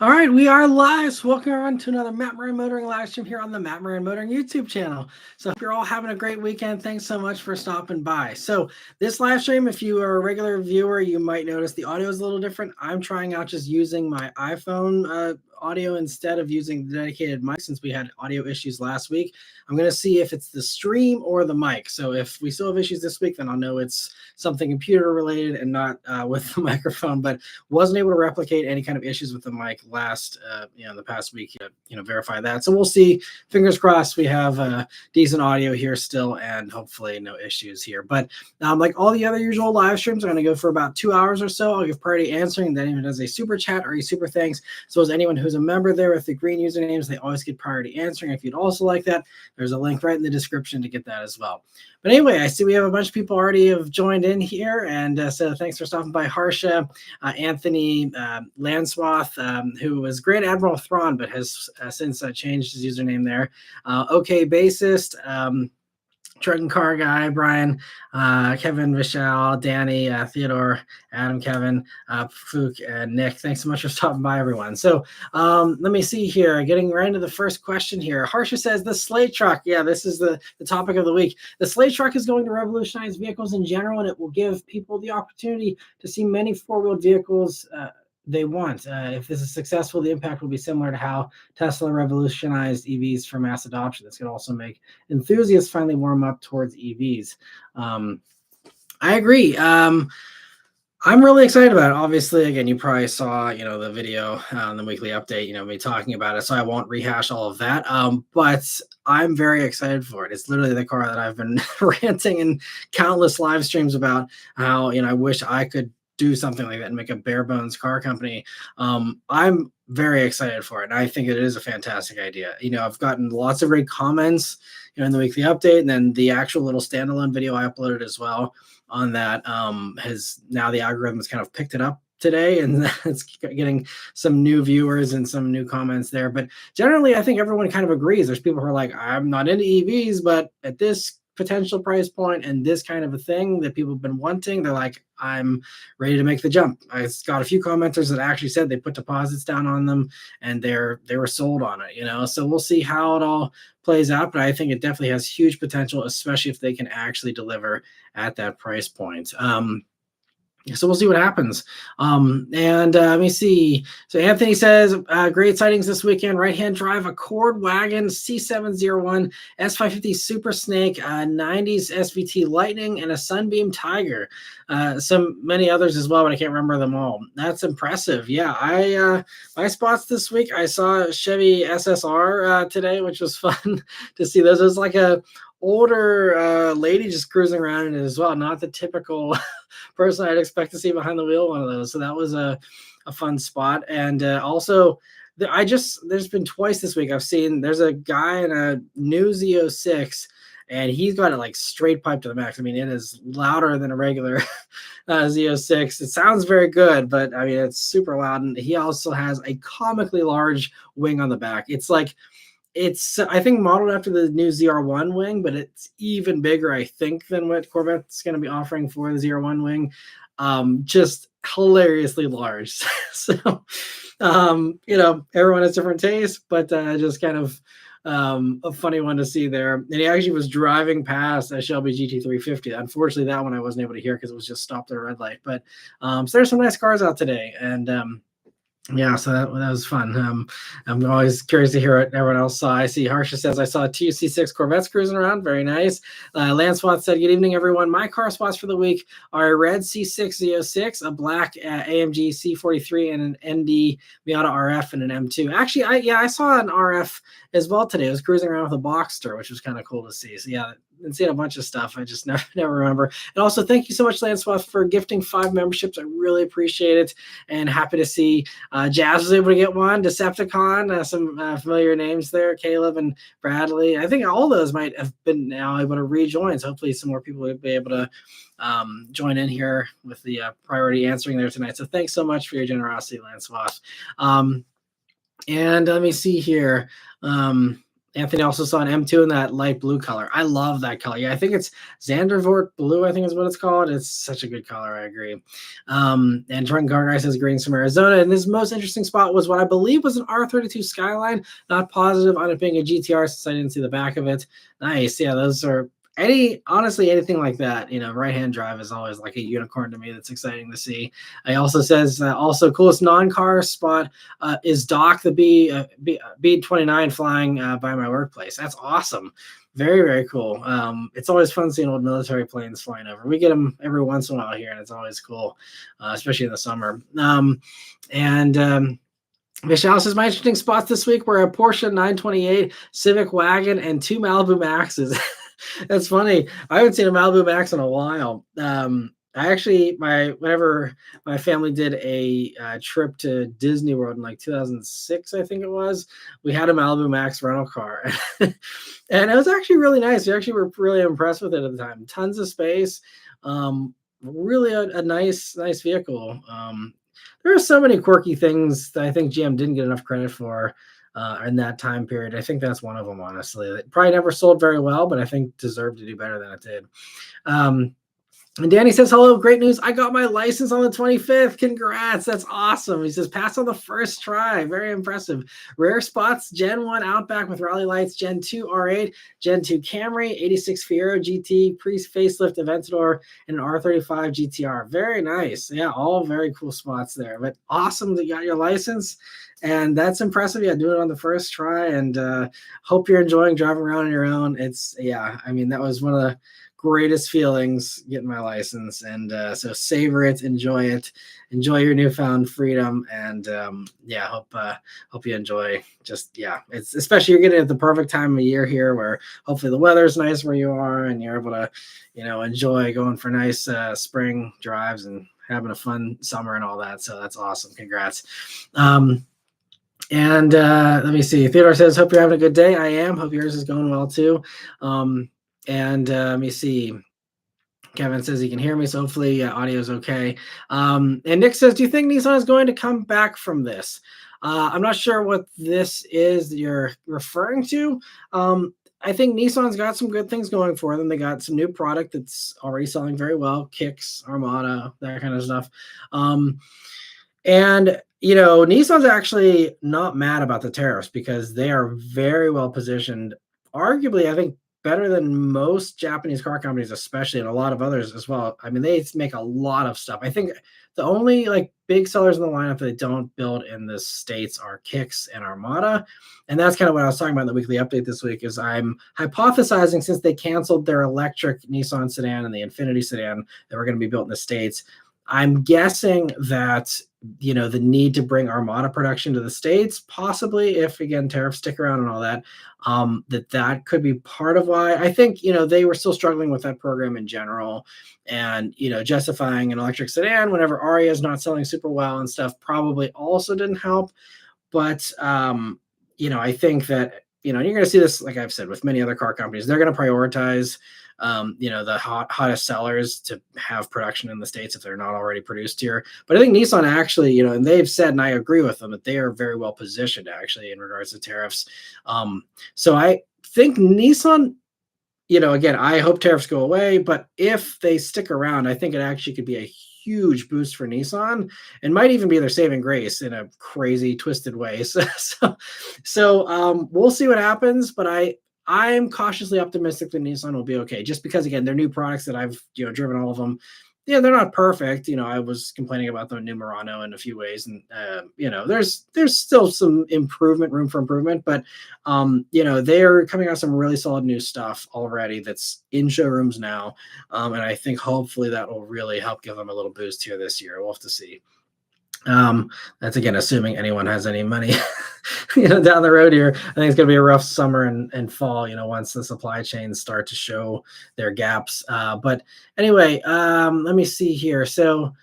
All right, we are live. So welcome on to another Matt Maran Motoring live stream here on the Matt Maran Motoring YouTube channel. So if you're all having a great weekend, thanks so much for stopping by. So this live stream, if you are a regular viewer, you might notice the audio is a little different. I'm trying out just using my iPhone audio instead of using the dedicated mic since we had audio issues last week. I'm going to see if it's the stream or the mic. So if we still have issues this week, then I'll know it's something computer related and not with the microphone, but wasn't able to replicate any kind of issues with the mic last, the past week, verify that. So we'll see. Fingers crossed we have decent audio here still and hopefully no issues here. But like all the other usual live streams, I'm going to go for about 2 hours or so. I'll give priority answering. Then even as a super chat or a super thanks. So as anyone who's a member there with the green usernames, they always get priority answering. If you'd also like that, there's a link right in the description to get that as well. But anyway, I see we have a bunch of people already have joined in here. And so thanks for stopping by, Harsha, Anthony, Lanswath, who was Grand Admiral Thrawn, but has since changed his username there. OK Bassist, Trenton Car Guy, Brian, Kevin, Vishal, Danny, Theodore, Adam, Kevin, Fook, and Nick. Thanks so much for stopping by, everyone. So let me see here. Getting right into the first question here. Harsha says the sleigh truck. Yeah, this is the topic of the week. The sleigh truck is going to revolutionize vehicles in general, and it will give people the opportunity to see many four-wheeled vehicles they want. If this is successful, the impact will be similar to how Tesla revolutionized EVs for mass adoption. This could also make enthusiasts finally warm up towards EVs. I agree. I'm really excited about it. Obviously, again, you probably saw, the video on the weekly update, me talking about it. So I won't rehash all of that. But I'm very excited for it. It's literally the car that I've been ranting in countless live streams about how, I wish I could do something like that and make a bare bones car company. I'm very excited for it. And I think it is a fantastic idea. I've gotten lots of great comments, in the weekly update, and then the actual little standalone video I uploaded as well on that has now the algorithm's kind of picked it up today, and it's getting some new viewers and some new comments there. But generally, I think everyone kind of agrees. There's people who are like, I'm not into EVs, but at this potential price point and this kind of a thing that people have been wanting, they're like, I'm ready to make the jump. I got a few commenters that actually said they put deposits down on them and they were sold on it, so we'll see how it all plays out, but I think it definitely has huge potential, especially if they can actually deliver at that price point. So we'll see what happens. Let me see. So Anthony says, great sightings this weekend. Right-hand drive, Accord wagon, C701, S550 Super Snake, 90s SVT Lightning, and a Sunbeam Tiger. Many others as well, but I can't remember them all. That's impressive. Yeah, my spots this week, I saw Chevy SSR today, which was fun to see. Those was like a older lady just cruising around in it as well. Not the typical person I'd expect to see behind the wheel one of those. So that was a fun spot. And also, there's been twice this week I've seen there's a guy in a new Z06 and he's got it like straight pipe to the max. I mean, it is louder than a regular Z06. It sounds very good, but I mean, it's super loud. And he also has a comically large wing on the back. It's I think modeled after the new ZR1 wing, but it's even bigger, I think, than what Corvette's going to be offering for the ZR1 wing. Just hilariously large. So, everyone has different tastes, but just kind of a funny one to see there. And he actually was driving past a Shelby GT350. Unfortunately, that one I wasn't able to hear because it was just stopped at a red light. But so there's some nice cars out today, and yeah, so that was fun. I'm always curious to hear what everyone else saw. I see Harsha says, I saw two C6 Corvettes cruising around. Very nice. Lance Watts said, good evening, everyone. My car spots for the week are a red C6 Z06, a black AMG C43, and an ND Miata RF and an M2. Actually, I saw an RF as well today. I was cruising around with a Boxster, which was kind of cool to see. So yeah, been seeing a bunch of stuff. I just never remember. And also, thank you so much, Lanswath, for gifting 5 memberships. I really appreciate it, and happy to see Jazz was able to get one. Decepticon, some familiar names there, Caleb and Bradley. I think all those might have been now able to rejoin. So hopefully, some more people will be able to join in here with the priority answering there tonight. So thanks so much for your generosity, Lanswath. And let me see here. Anthony also saw an M2 in that light blue color. I love that color. Yeah, I think it's Zandervoort blue, I think is what it's called. It's such a good color. I agree. And Drunken Car Guy says greetings from Arizona. And this most interesting spot was what I believe was an R32 Skyline. Not positive on it being a GTR since I didn't see the back of it. Nice. Yeah, those are honestly anything like that, right-hand drive is always like a unicorn to me. That's exciting to see. I also says also coolest non-car spot is Doc the B-29 flying by my workplace. That's awesome. Very, very cool. It's always fun seeing old military planes flying over. We get them every once in a while here, and it's always cool, especially in the summer. Michelle says, my interesting spots this week were a Porsche 928, Civic Wagon, and 2 Malibu Maxes. That's funny. I haven't seen a Malibu Max in a while. Whenever my family did a trip to Disney World in like 2006, I think it was, we had a Malibu Max rental car. And it was actually really nice. We actually were really impressed with it at the time. Tons of space. Really a nice vehicle. There are so many quirky things that I think GM didn't get enough credit for in that time period. I think that's one of them, honestly. It probably never sold very well, but I think deserved to do better than it did. And Danny says, hello, great news. I got my license on the 25th. Congrats. That's awesome. He says, pass on the first try. Very impressive. Rare spots, Gen 1 Outback with rally lights, Gen 2 R8, Gen 2 Camry, 86 Fiero GT, pre-facelift Aventador, and an R35 GTR. Very nice. Yeah, all very cool spots there. But awesome that you got your license. And that's impressive. Yeah, do it on the first try. And hope you're enjoying driving around on your own. That was one of the greatest feelings getting my license, and so savor it, enjoy your newfound freedom, and hope you enjoy. It's especially you're getting it at the perfect time of year here, where hopefully the weather's nice where you are, and you're able to enjoy going for nice spring drives and having a fun summer and all that. So that's awesome. Congrats. And let me see. Theodore says, hope you're having a good day. I am. Hope yours is going well too. And let me see. Kevin says he can hear me, so hopefully audio is okay. And Nick says, do you think Nissan is going to come back from this? I'm not sure what this is that you're referring to. I think Nissan's got some good things going for them. They got some new product that's already selling very well, Kicks, Armada, that kind of stuff. Nissan's actually not mad about the tariffs because they are very well positioned. Arguably, I think better than most Japanese car companies, especially, and a lot of others as well. I mean, they make a lot of stuff. I think the only big sellers in the lineup that they don't build in the States are Kicks and Armada. And that's kind of what I was talking about in the weekly update this week. Is I'm hypothesizing, since they canceled their electric Nissan sedan and the Infiniti sedan that were going to be built in the States, I'm guessing that the need to bring Armada production to the States, possibly if again tariffs stick around and all that, that could be part of why. I think they were still struggling with that program in general, and justifying an electric sedan whenever Aria is not selling super well and stuff probably also didn't help. But I think that you're going to see this, like I've said, with many other car companies. They're going to prioritize the hottest sellers to have production in the States if they're not already produced here. But I think Nissan actually, and they've said, and I agree with them, that they are very well positioned actually in regards to tariffs. So I think Nissan, again, I hope tariffs go away, but if they stick around, I think it actually could be a huge boost for Nissan and might even be their saving grace in a crazy twisted way. So we'll see what happens, but I'm cautiously optimistic that Nissan will be okay, just because, again, they're new products that I've driven all of them. Yeah, they're not perfect. I was complaining about the new Murano in a few ways, and there's still some room for improvement, but they're coming out some really solid new stuff already that's in showrooms now, and I think hopefully that will really help give them a little boost here this year. We'll have to see. That's again assuming anyone has any money down the road here. I think it's gonna be a rough summer and fall, once the supply chains start to show their gaps. But anyway, let me see here. So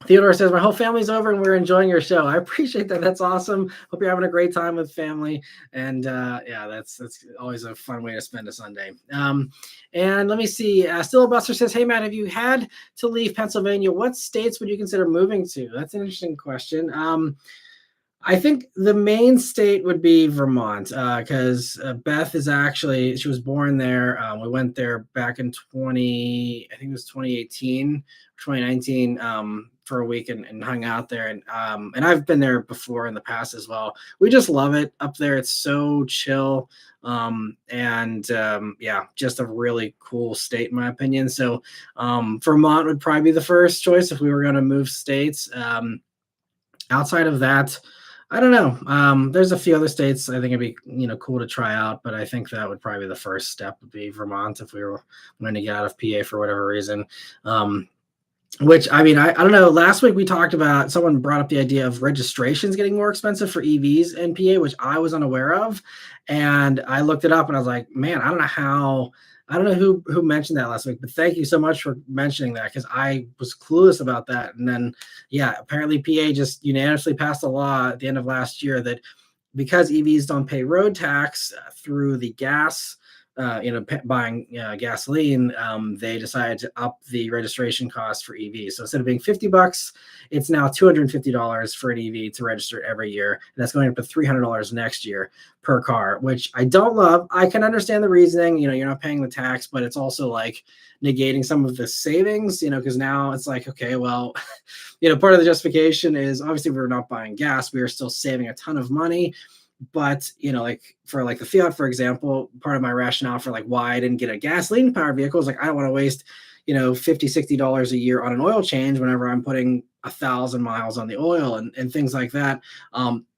Theodore says, my whole family's over and we're enjoying your show. I appreciate that. That's awesome. Hope you're having a great time with family. And that's always a fun way to spend a Sunday. And let me see. Still a Buster says, hey, Matt, have you had to leave Pennsylvania? What states would you consider moving to? That's an interesting question. I think the main state would be Vermont, because Beth is actually she was born there. We went there back in 20, I think it was 2018, 2019, for a week and hung out there. And I've been there before in the past as well. We just love it up there. It's so chill. Yeah, just a really cool state in my opinion. So Vermont would probably be the first choice if we were going to move states. Outside of that, I don't know. There's a few other states I think it'd be cool to try out, but I think that would probably be the first step would be Vermont if we were going to get out of PA for whatever reason. Which I mean, I don't know. Last week we talked about someone brought up the idea of registrations getting more expensive for EVs in PA, which I was unaware of, and I looked it up and I was like, man, I don't know who mentioned that last week, but thank you so much for mentioning that because I was clueless about that. And then, yeah, apparently PA just unanimously passed a law at the end of last year that because EVs don't pay road tax through the gas, buying gasoline, they decided to up the registration cost for EVs. So instead of being $50, it's now $250 for an EV to register every year. And that's going up to $300 next year per car, which I don't love. I can understand the reasoning. You're not paying the tax, but it's also like negating some of the savings, because now it's like, okay, well, part of the justification is obviously we're not buying gas. We are still saving a ton of money. But like for like the Fiat, for example, part of my rationale for like why I didn't get a gasoline powered vehicle is like I don't want to waste $50-$60 a year on an oil change whenever I'm putting 1,000 miles on the oil and things like that.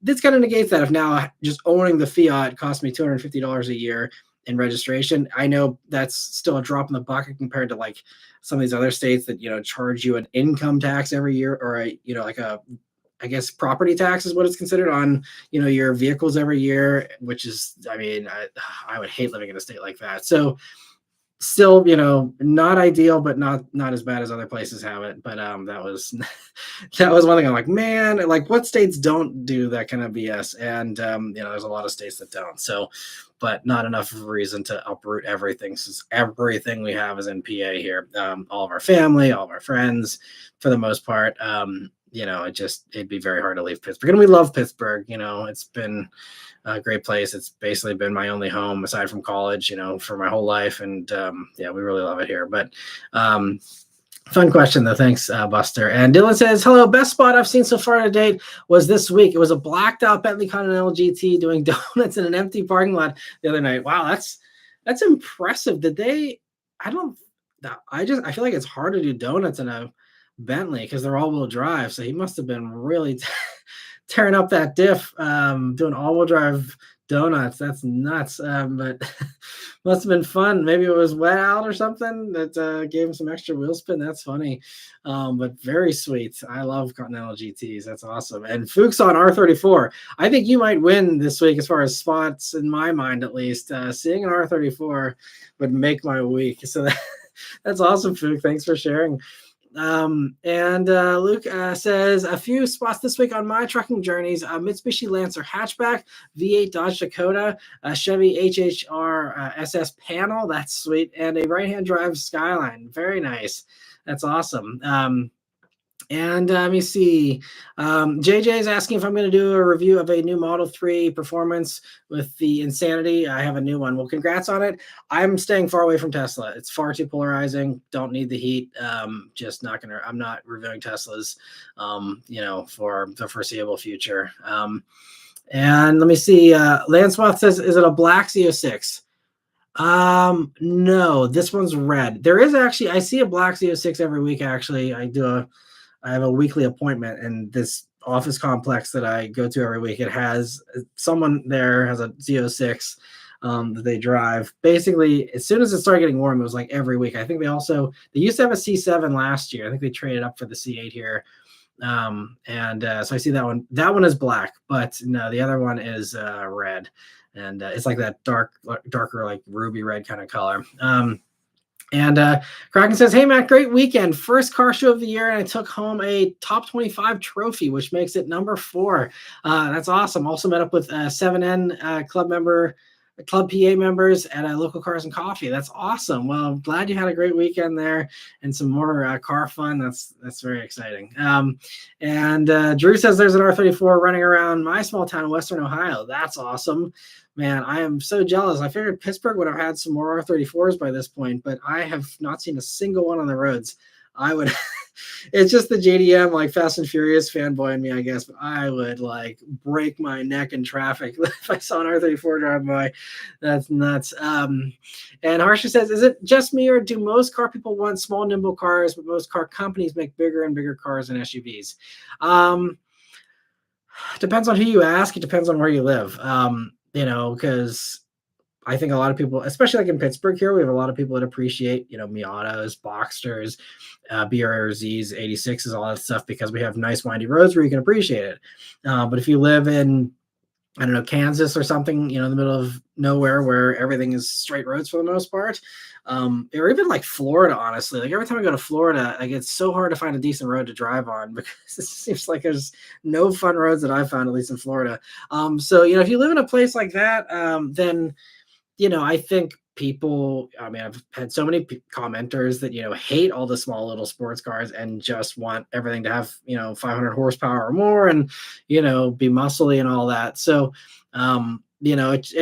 This kind of negates that if now just owning the Fiat cost me $250 a year in registration. I know that's still a drop in the bucket compared to like some of these other states that charge you an income tax every year or I guess property tax is what it's considered on, your vehicles every year, which is, I mean, I would hate living in a state like that. So still, not ideal, but not as bad as other places have it. But that was that was one thing I'm like, man, like what states don't do that kind of BS? And there's a lot of states that don't. So, but not enough of a reason to uproot everything since everything we have is in PA here. All of our family, all of our friends, for the most part. It'd be very hard to leave Pittsburgh. And we love Pittsburgh. It's been a great place. It's basically been my only home aside from college, for my whole life. And we really love it here. But fun question though. Thanks, Buster. And Dylan says, hello, best spot I've seen so far to date was this week. It was a blacked out Bentley Continental GT doing donuts in an empty parking lot the other night. Wow, that's impressive. I feel like it's hard to do donuts in a Bentley because they're all-wheel drive. So he must have been really tearing up that diff, doing all-wheel drive donuts. That's nuts. But must have been fun. Maybe it was wet out or something that gave him some extra wheel spin. That's funny. But very sweet. I love Continental GTs. That's awesome. And Fuchs on R34. I think you might win this week as far as spots in my mind, at least. Seeing an R34 would make my week. So that's awesome, Fuchs. Thanks for sharing. Luke says a few spots this week on my trucking journeys: Mitsubishi Lancer hatchback, V8 Dodge Dakota, Chevy HHR SS panel, that's sweet, and a right-hand drive Skyline. Very nice. That's awesome. Let me see. JJ is asking if I'm going to do a review of a new Model 3 Performance with the Insanity. I have a new one. Well, congrats on it. I'm staying far away from Tesla. It's far too polarizing. Don't need the heat. I'm not reviewing Teslas, for the foreseeable future. And let me see. Lansmoth says, is it a black Z06? No, this one's red. There is actually, I see a black Z06 every week. Actually, I have a weekly appointment in this office complex that I go to every week. It has someone there has a Z06 that they drive. Basically, as soon as it started getting warm, it was like every week. I think they used to have a C7 last year. I think they traded up for the C8 here. So I see that one. That one is black, but no, the other one is red. And it's like that darker, like ruby red kind of color. Kraken says, hey, Matt, great weekend. First car show of the year, and I took home a top 25 trophy, which makes it number 4. That's awesome. Also met up with 7N club member Club PA members at Local Cars and Coffee. That's awesome. Well, I'm glad you had a great weekend there and some more car fun. That's very exciting. And Drew says there's an R34 running around my small town in Western Ohio. That's awesome. Man, I am so jealous. I figured Pittsburgh would have had some more R34s by this point, but I have not seen a single one on the roads. I would it's just the JDM like Fast and Furious fanboy in me, I guess, but I would like break my neck in traffic if I saw an R34 drive by. That's nuts. And Harsha says, is it just me or do most car people want small, nimble cars, but most car companies make bigger and bigger cars and SUVs? Depends on who you ask. It depends on where you live. Because I think a lot of people, especially like in Pittsburgh here, we have a lot of people that appreciate, Miatas, Boxsters, BRZs, 86s, all that stuff, because we have nice windy roads where you can appreciate it. But if you live in, I don't know, Kansas or something, in the middle of nowhere where everything is straight roads for the most part, or even like Florida, honestly, like every time I go to Florida, like it's so hard to find a decent road to drive on because it seems like there's no fun roads that I've found, at least in Florida. So, if you live in a place like that, then I think people, I've had so many commenters that, hate all the small little sports cars and just want everything to have, 500 horsepower or more and, be muscly and all that. So, and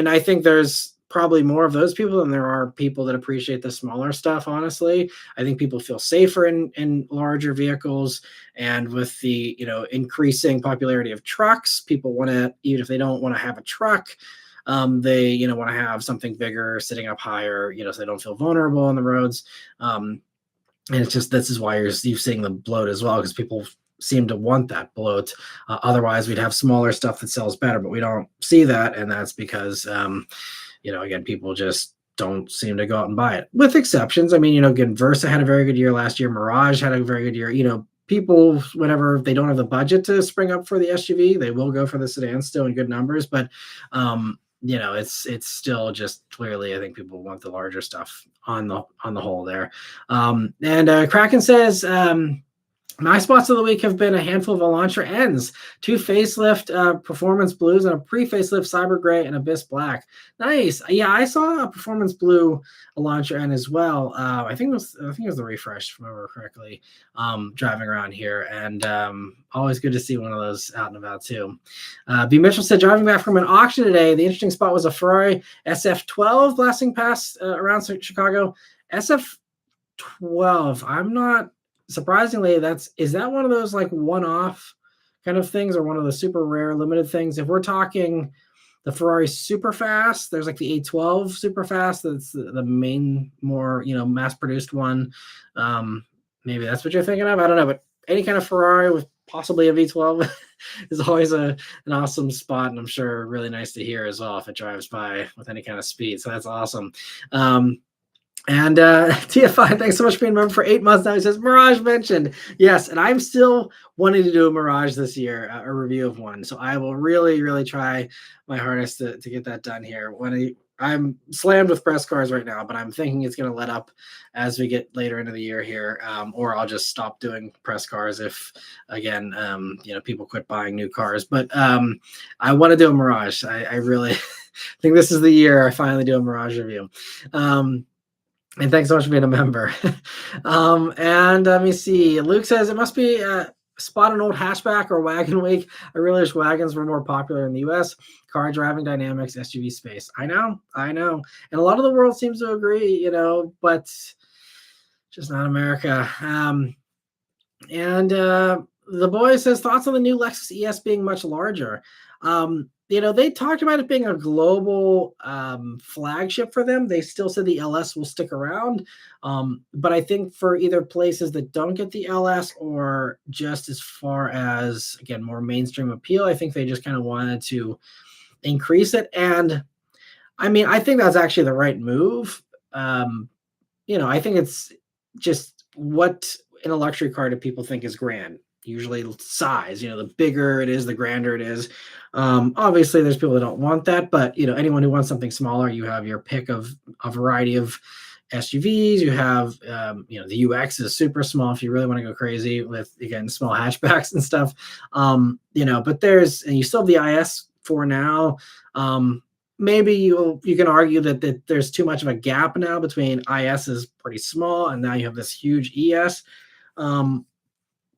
I think there's probably more of those people than there are people that appreciate the smaller stuff. Honestly, I think people feel safer in larger vehicles, and with the, increasing popularity of trucks, people want to, even if they don't want to have a truck, they, want to have something bigger sitting up higher, so they don't feel vulnerable on the roads. And it's just, this is why you're seeing the bloat as well, because people seem to want that bloat. Otherwise, we'd have smaller stuff that sells better, but we don't see that. And that's because, again, people just don't seem to go out and buy it, with exceptions. Again, Versa had a very good year last year. Mirage had a very good year. People, whenever they don't have the budget to spring up for the SUV, they will go for the sedan still in good numbers. But, it's still just clearly, I think people want the larger stuff on the whole there. And Kraken says, my spots of the week have been a handful of Elantra Ns, 2 facelift Performance Blues, and a pre-facelift Cyber Gray and Abyss Black. Nice. Yeah, I saw a Performance Blue Elantra N as well. I think it was the refresh, if I remember correctly, driving around here. And always good to see one of those out and about too. B. Mitchell said, driving back from an auction today, the interesting spot was a Ferrari SF12 blasting past around Chicago. SF12, I'm not... Surprisingly, is that one of those like one-off kind of things, or one of the super rare limited things? If we're talking the Ferrari Superfast, there's like the A12 Superfast, that's the main, more mass-produced one. Maybe that's what you're thinking of. I don't know, but any kind of Ferrari with possibly a V12 is always an awesome spot, and I'm sure really nice to hear as well if it drives by with any kind of speed. So that's awesome. And TFI, thanks so much for being a member for 8 months now. He says, Mirage mentioned. Yes, and I'm still wanting to do a Mirage this year, a review of one. So I will really, really try my hardest to get that done here. I'm slammed with press cars right now, but I'm thinking it's going to let up as we get later into the year here, or I'll just stop doing press cars if, again, people quit buying new cars. But I want to do a Mirage. I really think this is the year I finally do a Mirage review. And thanks so much for being a member. And let me see. Luke says, it must be spot an old hatchback or wagon week. I really wish wagons were more popular in the U.S. Car driving dynamics, SUV space. I know. And a lot of the world seems to agree, but just not America. And the boy says, thoughts on the new Lexus ES being much larger. They talked about it being a global flagship for them. They still said the LS will stick around. But I think for either places that don't get the LS, or just as far as, again, more mainstream appeal, I think they just kind of wanted to increase it. And I think that's actually the right move. I think it's just, what in a luxury car do people think is grand? Usually size, the bigger it is, the grander it is. Obviously there's people that don't want that, but anyone who wants something smaller, you have your pick of a variety of SUVs. You have, the UX is super small if you really want to go crazy with, again, small hatchbacks and stuff. But and you still have the IS4 now. maybe you can argue that there's too much of a gap now between IS is pretty small and now you have this huge ES. Um,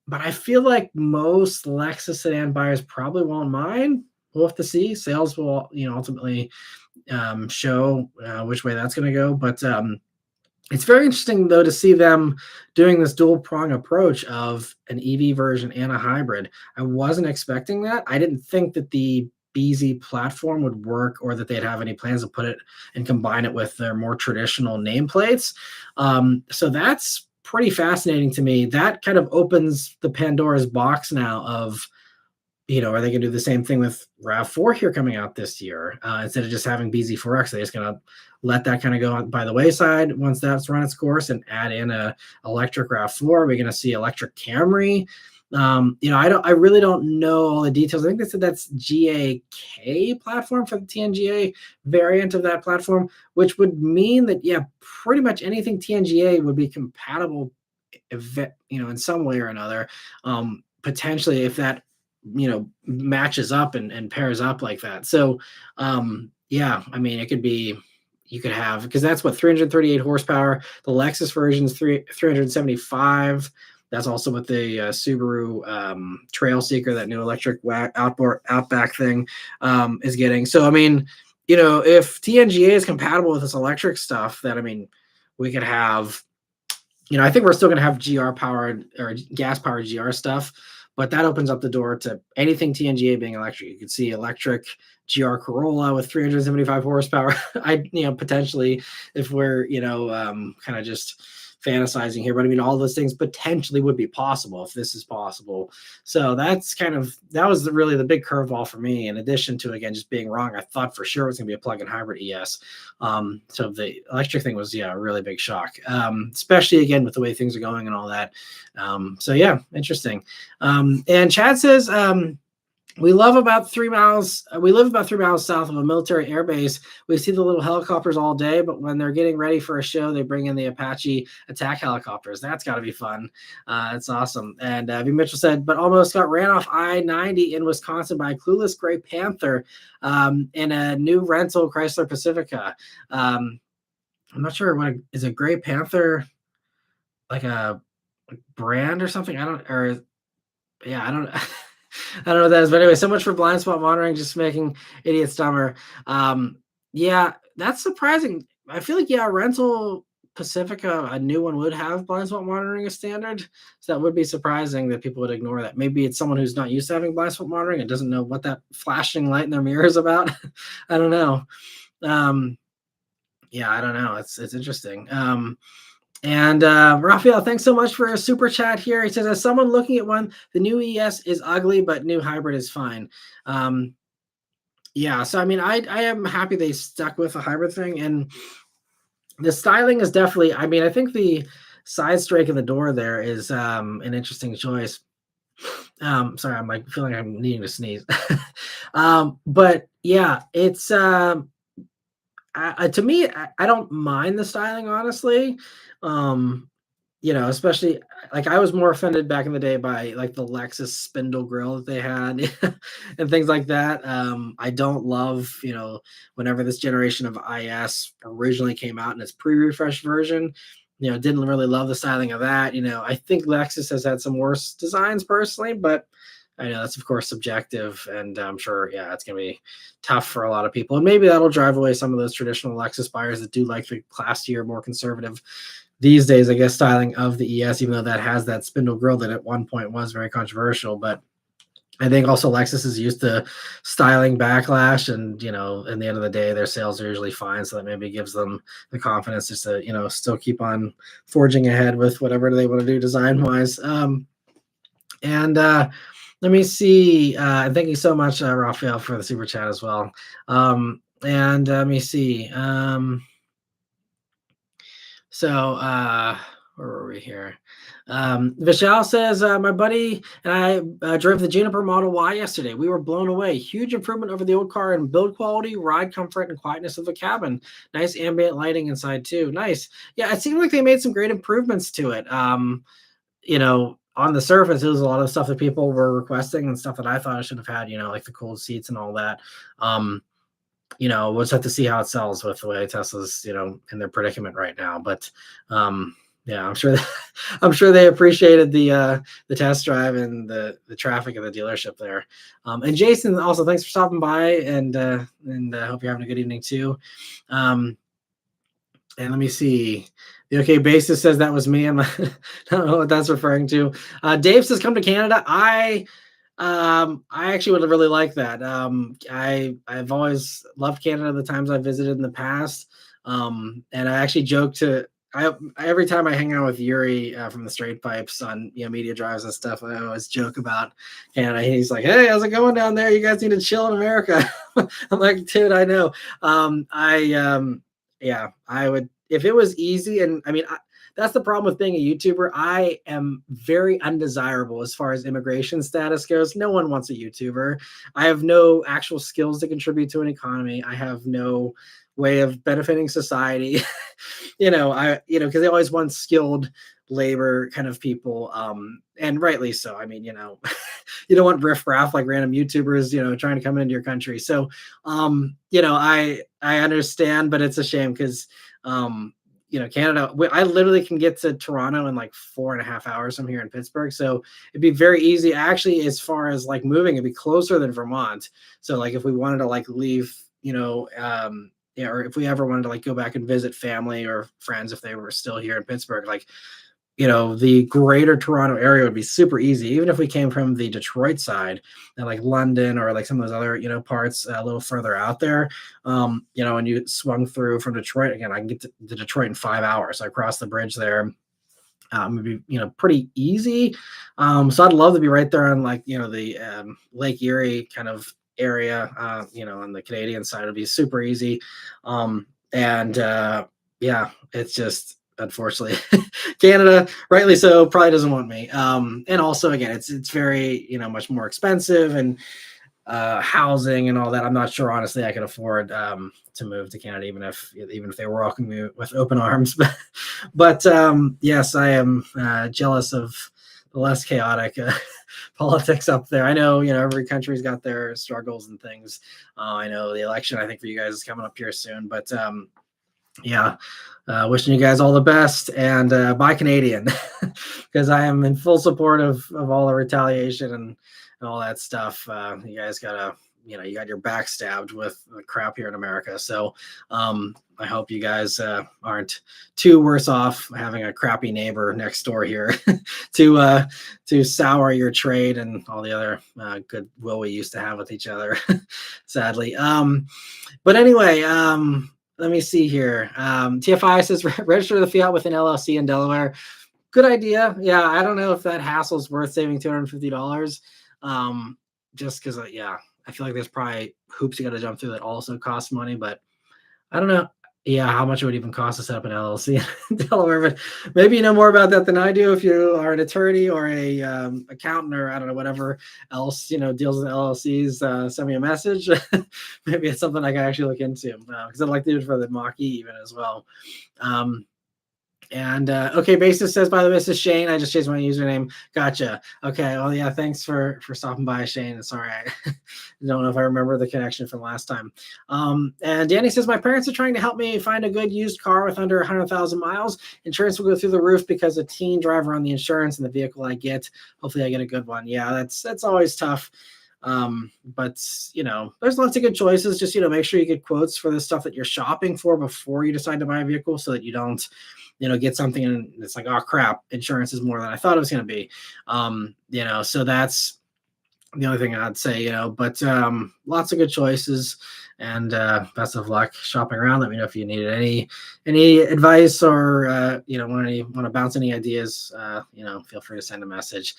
but I feel like most Lexus sedan buyers probably won't mind. We'll have to see. Sales will, ultimately show which way that's going to go. But it's very interesting though to see them doing this dual prong approach of an EV version and a hybrid. I wasn't expecting that. I didn't think that the BZ platform would work or that they'd have any plans to put it and combine it with their more traditional nameplates. So that's pretty fascinating to me. That kind of opens the Pandora's box now of, are they going to do the same thing with RAV4 here coming out this year? Instead of just having BZ4X, they're just going to let that kind of go by the wayside once that's run its course and add in a electric RAV4. We're going to see electric Camry. I really don't know all the details. I think they said that's GAK platform for the TNGA variant of that platform, which would mean that, yeah, pretty much anything TNGA would be compatible, in some way or another. Potentially if that matches up and pairs up like that. So yeah, I mean, it could be, you could have, because that's what 338 horsepower. The Lexus version is 375. That's also what the Subaru Trail Seeker, that new electric Outback thing, is getting. So I mean, if TNGA is compatible with this electric stuff, that, I mean, we could have, I think we're still going to have GR powered or gas powered GR stuff, but that opens up the door to anything TNGA being electric. You could see electric GR Corolla with 375 horsepower. Potentially, if we're, kind of just fantasizing here, but I mean, all those things potentially would be possible if this is possible. So that was really the big curveball for me. In addition to, again, just being wrong, I thought for sure it was going to be a plug-in hybrid ES. So the electric thing was, a really big shock, especially again with the way things are going and all that. So yeah, interesting. And Chad says, we live about 3 miles south of a military air base. We see the little helicopters all day, but when they're getting ready for a show, they bring in the Apache attack helicopters. That's got to be fun. That's awesome. And V. Mitchell said, but almost got ran off I-90 in Wisconsin by a clueless gray panther in a new rental Chrysler Pacifica. I'm not sure is a gray panther like a brand or something? I don't I don't know what that is, but anyway, so much for blind spot monitoring, just making idiots dumber. Yeah, that's surprising. I feel like, rental Pacifica, a new one, would have blind spot monitoring as standard. So that would be surprising that people would ignore that. Maybe it's someone who's not used to having blind spot monitoring and doesn't know what that flashing light in their mirror is about. I don't know. Yeah, I don't know. It's interesting. And Raphael, thanks so much for a super chat here. He says, as someone looking at one, the new ES is ugly, but new hybrid is fine. Yeah, so I mean, I am happy they stuck with a hybrid thing. And the styling is definitely, I mean, I think the side strake in the door there is an interesting choice. Sorry, I'm like feeling I'm needing to sneeze. But yeah, it's to me, I don't mind the styling, honestly. Especially like I was more offended back in the day by like the Lexus spindle grille that they had and things like that. I don't love, whenever this generation of IS originally came out in its pre-refresh version, didn't really love the styling of that. I think Lexus has had some worse designs personally, but I know that's of course subjective, and I'm sure, it's going to be tough for a lot of people. And maybe that'll drive away some of those traditional Lexus buyers that do like the classier, more conservative these days, I guess, styling of the ES, even though that has that spindle grille that at one point was very controversial. But I think also Lexus is used to styling backlash, and, in the end of the day, their sales are usually fine. So that maybe gives them the confidence just to, still keep on forging ahead with whatever they want to do design wise. And let me see. Thank you so much, Raphael, for the super chat as well. And let me see. So where were we here? Vishal says, my buddy and I drove the Juniper Model Y yesterday. We were blown away. Huge improvement over the old car in build quality, ride comfort, and quietness of the cabin. Nice ambient lighting inside too. Nice. Yeah, it seemed like they made some great improvements to it. On the surface, it was a lot of stuff that people were requesting and stuff that I thought I should have had, like the cooled seats and all that. we'll just have to see how it sells with the way Tesla's, in their predicament right now. But yeah, I'm sure I'm sure they appreciated the test drive and the traffic of the dealership there. And Jason, also thanks for stopping by, and hope you're having a good evening too. And let me see. The OK Basis says that was me. I don't know what that's referring to. Dave says come to Canada. I actually would really like that. I've always loved Canada the times I've visited in the past. And I actually joke to every time I hang out with Yuri from the Straight Pipes on media drives and stuff, I always joke about Canada. He's like, "Hey, how's it going down there? You guys need to chill in America." I'm like, "Dude, I know." Yeah, I would if it was easy. And I mean, that's the problem with being a YouTuber. I am very undesirable as far as immigration status goes. No one wants a YouTuber. I have no actual skills to contribute to an economy. I have no way of benefiting society. Because they always want skilled labor kind of people, and rightly so. I mean, you don't want riffraff like random YouTubers, trying to come into your country. So, I understand, but it's a shame because, Canada, I literally can get to Toronto in like 4.5 hours from here in Pittsburgh. So it'd be very easy. Actually, as far as like moving, it'd be closer than Vermont. So like if we wanted to like leave, or if we ever wanted to like go back and visit family or friends, if they were still here in Pittsburgh, like, the greater Toronto area would be super easy. Even if we came from the Detroit side and like London or like some of those other, parts a little further out there, and you swung through from Detroit, again, I can get to Detroit in 5 hours. So I cross the bridge there. Would be, pretty easy. So I'd love to be right there on like, the Lake Erie kind of area, on the Canadian side. It'd be super easy. Yeah, it's just, unfortunately, Canada, rightly so, probably doesn't want me. And also, again, it's very, much more expensive, and housing and all that. I'm not sure, honestly, I could afford to move to Canada, even if they were welcoming me with open arms. But yes, I am jealous of the less chaotic politics up there. I know, every country's got their struggles and things. I know the election, I think, for you guys is coming up here soon, but yeah, wishing you guys all the best, and buy Canadian, because I am in full support of all the retaliation and all that stuff. You guys gotta, you got your back stabbed with the crap here in America. So I hope you guys aren't too worse off having a crappy neighbor next door here to sour your trade and all the other goodwill we used to have with each other, sadly. But anyway, let me see here. TFI says register the Fiat with an LLC in Delaware. Good idea. Yeah, I don't know if that hassle is worth saving $250. Just because, I feel like there's probably hoops you got to jump through that also cost money, but I don't know. Yeah, how much it would even cost to set up an LLC in Delaware? But maybe you know more about that than I do. If you are an attorney or a accountant, or I don't know, whatever else deals with LLCs, send me a message. Maybe it's something I can actually look into, because I'd like to do it for the Mach-E even as well. And OK Basis says, by the way, this is Shane. I just changed my username. Gotcha. Okay. Well, yeah, thanks for stopping by, Shane. Sorry, I don't know if I remember the connection from last time. And Danny says, my parents are trying to help me find a good used car with under 100,000 miles. Insurance will go through the roof because a teen driver on the insurance and the vehicle I get. Hopefully I get a good one. Yeah, that's always tough. But there's lots of good choices. Just make sure you get quotes for the stuff that you're shopping for before you decide to buy a vehicle, so that you don't get something and it's like, oh crap, insurance is more than I thought it was going to be. So that's the only thing I'd say. But lots of good choices, and best of luck shopping around. Let me know if you need any advice, or want to bounce any ideas. Feel free to send a message.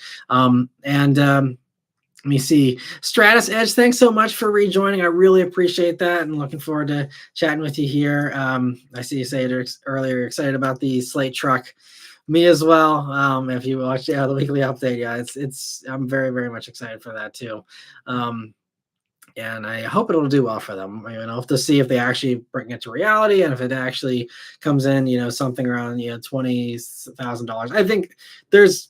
Let me see. Stratus Edge, thanks so much for rejoining. I really appreciate that, and looking forward to chatting with you here. I see you say earlier you're excited about the Slate truck. Me as well. If you watch the weekly update, it's I'm very, very much excited for that too. And I hope it'll do well for them. I'll have to see if they actually bring it to reality, and if it actually comes in, something around $20,000. I think there's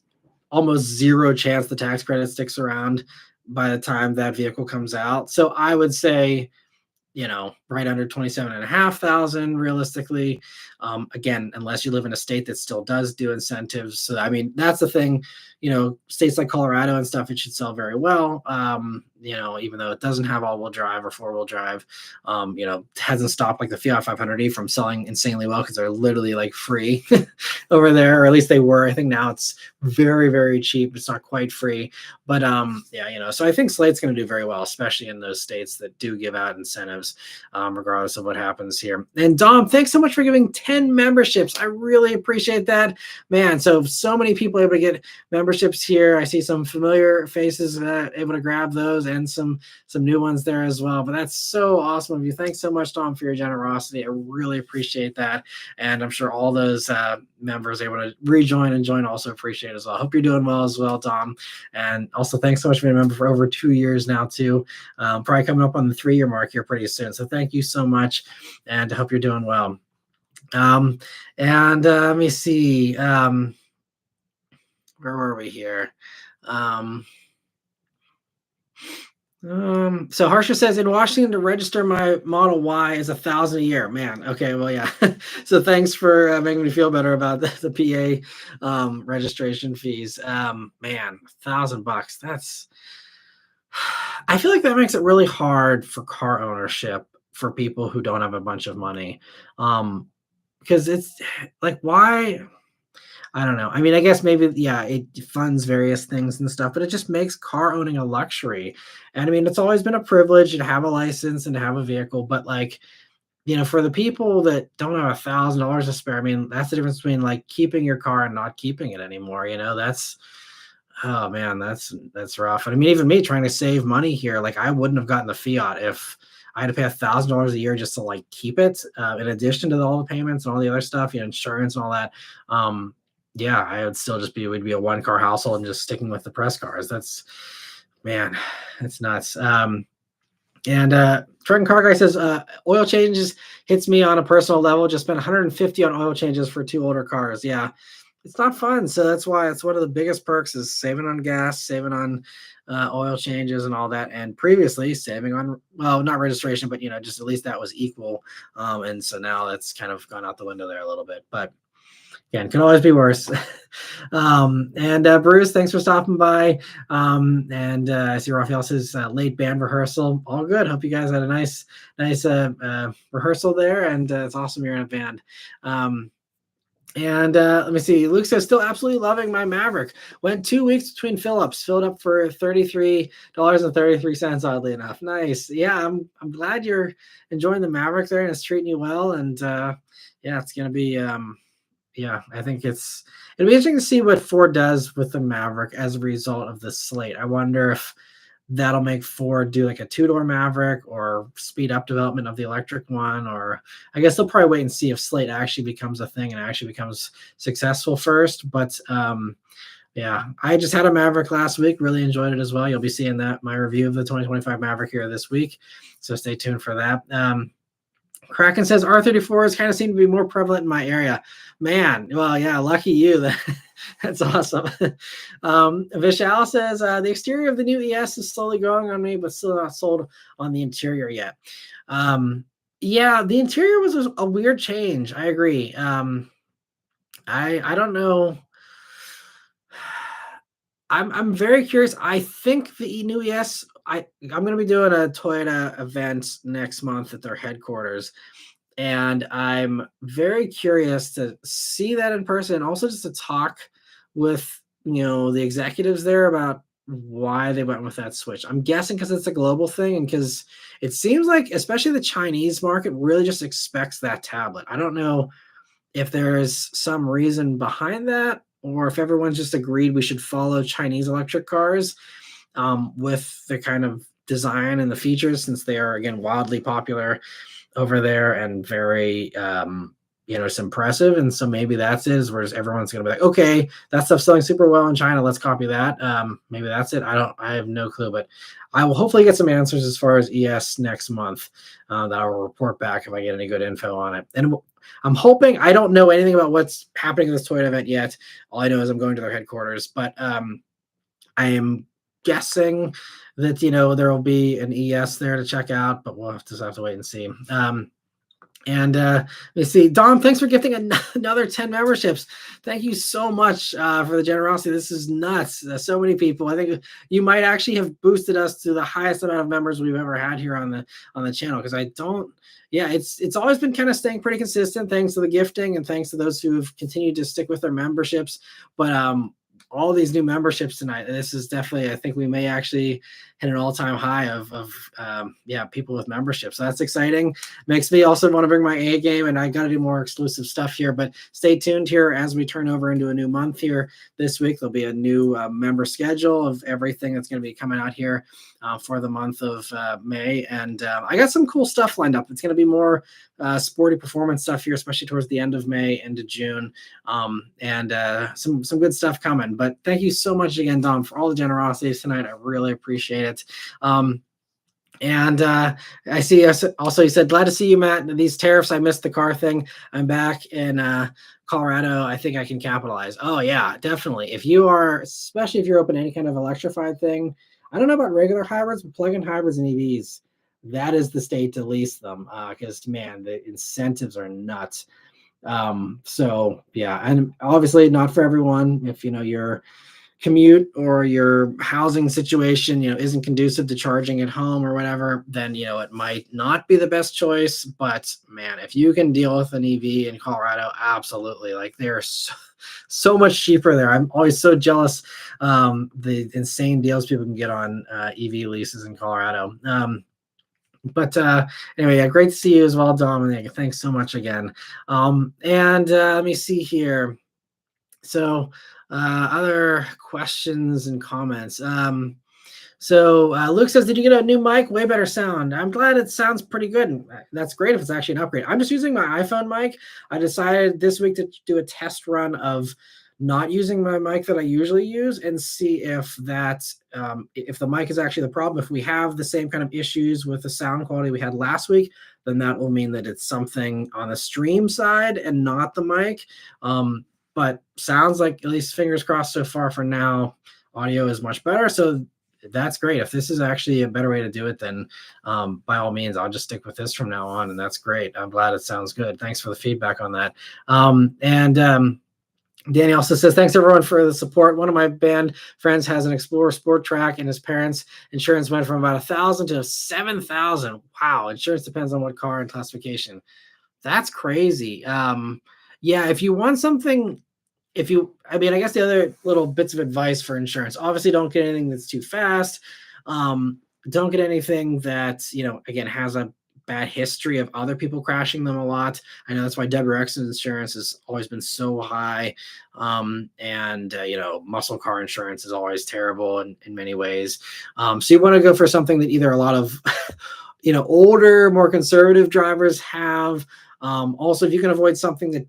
almost zero chance the tax credit sticks around by the time that vehicle comes out. So I would say right under 27,500 realistically. Again, unless you live in a state that still does do incentives. So, I mean, that's the thing, states like Colorado and stuff, it should sell very well. Even though it doesn't have all-wheel drive or four-wheel drive, hasn't stopped like the Fiat 500e from selling insanely well because they're literally like free over there, or at least they were. I think now it's very, very cheap. It's not quite free, but so I think Slate's going to do very well, especially in those states that do give out incentives, regardless of what happens here. And Dom, thanks so much for giving 10 memberships. I really appreciate that, man. So many people able to get memberships here. I see some familiar faces able to grab those, and some new ones there as well. But that's so awesome of you. Thanks so much, Dom, for your generosity. I really appreciate that, and I'm sure all those members able to rejoin and join also appreciate it as well. I hope you're doing well as well, Dom. And also thanks so much for being a member for over 2 years now too. Probably coming up on the 3-year mark here pretty soon. So thank you so much, and I hope you're doing well. Let me see. Where were we here? So Harsha says, in Washington, to register my Model Y is $1,000 a year. Man, okay, well, yeah. So thanks for making me feel better about the PA registration fees. Man, $1,000. That's. I feel like that makes it really hard for car ownership for people who don't have a bunch of money, because it's like, why? I don't know. I mean, I guess maybe, yeah, it funds various things and stuff, but it just makes car owning a luxury. And I mean, it's always been a privilege to have a license and to have a vehicle, but like, for the people that don't have $1,000 to spare, I mean, that's the difference between like keeping your car and not keeping it anymore. That's, oh man, that's rough. And I mean, even me trying to save money here, like I wouldn't have gotten the Fiat if I had to pay $1,000 a year just to like keep it, in addition to all the payments and all the other stuff, insurance and all that. Yeah, I would still just we'd be a 1-car household and just sticking with the press cars. That's, man, it's nuts. And Truck and Car Guy says, oil changes hits me on a personal level. Just spent $150 on oil changes for 2 older cars. Yeah, it's not fun. So that's why it's one of the biggest perks is saving on gas, saving on oil changes and all that. And previously saving on, well, not registration, but, just at least that was equal. And so now that's kind of gone out the window there a little bit. But again, can always be worse. Bruce, thanks for stopping by. I see Raphael says late band rehearsal. All good. Hope you guys had a nice rehearsal there, and it's awesome you're in a band. Let me see. Luke says, still absolutely loving my Maverick. Went 2 weeks between fill-ups. Filled up for $33.33, oddly enough. Nice. Yeah, I'm glad you're enjoying the Maverick there and it's treating you well. And it's going to be I think it'll be interesting to see what Ford does with the Maverick as a result of the slate. I wonder if that'll make Ford do like a 2-door Maverick or speed up development of the electric one, or I guess they'll probably wait and see if slate actually becomes a thing and actually becomes successful first. But I just had a Maverick last week, really enjoyed it as well. You'll be seeing my review of the 2025 Maverick here this week, so stay tuned for that. Kraken says R34s kind of seem to be more prevalent in my area. Man, well, yeah, lucky you. That's awesome. Vishal says the exterior of the new ES is slowly growing on me, but still not sold on the interior yet. The interior was a weird change. I agree. I don't know. I'm very curious. I think the new ES. I'm going to be doing a Toyota event next month at their headquarters, and I'm very curious to see that in person, and also just to talk with the executives there about why they went with that switch. I'm guessing because it's a global thing, and because it seems like especially the Chinese market really just expects that tablet. I don't know if there's some reason behind that, or if everyone's just agreed we should follow Chinese electric cars with the kind of design and the features, since they are, again, wildly popular over there and very, it's impressive. And so maybe that's it, whereas everyone's going to be like, okay, that stuff's selling super well in China, let's copy that. Maybe that's it. I have no clue, but I will hopefully get some answers as far as ES next month that I'll report back if I get any good info on it. And I'm hoping, I don't know anything about what's happening at this Toyota event yet. All I know is I'm going to their headquarters, but I am guessing that, there will be an ES there to check out, but we'll just have to wait and see. And let me see, Dom, thanks for gifting another 10 memberships. Thank you so much for the generosity. This is nuts. So many people. I think you might actually have boosted us to the highest amount of members we've ever had here on the channel, because it's always been kind of staying pretty consistent thanks to the gifting and thanks to those who have continued to stick with their memberships. But all these new memberships tonight, this is definitely, I think we may actually hit an all-time high of people with memberships. So that's exciting. Makes me also want to bring my A game, and I got to do more exclusive stuff here, but stay tuned here as we turn over into a new month here. This week there'll be a new member schedule of everything that's going to be coming out here for the month of May, and I got some cool stuff lined up. It's going to be more sporty performance stuff here, especially towards the end of May into June, and some good stuff coming. But thank you so much again, Dom, for all the generosities tonight. I really appreciate it. And I see also, you said, glad to see you, Matt. These tariffs, I missed the car thing. I'm back in Colorado. I think I can capitalize. Oh yeah, definitely. Especially if you're open to any kind of electrified thing. I don't know about regular hybrids, but plug-in hybrids and EVs, that is the state to lease them, because man, the incentives are nuts. So yeah, and obviously not for everyone. If your commute or your housing situation isn't conducive to charging at home or whatever, then it might not be the best choice. But man, if you can deal with an EV in Colorado, absolutely. Like, they're so much cheaper there. I'm always so jealous the insane deals people can get on EV leases in Colorado. But anyway, yeah, great to see you as well, Dominic. Thanks so much again. And let me see here. So other questions and comments. So Luke says, did you get a new mic? Way better sound. I'm glad it sounds pretty good. That's great if it's actually an upgrade. I'm just using my iPhone mic. I decided this week to do a test run of not using my mic that I usually use and see if if the mic is actually the problem. If we have the same kind of issues with the sound quality we had last week, then that will mean that it's something on the stream side and not the mic. But sounds like, at least fingers crossed so far for now, audio is much better. So that's great. If this is actually a better way to do it, then by all means, I'll just stick with this from now on. And that's great. I'm glad it sounds good. Thanks for the feedback on that. Danny also says, thanks everyone for the support. One of my band friends has an Explorer Sport Track, and his parents' insurance went from about $1,000 to $7,000. Wow. Insurance depends on what car and classification. That's crazy. Yeah, if you want something, I guess the other little bits of advice for insurance, obviously don't get anything that's too fast. Don't get anything that, again, has a bad history of other people crashing them a lot. I know that's why WRX insurance has always been so high. Muscle car insurance is always terrible in many ways. So you want to go for something that either a lot of, older, more conservative drivers have. Also, if you can avoid something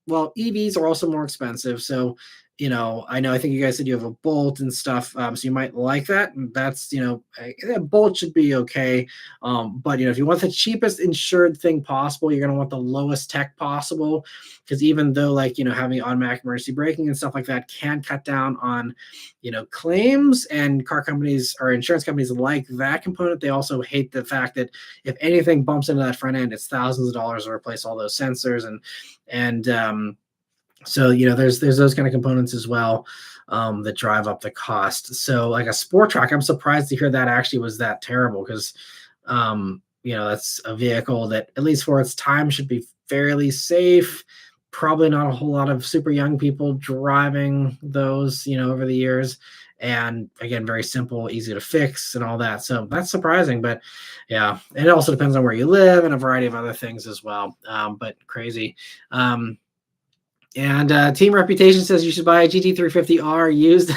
EVs are also more expensive. So, I think you guys said you have a Bolt and stuff. So you might like that. And that's, a Bolt should be okay. But, if you want the cheapest insured thing possible, you're going to want the lowest tech possible. Because even though having automatic emergency braking and stuff like that can cut down on, claims, and car companies or insurance companies like that component, they also hate the fact that if anything bumps into that front end, it's thousands of dollars to replace all those sensors. So, there's those kind of components as well that drive up the cost. So like a Sport Track, I'm surprised to hear that actually was that terrible, because, that's a vehicle that, at least for its time, should be fairly safe. Probably not a whole lot of super young people driving those, over the years. And again, very simple, easy to fix and all that. So that's surprising, but yeah, it also depends on where you live and a variety of other things as well. But crazy. And Team Reputation says you should buy a GT350R used.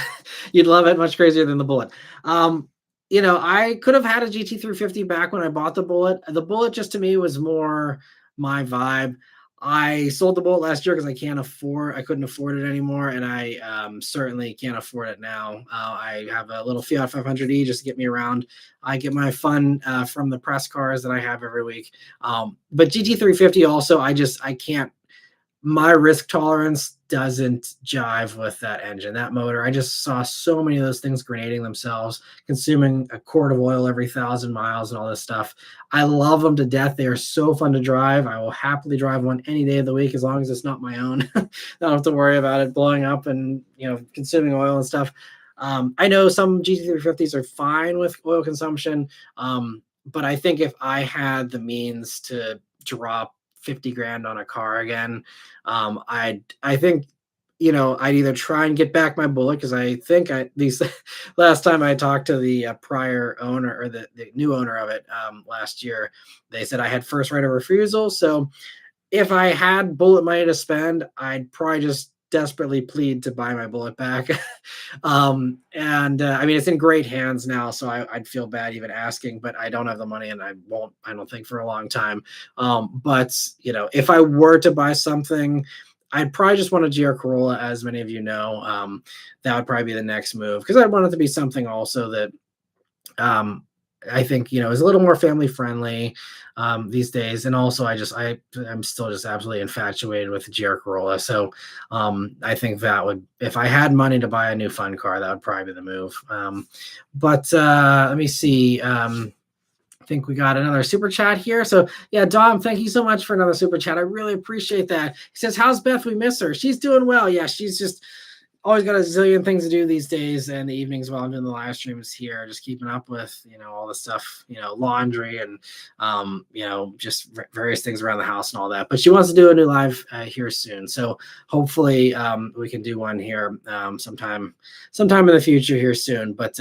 You'd love it. Much crazier than the Bullet. I could have had a GT350 back when I bought the Bullet. The Bullet just to me was more my vibe. I sold the Bullet last year because I couldn't afford it anymore. And I certainly can't afford it now. I have a little Fiat 500e just to get me around. I get my fun from the press cars that I have every week. But GT350 also, I can't my risk tolerance doesn't jive with that engine, that motor. I just saw so many of those things grenading themselves, consuming a quart of oil every 1,000 miles and all this stuff. I love them to death. They are so fun to drive. I will happily drive one any day of the week as long as it's not my own. I don't have to worry about it blowing up and consuming oil and stuff. I know some GT350s are fine with oil consumption, but I think if I had the means to drop 50 grand on a car again, I think I'd either try and get back my bullet, because I think these last time I talked to the prior owner, or the new owner of it, last year, they said I had first right of refusal. So if I had bullet money to spend, I'd probably just desperately plead to buy my bullet back. And I mean, it's in great hands now, so I'd feel bad even asking, but I don't have the money, and I won't, I don't think, for a long time. But if I were to buy something, I'd probably just want a GR Corolla, as many of you know. That would probably be the next move, because I want it to be something also that um, I think is a little more family friendly these days. And also, I'm still just absolutely infatuated with the GR Corolla. So I think that would, if I had money to buy a new fun car, that would probably be the move. But let me see. I think we got another super chat here. So yeah, Dom, thank you so much for another super chat. I really appreciate that. He says, "How's Beth? We miss her." She's doing well. Yeah, she's just always got a zillion things to do these days, and the evenings while I'm doing the live streams here, just keeping up with all the stuff, laundry and just various things around the house and all that. But she wants to do a new live here soon, so hopefully we can do one here sometime in the future here soon. But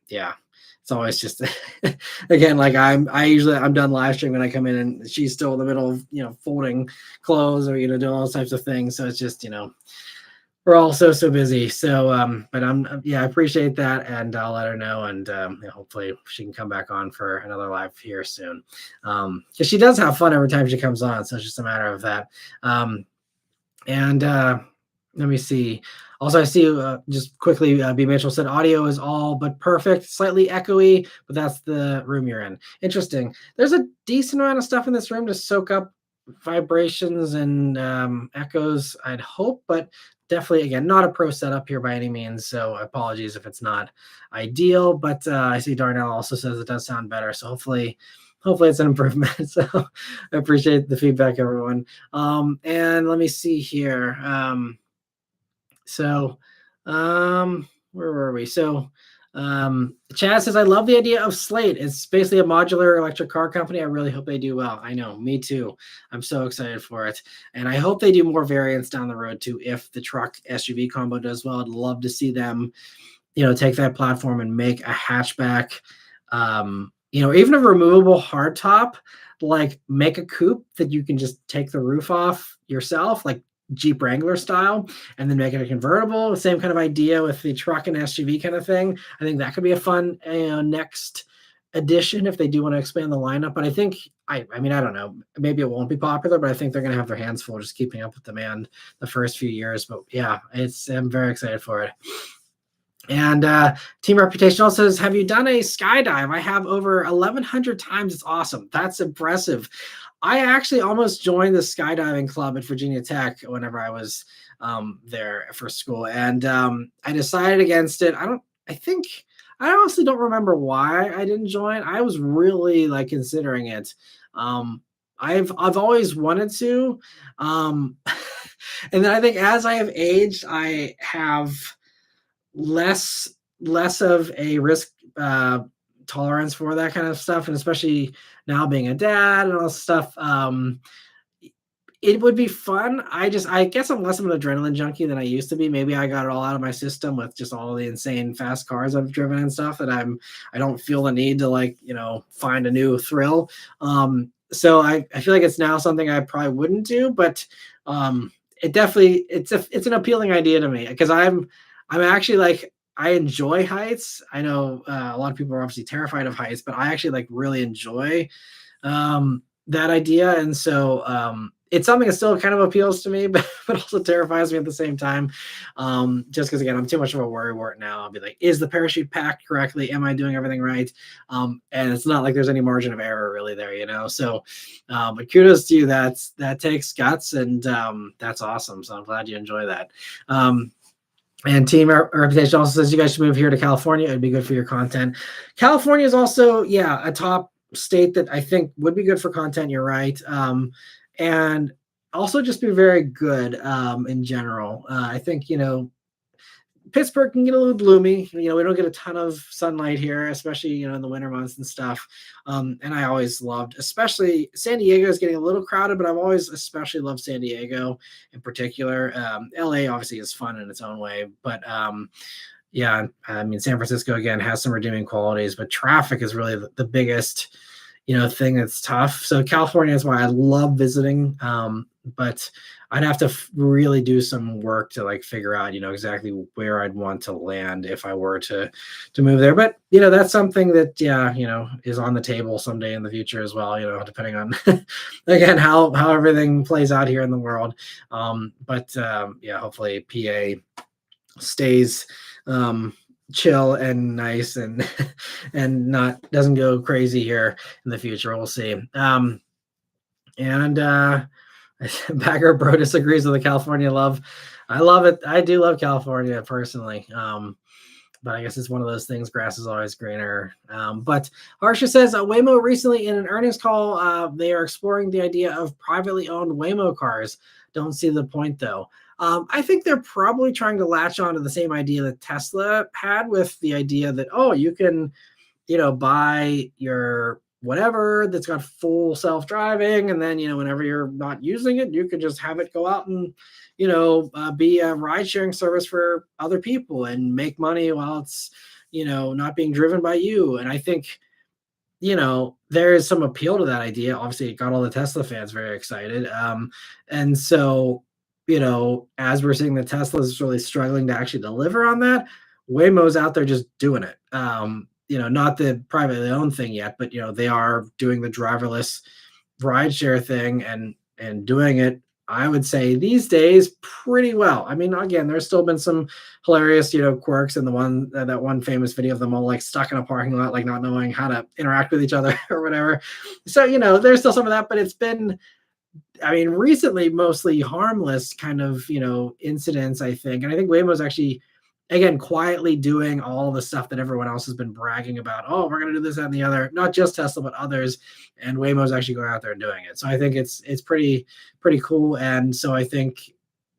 yeah, it's always just again, like I'm done live streaming when I come in, and she's still in the middle of folding clothes or doing all types of things. So it's just we're all so busy. So but I appreciate that, and I'll let her know, and hopefully she can come back on for another live here soon, because she does have fun every time she comes on. So it's just a matter of that. And let me see. Also, I see just quickly, B. Mitchell said audio is all but perfect, slightly echoey, but that's the room you're in. Interesting. There's a decent amount of stuff in this room to soak up vibrations and echoes, I'd hope, but definitely, again, not a pro setup here by any means. So apologies if it's not ideal, but I see Darnell also says it does sound better. So hopefully it's an improvement. So I appreciate the feedback, everyone. And let me see here. Where were we? So Chad says, "I love the idea of Slate. It's basically a modular electric car company. I really hope they do well." I know, me too. I'm so excited for it. And I hope they do more variants down the road too. If the truck SUV combo does well, I'd love to see them, take that platform and make a hatchback, even a removable hardtop, like make a coupe that you can just take the roof off yourself, like Jeep Wrangler style, and then make it a convertible. Same kind of idea with the truck and SUV kind of thing. I think that could be a fun next addition if they do want to expand the lineup. But I think, I mean, I don't know, maybe it won't be popular, but I think they're going to have their hands full just keeping up with demand the first few years. But yeah, I'm very excited for it. And Team Reputation also says, "Have you done a skydive? I have over 1,100 times. It's awesome." That's impressive. I actually almost joined the skydiving club at Virginia Tech whenever I was there for school, and I decided against it. I honestly don't remember why I didn't join. I was really considering it. I've always wanted to, and then I think as I have aged, I have less of a risk tolerance for that kind of stuff, and especially now being a dad and all this stuff, it would be fun. I guess I'm less of an adrenaline junkie than I used to be. Maybe I got it all out of my system with just all the insane fast cars I've driven and stuff, that I don't feel the need to find a new thrill. So I feel like it's now something I probably wouldn't do, but it definitely, it's an appealing idea to me, because I'm actually I enjoy heights. I know a lot of people are obviously terrified of heights, but I actually really enjoy that idea. And so it's something that still kind of appeals to me, but also terrifies me at the same time. Just because again, I'm too much of a worrywart now. I'll be like, is the parachute packed correctly? Am I doing everything right? And it's not like there's any margin of error really there, you know. So, but kudos to you. That takes guts, and that's awesome. So I'm glad you enjoy that. And Team Reputation also says you guys should move here to California. It'd be good for your content. California is also, yeah, a top state that I think would be good for content. You're right. And also just be very good in general. I think, you know, Pittsburgh can get a little gloomy. You know, we don't get a ton of sunlight here, especially, you know, in the winter months and stuff. And I always loved, especially San Diego is getting a little crowded, but I've always especially loved San Diego in particular. LA obviously is fun in its own way, but yeah, I mean, San Francisco again has some redeeming qualities, but traffic is really the biggest, you know, thing that's tough. So California is why I love visiting. But I'd have to really do some work to like figure out, you know, exactly where I'd want to land if I were to move there. But you know, that's something that, yeah, you know, is on the table someday in the future as well. You know, depending on again how everything plays out here in the world. Yeah, hopefully PA stays chill and nice and and doesn't go crazy here in the future. We'll see. Bagger Bro disagrees with the California love. I love it. I do love California personally. But I guess it's one of those things. Grass is always greener. But Harsha says Waymo recently in an earnings call, they are exploring the idea of privately owned Waymo cars. Don't see the point though. I think they're probably trying to latch on to the same idea that Tesla had with the idea that, oh, you can, you know, buy your whatever that's got full self-driving, and then, you know, whenever you're not using it, you can just have it go out and, you know, be a ride-sharing service for other people and make money while it's, you know, not being driven by you. And I think, you know, there is some appeal to that idea. Obviously, it got all the Tesla fans very excited. And so, you know, as we're seeing the Tesla's really struggling to actually deliver on that, Waymo's out there just doing it. You know, not the privately owned thing yet, but you know, they are doing the driverless rideshare thing and doing it, I would say these days pretty well. I mean, again, there's still been some hilarious, you know, quirks in the one that one famous video of them all like stuck in a parking lot, like not knowing how to interact with each other or whatever. So, you know, there's still some of that, but it's been, I mean, recently mostly harmless kind of, you know, incidents, I think. And I think Waymo's actually, again, quietly doing all the stuff that everyone else has been bragging about. Oh, we're going to do this, that, and the other, not just Tesla, but others. And Waymo's actually going out there and doing it. So I think it's pretty cool. And so I think,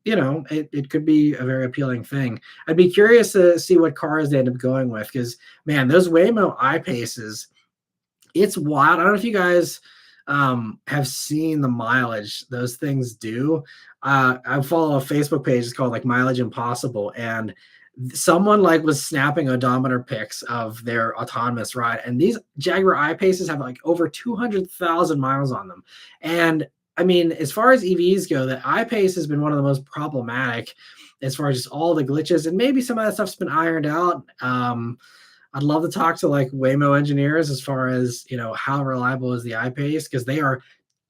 you know, it could be a very appealing thing. I'd be curious to see what cars they end up going with, because man, those Waymo I-Paces, it's wild. I don't know if you guys have seen the mileage those things do. I follow a Facebook page, it's called like Mileage Impossible, and someone like was snapping odometer pics of their autonomous ride, and these Jaguar I-Paces have like over 200,000 miles on them. And I mean, as far as EVs go, the I-Pace has been one of the most problematic as far as just all the glitches, and maybe some of that stuff's been ironed out. I'd love to talk to like Waymo engineers as far as, you know, how reliable is the I-Pace, because they are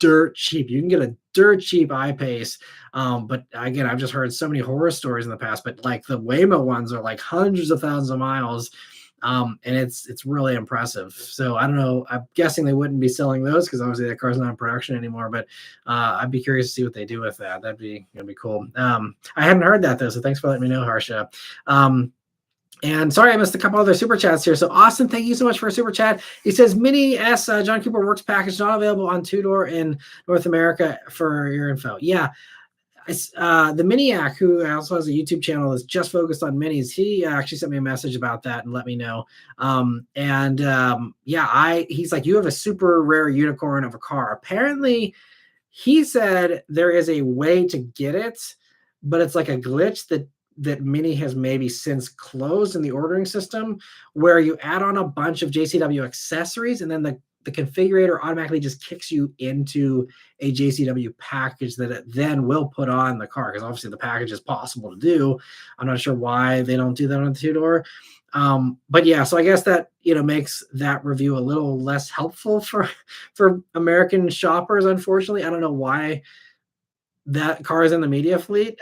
dirt cheap. You can get a dirt cheap I-Pace. But again, I've just heard so many horror stories in the past, but like the Waymo ones are like hundreds of thousands of miles. And it's really impressive. So I don't know. I'm guessing they wouldn't be selling those because obviously that car's not in production anymore. But I'd be curious to see what they do with that. That'd be cool. I hadn't heard that though, so thanks for letting me know, Harsha. And sorry, I missed a couple other super chats here. So Austin, thank you so much for a super chat. He says Mini S John Cooper Works package not available on two-door in North America for your info. Yeah. The Miniac, who also has a YouTube channel that's just focused on minis, he actually sent me a message about that and let me know. He's like, you have a super rare unicorn of a car. Apparently, he said there is a way to get it, but it's like a glitch that Mini has maybe since closed in the ordering system, where you add on a bunch of JCW accessories and then the configurator automatically just kicks you into a JCW package that it then will put on the car, because obviously the package is possible to do. I'm not sure why they don't do that on the two-door. But yeah, so I guess that, you know, makes that review a little less helpful for American shoppers, unfortunately. I don't know why that car is in the media fleet.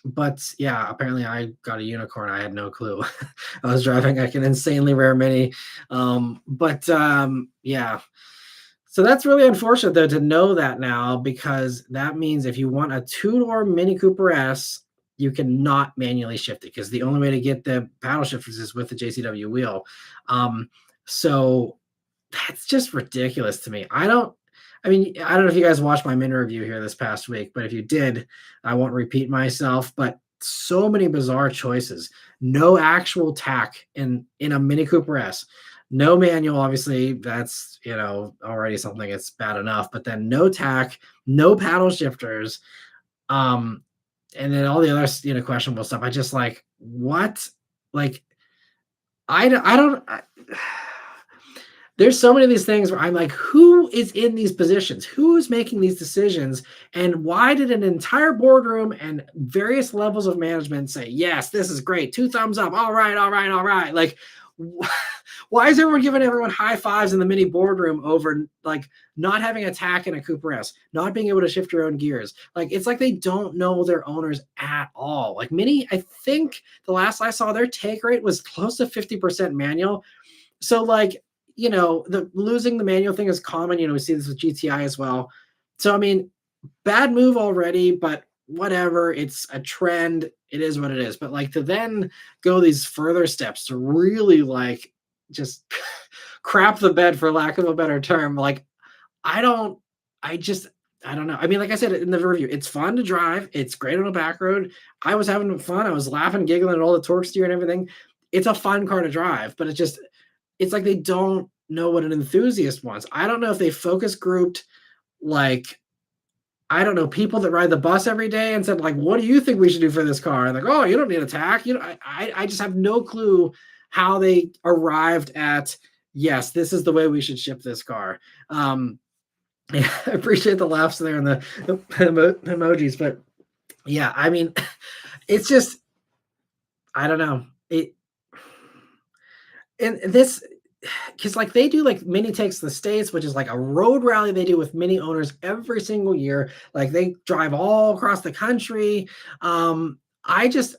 But yeah, apparently I got a unicorn. I had no clue. I was driving like an insanely rare Mini. Yeah. So that's really unfortunate though to know that now, because that means if you want a two-door Mini Cooper S, you cannot manually shift it, because the only way to get the paddle shifters is with the JCW wheel. So that's just ridiculous to me. I mean, I don't know if you guys watched my Mini review here this past week, but if you did, I won't repeat myself. But so many bizarre choices. No actual tack in a Mini Cooper S. No manual, obviously. That's already something that's bad enough. But then no tack, no paddle shifters, um, and then all the other questionable stuff. I just like what, like I don't. There's so many of these things where I'm like, who is in these positions? Who's making these decisions? And why did an entire boardroom and various levels of management say, yes, this is great, 2 thumbs up, all right, all right, all right? Like, why is everyone giving everyone high fives in the Mini boardroom over like not having a tack in a Cooper S, not being able to shift your own gears? Like, it's like they don't know their owners at all. Like Mini, I think the last I saw, their take rate was close to 50% manual. So like, the losing the manual thing is common. We see this with GTI as well. So I mean, bad move already, but whatever. It's a trend. It is what it is. But like to then go these further steps to really like just crap the bed, for lack of a better term. Like I don't know. I mean, like I said in the review, it's fun to drive. It's great on a back road. I was having fun. I was laughing, giggling at all the torque steer and everything. It's a fun car to drive, but it's like they don't know what an enthusiast wants. I don't know if they focus grouped, like, I don't know, people that ride the bus every day and said, like, what do you think we should do for this car? And like, oh, you don't need a tack. I just have no clue how they arrived at, yes, this is the way we should ship this car. Yeah, I appreciate the laughs there and the emojis, but yeah, I mean, it's just, I don't know. And this, because like they do like Mini Takes the States, which is like a road rally they do with Mini owners every single year. Like they drive all across the country. I just,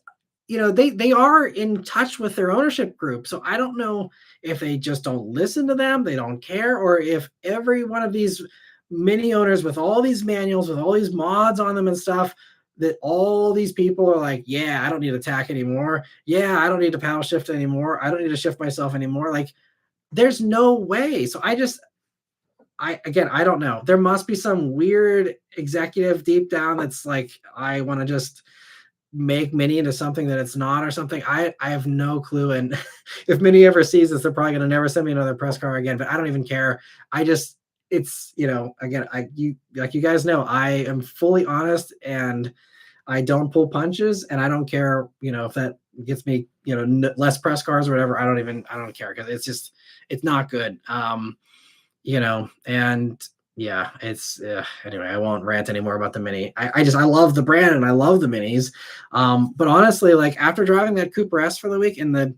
they are in touch with their ownership group. So I don't know if they just don't listen to them, they don't care, or if every one of these Mini owners with all these manuals, with all these mods on them and stuff, that all these people are like, yeah, I don't need to tack anymore. Yeah, I don't need to paddle shift anymore. I don't need to shift myself anymore. Like, there's no way. So I don't know. There must be some weird executive deep down that's like, I want to just make Mini into something that it's not or something. I have no clue. And if Mini ever sees this, they're probably going to never send me another press car again, but I don't even care. It's, again, you guys know, I am fully honest and I don't pull punches, and I don't care, if that gets me, less press cars or whatever. I don't care, because it's not good. And yeah, it's anyway, I won't rant anymore about the Mini. I love the brand and I love the Minis. But honestly, like after driving that Cooper S for the week and the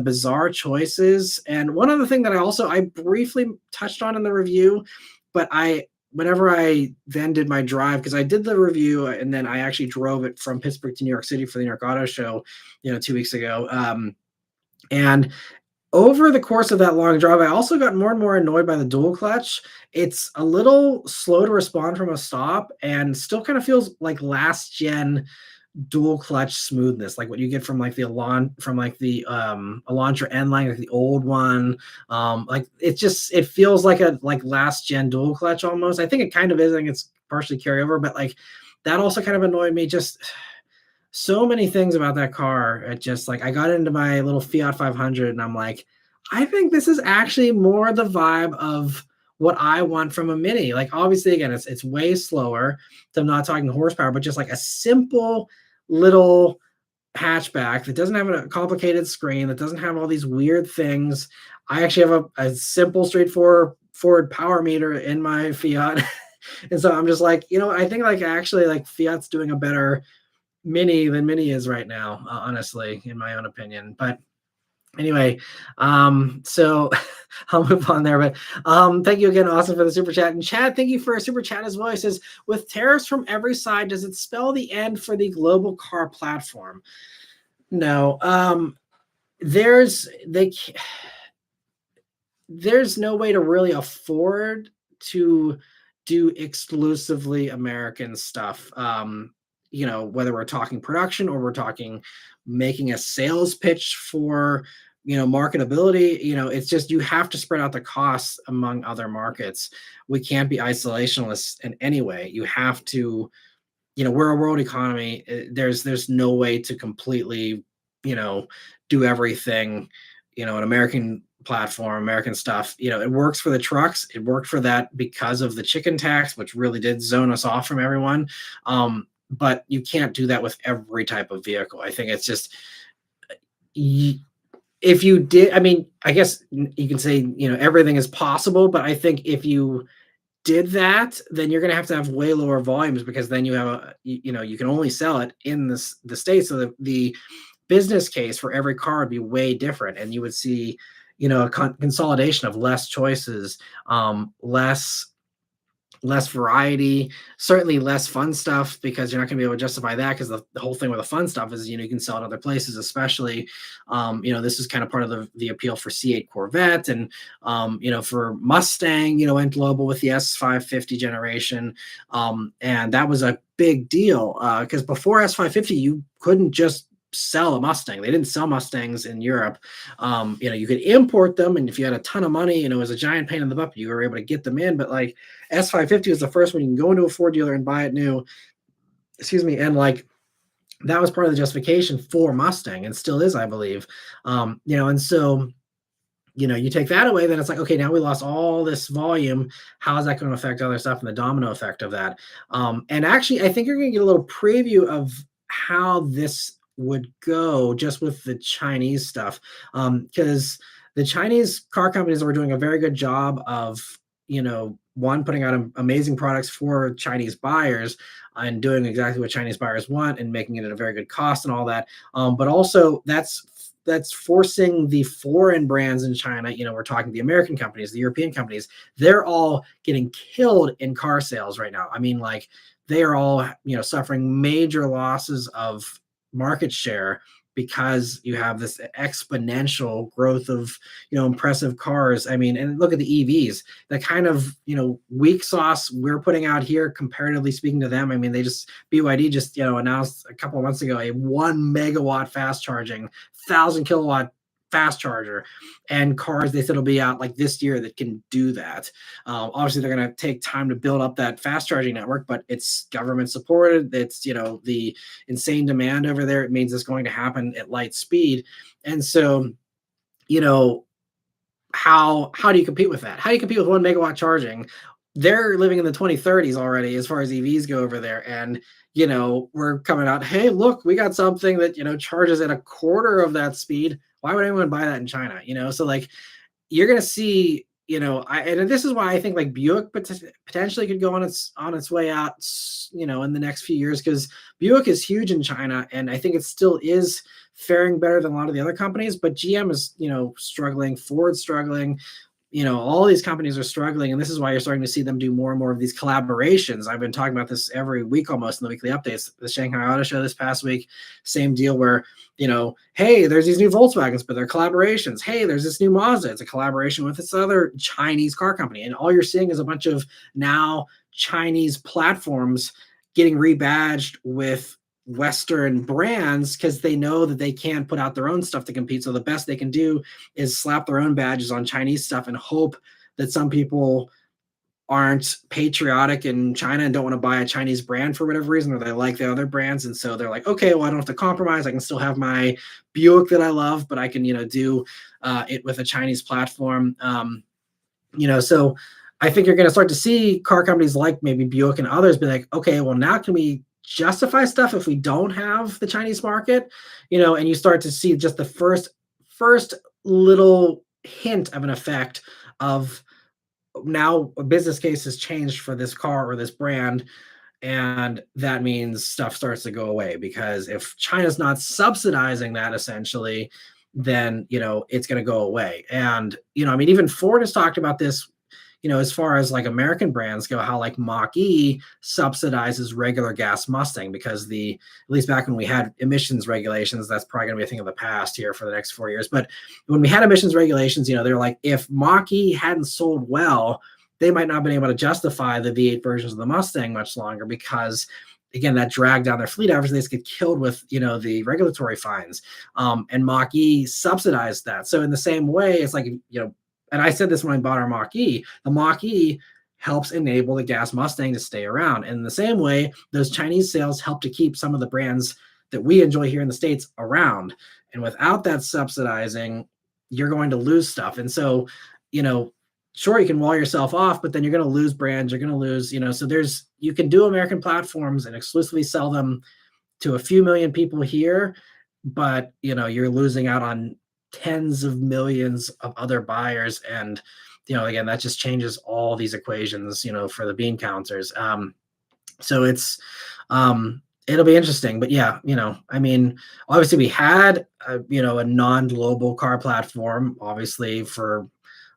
bizarre choices, and one other thing that I briefly touched on in the review, but whenever I then did my drive, because I did the review and then I actually drove it from Pittsburgh to New York City for the New York Auto Show, 2 weeks ago. And over the course of that long drive, I also got more and more annoyed by the dual clutch. It's a little slow to respond from a stop and still kind of feels like last gen dual clutch smoothness, like what you get from like the Elantra N line, like the old one. Like it feels like a last gen dual clutch almost. I think it kind of is. I think it's partially carryover, but like that also kind of annoyed me. Just so many things about that car. It just like I got into my little Fiat 500 and I'm like, I think this is actually more the vibe of what I want from a Mini. Like obviously, again, it's way slower. So I'm not talking horsepower, but just like a simple little hatchback that doesn't have a complicated screen, that doesn't have all these weird things. I actually have a simple, straightforward power meter in my Fiat. And so I'm just like, I think like actually like Fiat's doing a better Mini than Mini is right now, honestly, in my own opinion. But Anyway, so I'll move on there. But thank you again, Austin, for the super chat. And Chad, thank you for a super chat as well. He says, with tariffs from every side, does it spell the end for the global car platform? No. There's they there's no way to really afford to do exclusively American stuff. Whether we're talking production or we're talking making a sales pitch for, marketability, it's just you have to spread out the costs among other markets. We can't be isolationist in any way. You have to, we're a world economy. There's no way to completely, do everything, an American platform, American stuff. It works for the trucks. It worked for that because of the chicken tax, which really did zone us off from everyone. But you can't do that with every type of vehicle. I think it's just, if you did, I mean, I guess you can say, everything is possible, but I think if you did that, then you're going to have way lower volumes, because then you have you can only sell it in the States. So the business case for every car would be way different, and you would see, a consolidation of less choices, less variety, certainly less fun stuff, because you're not going to be able to justify that, because the whole thing with the fun stuff is, you can sell it other places, especially, this is kind of part of the appeal for C8 Corvette, and, for Mustang, went global with the S550 generation. And that was a big deal, because before S550, you couldn't just sell a Mustang. They didn't sell Mustangs in Europe. You could import them, and if you had a ton of money, it was a giant pain in the butt, you were able to get them in. But like S550 was the first one you can go into a Ford dealer and buy it new. Excuse me. And like, that was part of the justification for Mustang, and still is, I believe. And so, you take that away, then it's like, okay, now we lost all this volume. How is that going to affect other stuff, and the domino effect of that? And actually, I think you're going to get a little preview of how this would go just with the Chinese stuff, because the Chinese car companies were doing a very good job of, one, putting out amazing products for Chinese buyers and doing exactly what Chinese buyers want and making it at a very good cost and all that. But also that's forcing the foreign brands in China, we're talking the American companies, the European companies, they're all getting killed in car sales right now. I mean, like, they are all, suffering major losses of market share, because you have this exponential growth of, impressive cars. I mean, and look at the EVs, the kind of, weak sauce we're putting out here, comparatively speaking to them. I mean, BYD just, announced a couple of months ago a 1 megawatt fast charging, 1,000 kilowatt fast charger, and cars they said will be out like this year that can do that. Obviously, they're going to take time to build up that fast charging network, but it's government supported. It's, the insane demand over there. It means it's going to happen at light speed. And so, how do you compete with that? How do you compete with 1 megawatt charging? They're living in the 2030s already as far as EVs go over there. And, we're coming out, hey, look, we got something that, charges at a quarter of that speed. Why would anyone buy that in China? So like, you're going to see, and this is why I think like Buick potentially could go on its way out, in the next few years, because Buick is huge in China, and I think it still is faring better than a lot of the other companies. But GM is, struggling, Ford's struggling. All these companies are struggling, and this is why you're starting to see them do more and more of these collaborations. I've been talking about this every week almost in the weekly updates. The Shanghai Auto Show this past week, same deal where, hey, there's these new Volkswagens, but they're collaborations. Hey, there's this new Mazda. It's a collaboration with this other Chinese car company. And all you're seeing is a bunch of now Chinese platforms getting rebadged with Western brands, because they know that they can't put out their own stuff to compete. So the best they can do is slap their own badges on Chinese stuff and hope that some people aren't patriotic in China and don't want to buy a Chinese brand for whatever reason, or they like the other brands. And so they're like, okay, well, I don't have to compromise. I can still have my Buick that I love, but I can, do it with a Chinese platform. So I think you're going to start to see car companies like maybe Buick and others be like, okay, well, now can we justify stuff if we don't have the Chinese market? And you start to see just the first little hint of an effect of, now a business case has changed for this car or this brand. And that means stuff starts to go away, because if China's not subsidizing that, essentially, then, it's going to go away. And, I mean, even Ford has talked about this, as far as like American brands go, how like Mach-E subsidizes regular gas Mustang because at least back when we had emissions regulations, that's probably going to be a thing of the past here for the next 4 years. But when we had emissions regulations, they're like, if Mach-E hadn't sold well, they might not have been able to justify the V8 versions of the Mustang much longer because, again, that dragged down their fleet average. They just get killed with, the regulatory fines. And Mach-E subsidized that. So in the same way, it's like, and I said this when I bought our Mach-E, the Mach-E helps enable the gas Mustang to stay around. And in the same way, those Chinese sales help to keep some of the brands that we enjoy here in the States around. And without that subsidizing, you're going to lose stuff. And so, sure, you can wall yourself off, but then you're going to lose brands. You're going to lose, so you can do American platforms and exclusively sell them to a few million people here, but, you're losing out on tens of millions of other buyers. And, again, that just changes all these equations, for the bean counters. So it's, it'll be interesting, but yeah, I mean, obviously we had, a non-global car platform, obviously for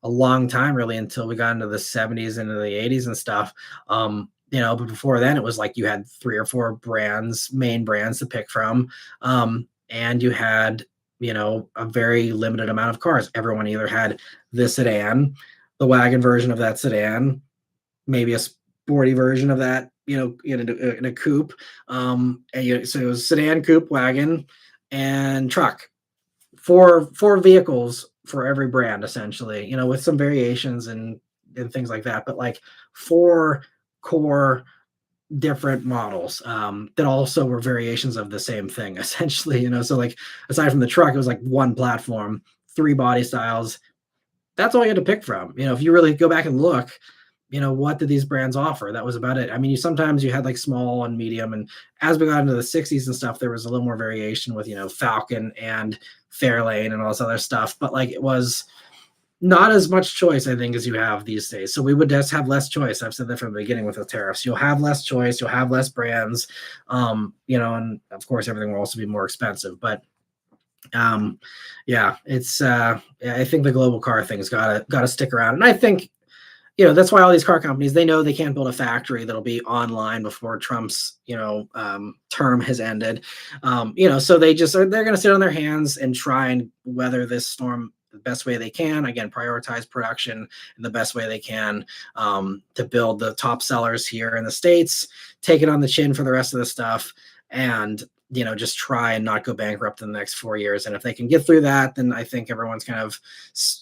a long time, really, until we got into the 70s, into the 80s and stuff. But before then it was like you had 3 or 4 main brands to pick from. And you had, a very limited amount of cars. Everyone either had the sedan, the wagon version of that sedan, maybe a sporty version of that, in a coupe. So it was sedan, coupe, wagon, and truck. Four vehicles for every brand, essentially, with some variations and things like that. But like 4 core different models that also were variations of the same thing, essentially. So like aside from the truck, it was like 1 platform, 3 body styles. That's all you had to pick from. If you really go back and look, what did these brands offer? That was about it. I mean, sometimes you had like small and medium, and as we got into the 60s and stuff, there was a little more variation with, Falcon and Fairlane and all this other stuff, but like it was not as much choice, I think, as you have these days. So we would just have less choice. I've said that from the beginning with the tariffs. You'll have less choice. You'll have less brands, and of course, everything will also be more expensive. But it's I think the global car thing's gotta stick around. And I think, that's why all these car companies, they know they can't build a factory that'll be online before Trump's, term has ended. So they're going to sit on their hands and try and weather this storm the best way they can. Again, prioritize production in the best way they can, to build the top sellers here in the States, take it on the chin for the rest of the stuff, and just try and not go bankrupt in the next 4 years. And if they can get through that, then I think everyone's kind of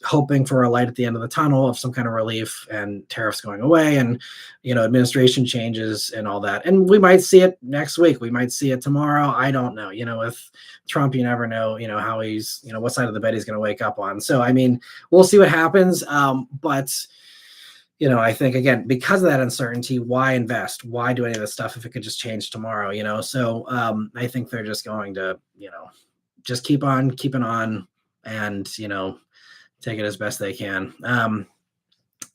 hoping for a light at the end of the tunnel of some kind of relief and tariffs going away and, administration changes and all that. And we might see it next week. We might see it tomorrow. I don't know. With Trump, you never know, how he's, what side of the bed he's going to wake up on. So, I mean, we'll see what happens. But I think, again, because of that uncertainty, why invest? Why do any of this stuff if it could just change tomorrow? So I think they're just going to, just keep on keeping on and, take it as best they can.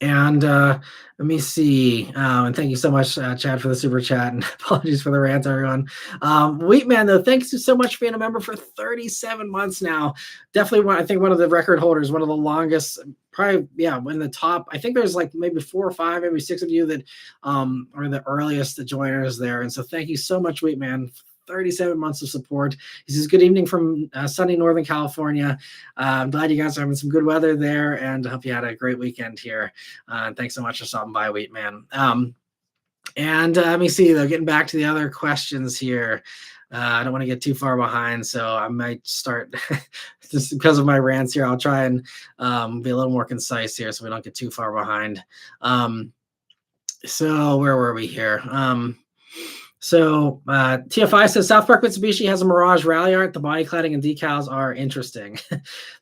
And let me see. And thank you so much, Chad, for the super chat, and apologies for the rant, everyone. Wheatman, though, thanks so much for being a member for 37 months now. Definitely I think one of the record holders, one of the longest, probably, in the top. I think there's like maybe 4 or 5, maybe 6 of you that are the earliest joiners there. And so thank you so much, Wheatman. 37 months of support. He says, good evening from sunny Northern California. I'm glad you guys are having some good weather there, and I hope you had a great weekend here. Thanks so much for stopping by, Wheatman. And let me see, though, getting back to the other questions here. I don't want to get too far behind, so I might start, just because of my rants here, I'll try and be a little more concise here so we don't get too far behind. So where were we here? So TFI says South Park Mitsubishi has a Mirage rally art. The body cladding and decals are interesting.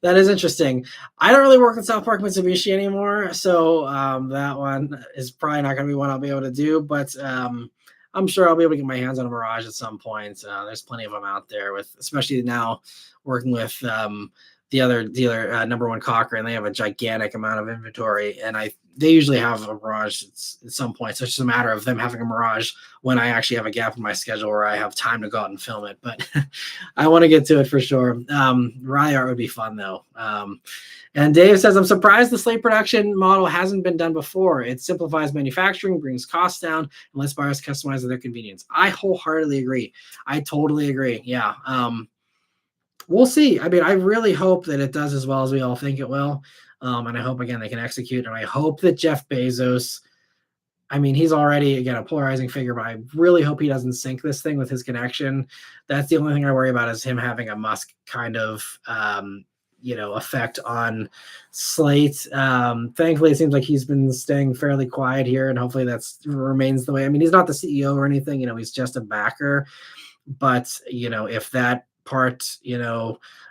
That is interesting. I don't really work with South Park Mitsubishi anymore, so that one is probably not going to be one I'll be able to do. But I'm sure I'll be able to get my hands on a Mirage at some point. There's plenty of them out there, especially now working with the other dealer, number one Cochrane. They have a gigantic amount of inventory, and they usually have a Mirage at some point. So it's just a matter of them having a Mirage when I actually have a gap in my schedule where I have time to go out and film it. But I want to get to it for sure. Rally art would be fun though. And Dave says, I'm surprised the slate production model hasn't been done before. It simplifies manufacturing, brings costs down, and lets buyers customize at their convenience. I wholeheartedly agree. I totally agree. Yeah. We'll see. I mean, I really hope that it does as well as we all think it will. And I hope, again, they can execute. And I hope that Jeff Bezos, I mean, he's already, again, a polarizing figure, but I really hope he doesn't sink this thing with his connection. That's the only thing I worry about is him having a Musk kind of, effect on Slate. Thankfully, it seems like he's been staying fairly quiet here, and hopefully that remains the way. I mean, he's not the CEO or anything, he's just a backer. But, if that part,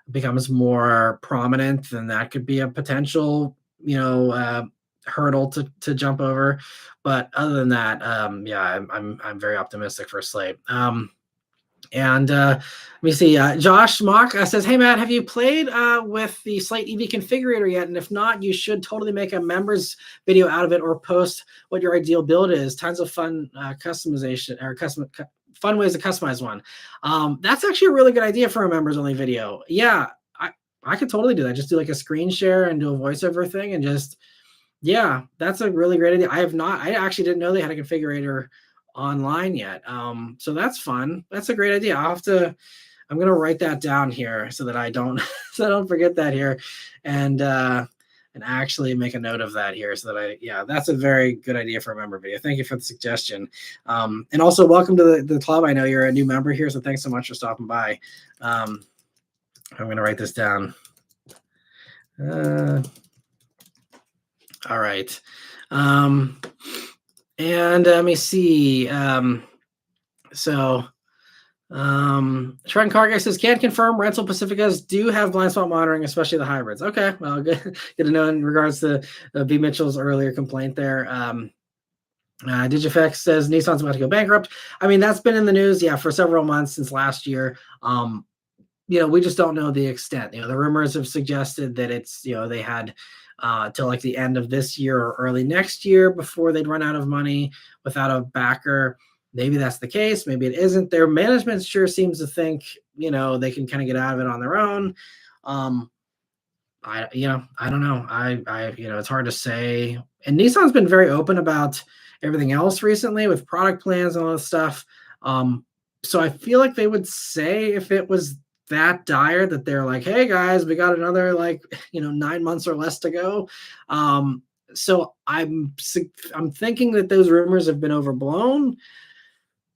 becomes more prominent, then that could be a potential, hurdle to jump over. But other than that, I'm very optimistic for Slate. And let me see. Josh Mock says, "Hey Matt, have you played with the Slate EV configurator yet? And if not, you should totally make a members video out of it or post what your ideal build is. Tons of fun customization or fun ways to customize one." That's actually a really good idea for a members only video. Yeah, I could totally do that. Just do like a screen share and do a voiceover thing and just, yeah, that's a really great idea. I actually didn't know they had a configurator online yet. So that's fun. That's a great idea. I'm going to write that down here so that I don't, forget that here and actually make a note of that here so that that's a very good idea for a member video. Thank you for the suggestion. And also welcome to the club. I know you're a new member here, so thanks so much for stopping by. I'm going to write this down. All right. And let me see. Trent Car Guy says, "Can't confirm rental Pacificas do have blind spot monitoring, especially the hybrids." Okay, well, good to know in regards to B. Mitchell's earlier complaint there. Digifex says Nissan's about to go bankrupt. I mean, that's been in the news, for several months since last year. We just don't know the extent. The rumors have suggested that it's, they had till like the end of this year or early next year before they'd run out of money without a backer. Maybe that's the case. Maybe it isn't. Their management sure seems to think, they can kind of get out of it on their own. I don't know. It's hard to say. And Nissan's been very open about everything else recently with product plans and all this stuff. So I feel like they would say if it was that dire that they're like, "Hey guys, we got another 9 months or less to go." So I'm thinking that those rumors have been overblown.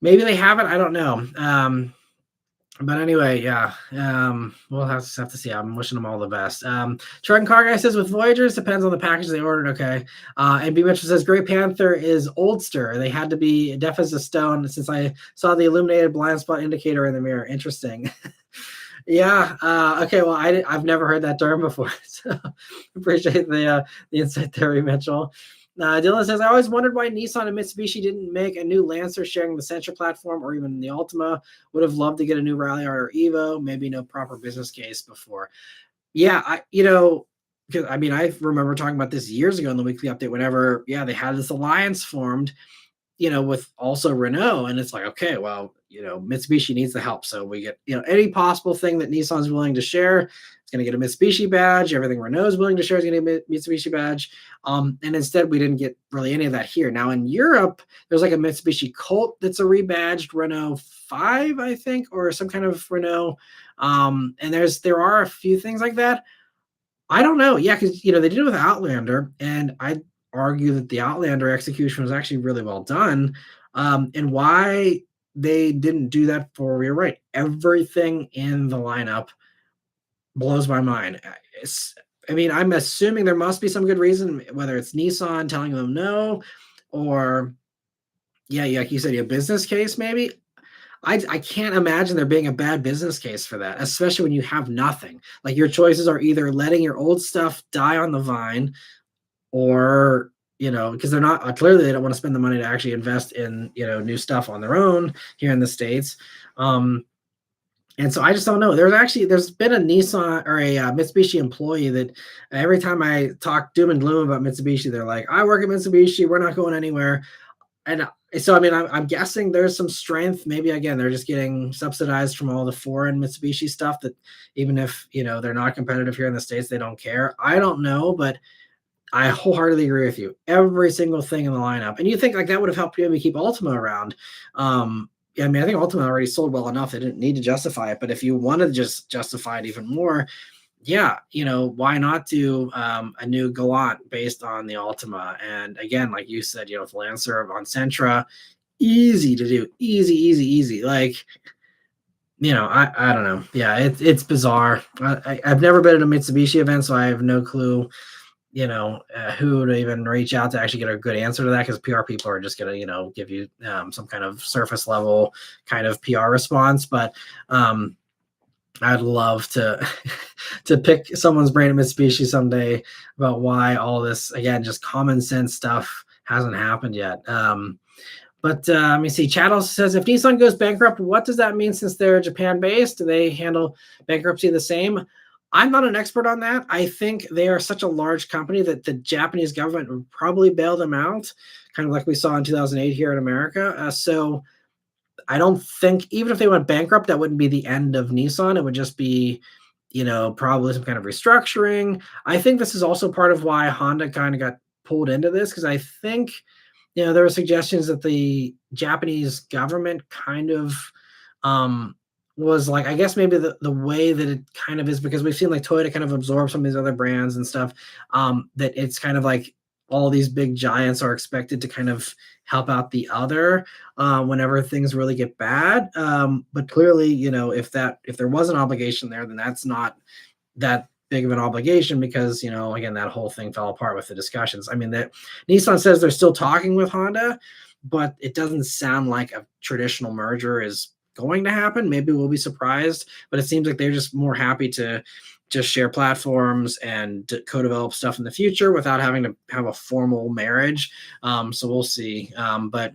Maybe they haven't. I don't know. But anyway, we'll have to see. I'm wishing them all the best. Truck and Car Guy says, "With Voyagers, depends on the package they ordered." Okay. And B. Mitchell says, "Gray Panther is Oldster. They had to be deaf as a stone since I saw the illuminated blind spot indicator in the mirror." Interesting. Yeah. Okay. Well, I've never heard that term before, so appreciate the insight there, B. Mitchell. Dylan says, "I always wondered why Nissan and Mitsubishi didn't make a new Lancer sharing the Sentra platform or even the Altima. Would have loved to get a new Rally Art or Evo. Maybe no proper business case before." Yeah, because I remember talking about this years ago in the weekly update. Whenever, they had this alliance formed, with also Renault, and it's like, okay, well, Mitsubishi needs the help, so we get, any possible thing that Nissan's willing to share, it's going to get a Mitsubishi badge. Everything Renault is willing to share is going to get a Mitsubishi badge. And instead, we didn't get really any of that here. Now in Europe, there's like a Mitsubishi Colt that's a rebadged Renault 5, I think, or some kind of Renault. And there are a few things like that. I don't know. Yeah, because they did it with Outlander, and I argue that the Outlander execution was actually really well done. And why they didn't do that for Rear Right. Everything in the lineup blows my mind. I'm assuming there must be some good reason, whether it's Nissan telling them no, or like you said, a business case maybe. I can't imagine there being a bad business case for that, especially when you have nothing. Like, your choices are either letting your old stuff die on the vine, or because they're not clearly they don't want to spend the money to actually invest in new stuff on their own here in the States. And And so I just don't know. There's been a Nissan or a Mitsubishi employee that every time I talk doom and gloom about Mitsubishi, they're like, "I work at Mitsubishi. We're not going anywhere." And so, I mean, I'm guessing there's some strength. Maybe again, they're just getting subsidized from all the foreign Mitsubishi stuff. That even if they're not competitive here in the States, they don't care. I don't know, but I wholeheartedly agree with you. Every single thing in the lineup, and you think like that would have helped maybe keep Ultima around. Yeah, I mean, I think Ultima already sold well enough; they didn't need to justify it. But if you wanted to just justify it even more, yeah, why not do a new Gallant based on the Ultima? And again, like you said, with Lancer on Sentra, easy to do, easy, easy, easy. Like, I don't know. Yeah, it's bizarre. I've never been at a Mitsubishi event, so I have no clue who to even reach out to actually get a good answer to that, because PR people are just going to, give you some kind of surface level kind of PR response. But I'd love to to pick someone's brain at Mitsubishi someday about why all this, again, just common sense stuff hasn't happened yet. But let me see. Chad also says, if Nissan goes bankrupt, what does that mean since they're Japan based? Do they handle bankruptcy the same? I'm not an expert on that. I think they are such a large company that the Japanese government would probably bail them out, kind of like we saw in 2008 here in America. So I don't think, even if they went bankrupt, that wouldn't be the end of Nissan. It would just be, probably some kind of restructuring. I think this is also part of why Honda kind of got pulled into this, because I think, there were suggestions that the Japanese government kind of was like, I guess maybe the way that it kind of is, because we've seen like Toyota kind of absorb some of these other brands and stuff, that it's kind of like all these big giants are expected to kind of help out the other whenever things really get bad. But clearly, if there was an obligation there, then that's not that big of an obligation, because again, that whole thing fell apart with the discussions. I mean, that Nissan says they're still talking with Honda, but it doesn't sound like a traditional merger is going to happen. Maybe we'll be surprised, but it seems like they're just more happy to just share platforms and co-develop stuff in the future without having to have a formal marriage. So we'll see. But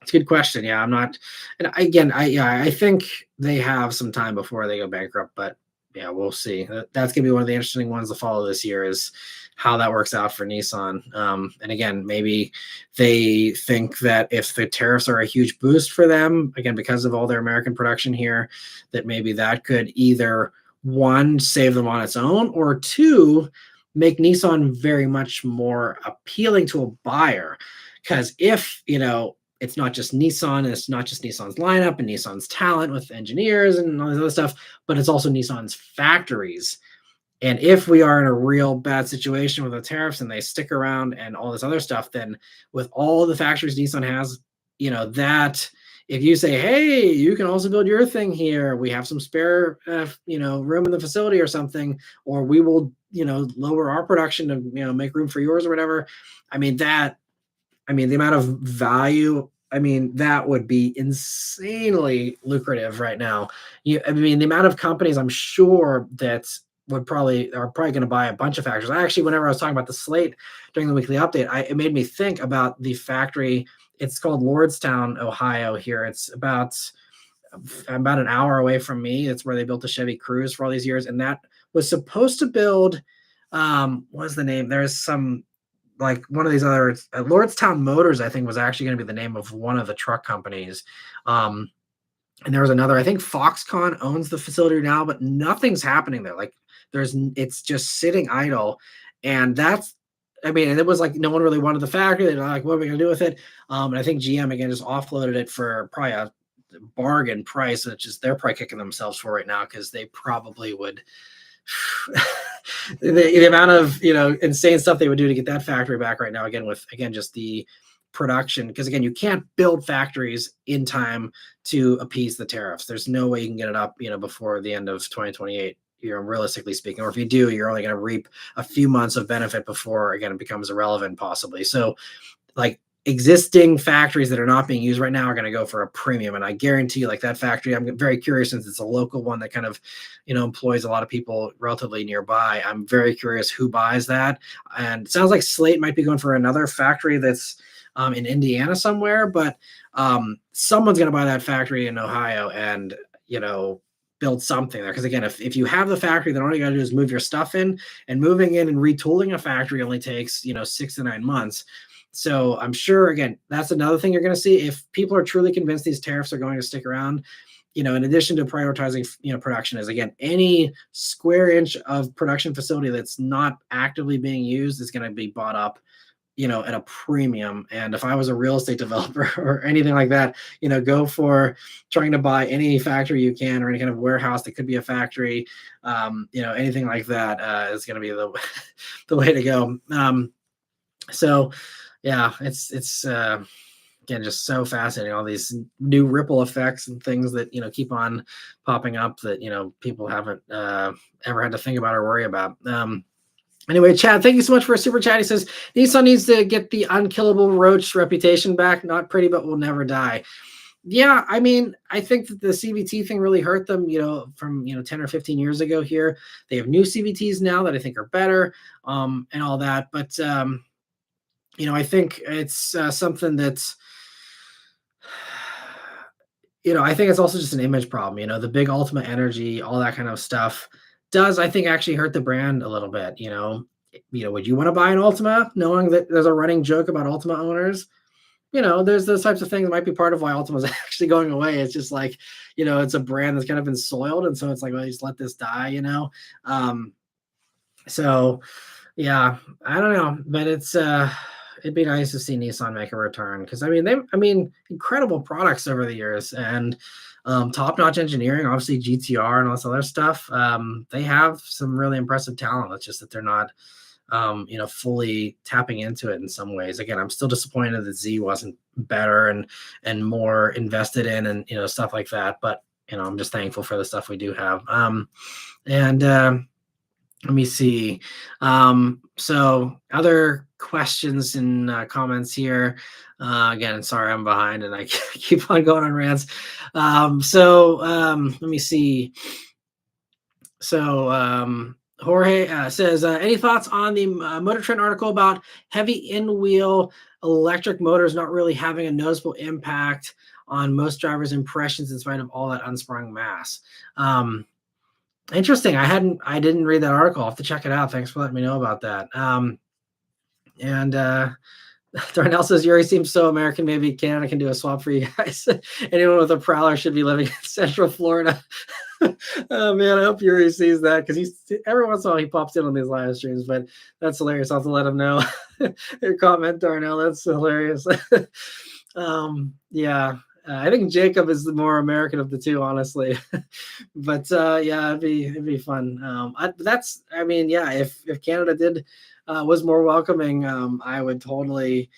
it's a good question. Yeah, I'm not. And again, I think they have some time before they go bankrupt, but yeah, we'll see. That's gonna be one of the interesting ones to follow this year, is how that works out for Nissan. And again, maybe they think that if the tariffs are a huge boost for them, again, because of all their American production here, that maybe that could either, one, save them on its own, or two, make Nissan very much more appealing to a buyer. Because if, it's not just Nissan, and it's not just Nissan's lineup and Nissan's talent with engineers and all this other stuff, but it's also Nissan's factories. And if we are in a real bad situation with the tariffs and they stick around and all this other stuff, then with all the factories Nissan has, that if you say, hey, you can also build your thing here, we have some spare, room in the facility or something, or we will, lower our production to, make room for yours or whatever. The amount of value, that would be insanely lucrative right now. The amount of companies I'm sure that are probably going to buy a bunch of factories. Whenever I was talking about the slate during the weekly update, it made me think about the factory. It's called Lordstown, Ohio here. It's about an hour away from me. It's where they built the Chevy Cruze for all these years. And that was supposed to build, what's the name? There's some, like one of these other Lordstown Motors, I think, was actually going to be the name of one of the truck companies. And there was another, I think Foxconn owns the facility now, but nothing's happening there. Like it's just sitting idle. And and it was like, no one really wanted the factory. They're like, what are we going to do with it? And I think GM again just offloaded it for probably a bargain price, which is they're probably kicking themselves for right now, because they probably would the amount of insane stuff they would do to get that factory back right now, again with just the production, because again, you can't build factories in time to appease the tariffs. There's no way you can get it up before the end of 2028, realistically speaking, or if you do, you're only going to reap a few months of benefit before again it becomes irrelevant possibly. So like existing factories that are not being used right now are going to go for a premium. And I guarantee you, like that factory, I'm very curious, since it's a local one that kind of, employs a lot of people relatively nearby. I'm very curious who buys that. And it sounds like Slate might be going for another factory that's in Indiana somewhere, but someone's going to buy that factory in Ohio. And, build something there. Because again, if you have the factory, then all you got to do is move your stuff in, and moving in and retooling a factory only takes 6 to 9 months. So I'm sure, again, that's another thing you're going to see if people are truly convinced these tariffs are going to stick around. In addition to prioritizing, production, is again, any square inch of production facility that's not actively being used is going to be bought up, at a premium. And if I was a real estate developer or anything like that, go for trying to buy any factory you can, or any kind of warehouse that could be a factory. Anything like that is going to be the the way to go. So yeah, it's again, just so fascinating, all these new ripple effects and things that keep on popping up that people haven't ever had to think about or worry about. Anyway, Chad, thank you so much for a super chat. He says Nissan needs to get the unkillable roach reputation back. Not pretty, but will never die. Yeah, I mean, I think that the CVT thing really hurt them, from 10 or 15 years ago here. They have new CVTs now that I think are better, and all that. But I think it's something that's, I think it's also just an image problem. The big Ultima Energy, all that kind of stuff does, I think, actually hurt the brand a little bit. Would you want to buy an Ultima knowing that there's a running joke about Ultima owners? There's those types of things that might be part of why Ultima is actually going away. It's just like, it's a brand that's kind of been soiled. And so it's like, well, just let this die, So yeah, I don't know, but it'd be nice to see Nissan make a return, because incredible products over the years, and top-notch engineering, obviously GTR and all this other stuff. They have some really impressive talent. It's just that they're not fully tapping into it in some ways. Again, I'm still disappointed that Z wasn't better and more invested in, and stuff like that. But I'm just thankful for the stuff we do have. Let me see. So other questions and comments here. Again, sorry, I'm behind and I keep on going on rants. Let me see. So Jorge says, any thoughts on the Motor Trend article about heavy in-wheel electric motors not really having a noticeable impact on most drivers' impressions in spite of all that unsprung mass? Interesting. I didn't read that article. I'll have to check it out. Thanks for letting me know about that. Darnell says, Yuri seems so American. Maybe Canada can do a swap for you guys. Anyone with a Prowler should be living in Central Florida. Oh man, I hope Yuri sees that, because every once in a while he pops in on these live streams, but that's hilarious. I'll have to let him know. Your comment, Darnell, that's hilarious. Yeah. I think Jacob is the more American of the two, honestly. But yeah, it'd be fun. If Canada was more welcoming, I would totally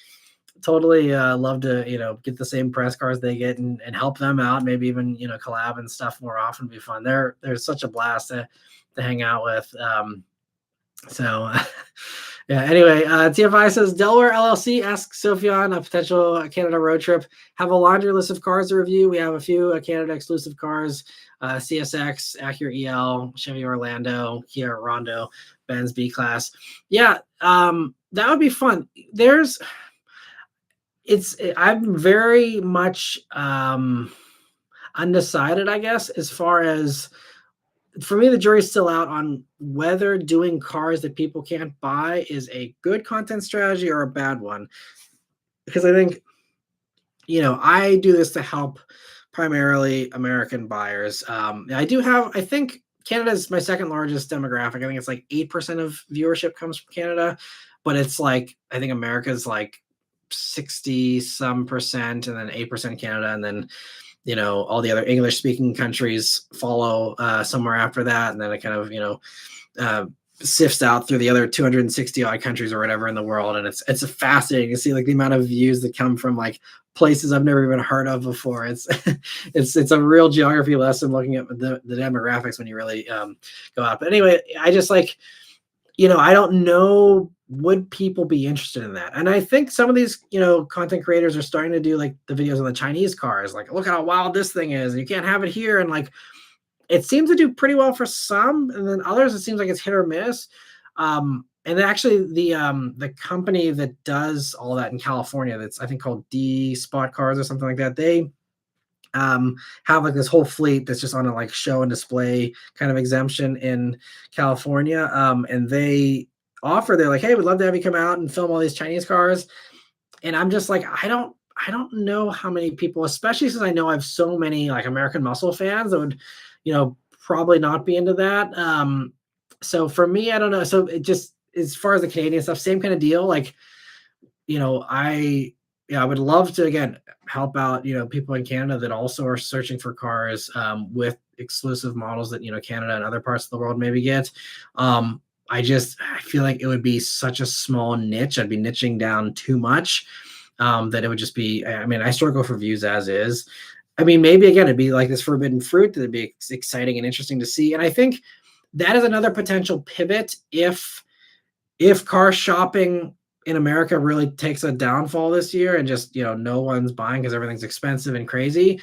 love to get the same press cars they get and help them out. Maybe even collab and stuff more often would be fun. They're such a blast to hang out with. Yeah, anyway, TFI says, Delaware LLC asks Sophion a potential Canada road trip. Have a laundry list of cars to review. We have a few Canada exclusive cars, CSX, Acura EL, Chevy Orlando, Kia Rondo, Benz B-Class. Yeah, that would be fun. I'm very much undecided, I guess, as far as, for me, the jury's still out on whether doing cars that people can't buy is a good content strategy or a bad one. Because I think, I do this to help primarily American buyers. I think Canada is my second largest demographic. I think it's like 8% of viewership comes from Canada, but it's like, I think America's like 60 some percent, and then 8% Canada, and then all the other English speaking countries follow somewhere after that, and then it kind of sifts out through the other 260 odd countries or whatever in the world. And it's fascinating to see like the amount of views that come from like places I've never even heard of before. It's a real geography lesson looking at the demographics when you really go out. But anyway, I just like, I don't know, would people be interested in that? And I think some of these, content creators are starting to do like the videos on the Chinese cars, like, look how wild this thing is, and you can't have it here. And like, it seems to do pretty well for some, and then others, it seems like it's hit or miss. And actually the company that does all that in California, that's I think called D Spot Cars or something like that, they um, have like this whole fleet that's just on a like show and display kind of exemption in California. And they're like, hey, we'd love to have you come out and film all these Chinese cars. And I'm just like, I don't know how many people, especially since I know I have so many like American Muscle fans that would, probably not be into that. So for me, I don't know. So it just, as far as the Canadian stuff, same kind of deal. Like, I would love to again help out, people in Canada that also are searching for cars with exclusive models that, Canada and other parts of the world maybe get. I feel like it would be such a small niche. I'd be niching down too much, that it would just be, I mean, I still go for views as is. I mean, maybe again, it'd be like this forbidden fruit that'd be exciting and interesting to see. And I think that is another potential pivot if car shopping in America really takes a downfall this year and just, no one's buying because everything's expensive and crazy,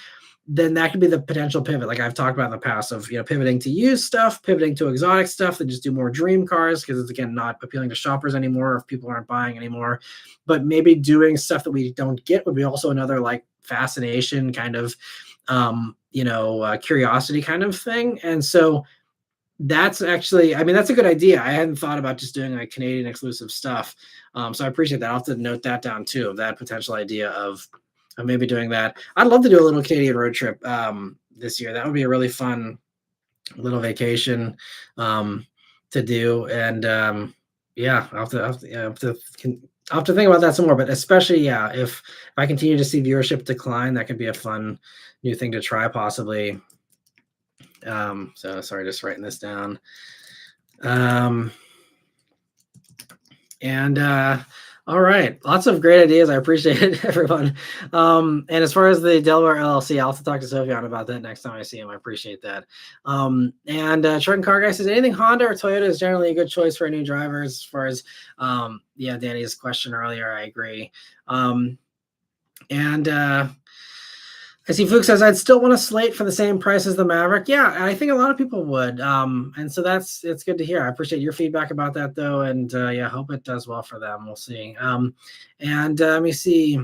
then that could be the potential pivot. Like I've talked about in the past of, pivoting to used stuff, pivoting to exotic stuff that just do more dream cars because it's again not appealing to shoppers anymore if people aren't buying anymore. But maybe doing stuff that we don't get would be also another like fascination kind of, curiosity kind of thing. And so that's actually, I mean, that's a good idea. I hadn't thought about just doing like Canadian exclusive stuff. So I appreciate that. I'll have to note that down too, of that potential idea of maybe doing that. I'd love to do a little Canadian road trip this year. That would be a really fun little vacation to do. And yeah, I'll have to think about that some more, but especially, yeah, if I continue to see viewership decline, that could be a fun new thing to try possibly. So sorry, just writing this down. And all right, lots of great ideas. I appreciate it, everyone. And as far as the Delaware LLC, I'll have to talk to Sophion about that next time I see him. I appreciate that. And Trenton Car Guy says, anything Honda or Toyota is generally a good choice for a new driver. As far as Danny's question earlier, I agree. And I see Fuchs says, I'd still want a Slate for the same price as the Maverick. Yeah, I think a lot of people would. And so it's good to hear. I appreciate your feedback about that, though. And yeah, hope it does well for them. We'll see. And let me see.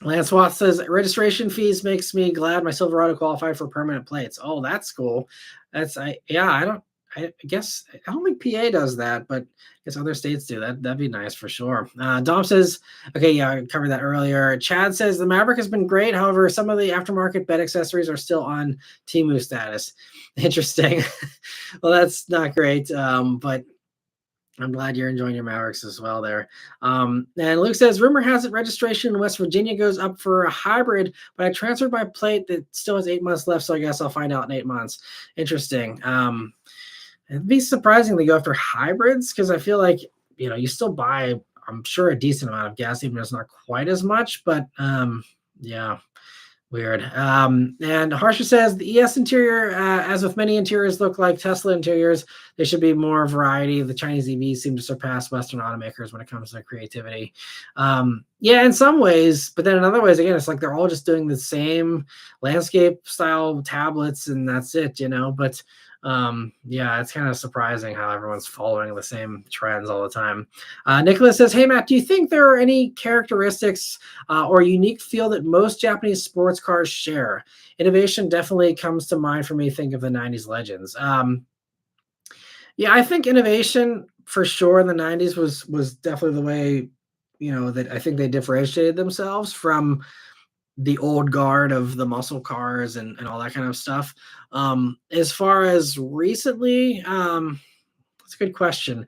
Lance Watts says, registration fees makes me glad my Silverado qualified for permanent plates. Oh, that's cool. I guess I don't think PA does that, but I guess other states do. That'd be nice for sure. Dom says, okay, yeah, I covered that earlier. Chad says the Maverick has been great. However, some of the aftermarket bed accessories are still on Temu status. Interesting. Well, that's not great. But I'm glad you're enjoying your Mavericks as well there. And Luke says, rumor has it registration in West Virginia goes up for a hybrid, but I transferred my plate that still has 8 months left, so I guess I'll find out in 8 months. Interesting. It'd be surprising to go after hybrids because I feel like, you still buy, I'm sure, a decent amount of gas, even though it's not quite as much, but yeah, weird. And Harsha says the ES interior, as with many interiors, look like Tesla interiors. There should be more variety. The Chinese EVs seem to surpass Western automakers when it comes to creativity. Yeah, in some ways, but then in other ways, again, it's like they're all just doing the same landscape style tablets and that's it, but yeah, it's kind of surprising how everyone's following the same trends all the time. Nicholas says, hey, Matt, do you think there are any characteristics or unique feel that most Japanese sports cars share? Innovation definitely comes to mind for me. Think of the 90s legends. Yeah, I think innovation for sure in the 90s was definitely the way, that I think they differentiated themselves from the old guard of the muscle cars and all that kind of stuff. As far as recently, that's a good question.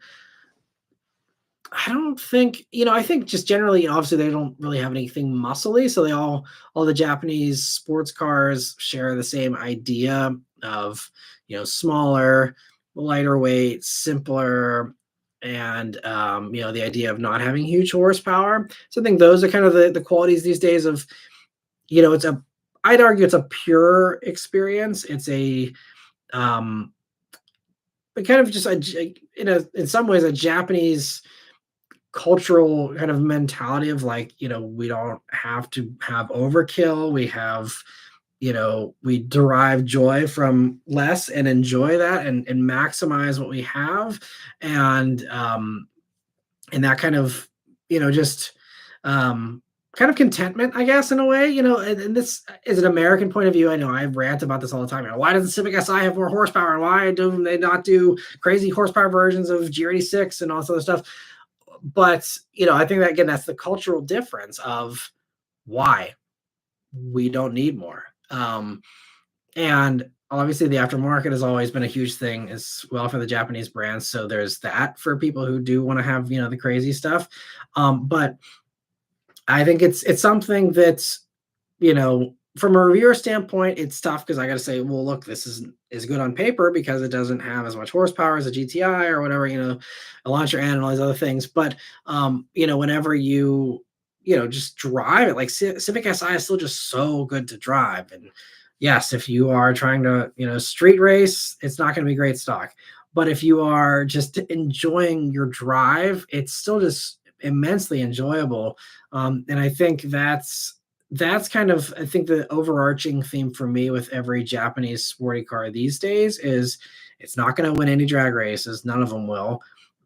I don't think, I think just generally, obviously they don't really have anything muscly. So all the Japanese sports cars share the same idea of, smaller, lighter weight, simpler, and the idea of not having huge horsepower. So I think those are kind of the qualities these days of, I'd argue it's a pure experience. It's but kind of just in some ways a Japanese cultural kind of mentality of like, we don't have to have overkill. We have, we derive joy from less and enjoy that and maximize what we have. And that kind of, just, kind of contentment, I guess, in a way, and this is an American point of view. I know I rant about this all the time. Why does the Civic Si have more horsepower, and why do they not do crazy horsepower versions of G86 and all this other stuff? But I think that again, that's the cultural difference of why we don't need more. And obviously, the aftermarket has always been a huge thing as well for the Japanese brands. So there's that for people who do want to have the crazy stuff. But I think it's something that's from a reviewer standpoint, it's tough because I got to say, well, look, this is good on paper because it doesn't have as much horsepower as a GTI or whatever, a launcher and all these other things. But whenever you just drive it, like Civic Si is still just so good to drive. And yes, if you are trying to street race, it's not going to be great stock. But if you are just enjoying your drive, it's still just immensely enjoyable. And I think that's kind of, I think, the overarching theme for me with every Japanese sporty car these days is it's not going to win any drag races. None of them will,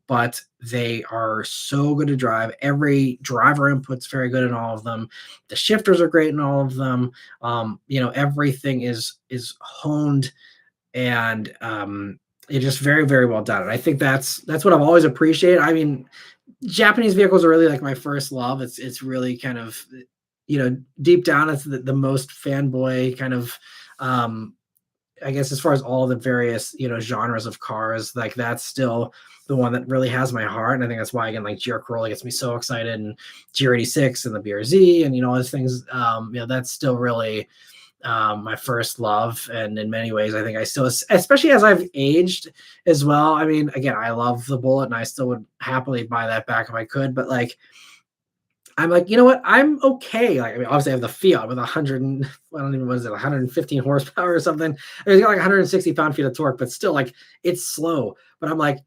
but they are so good to drive. Every driver input's very good in all of them. The shifters are great in all of them. Everything is honed, and it's just very, very well done. And I think that's what I've always appreciated. I mean, Japanese vehicles are really like my first love. It's really kind of, deep down, it's the most fanboy kind of, I guess, as far as all the various, genres of cars, like that's still the one that really has my heart. And I think that's why, again, like GR Corolla gets me so excited, and GR86 and the BRZ and, all those things, that's still really my first love. And in many ways, I think I still, especially as I've aged as well. I mean, again, I love the Bullet and I still would happily buy that back if I could, but like, I'm like, you know what? I'm okay. Like, I mean, obviously I have the Fiat with 100 and I don't even, what is it, 115 horsepower or something. It's got like 160 pound-feet of torque, but still, like, it's slow. But I'm like,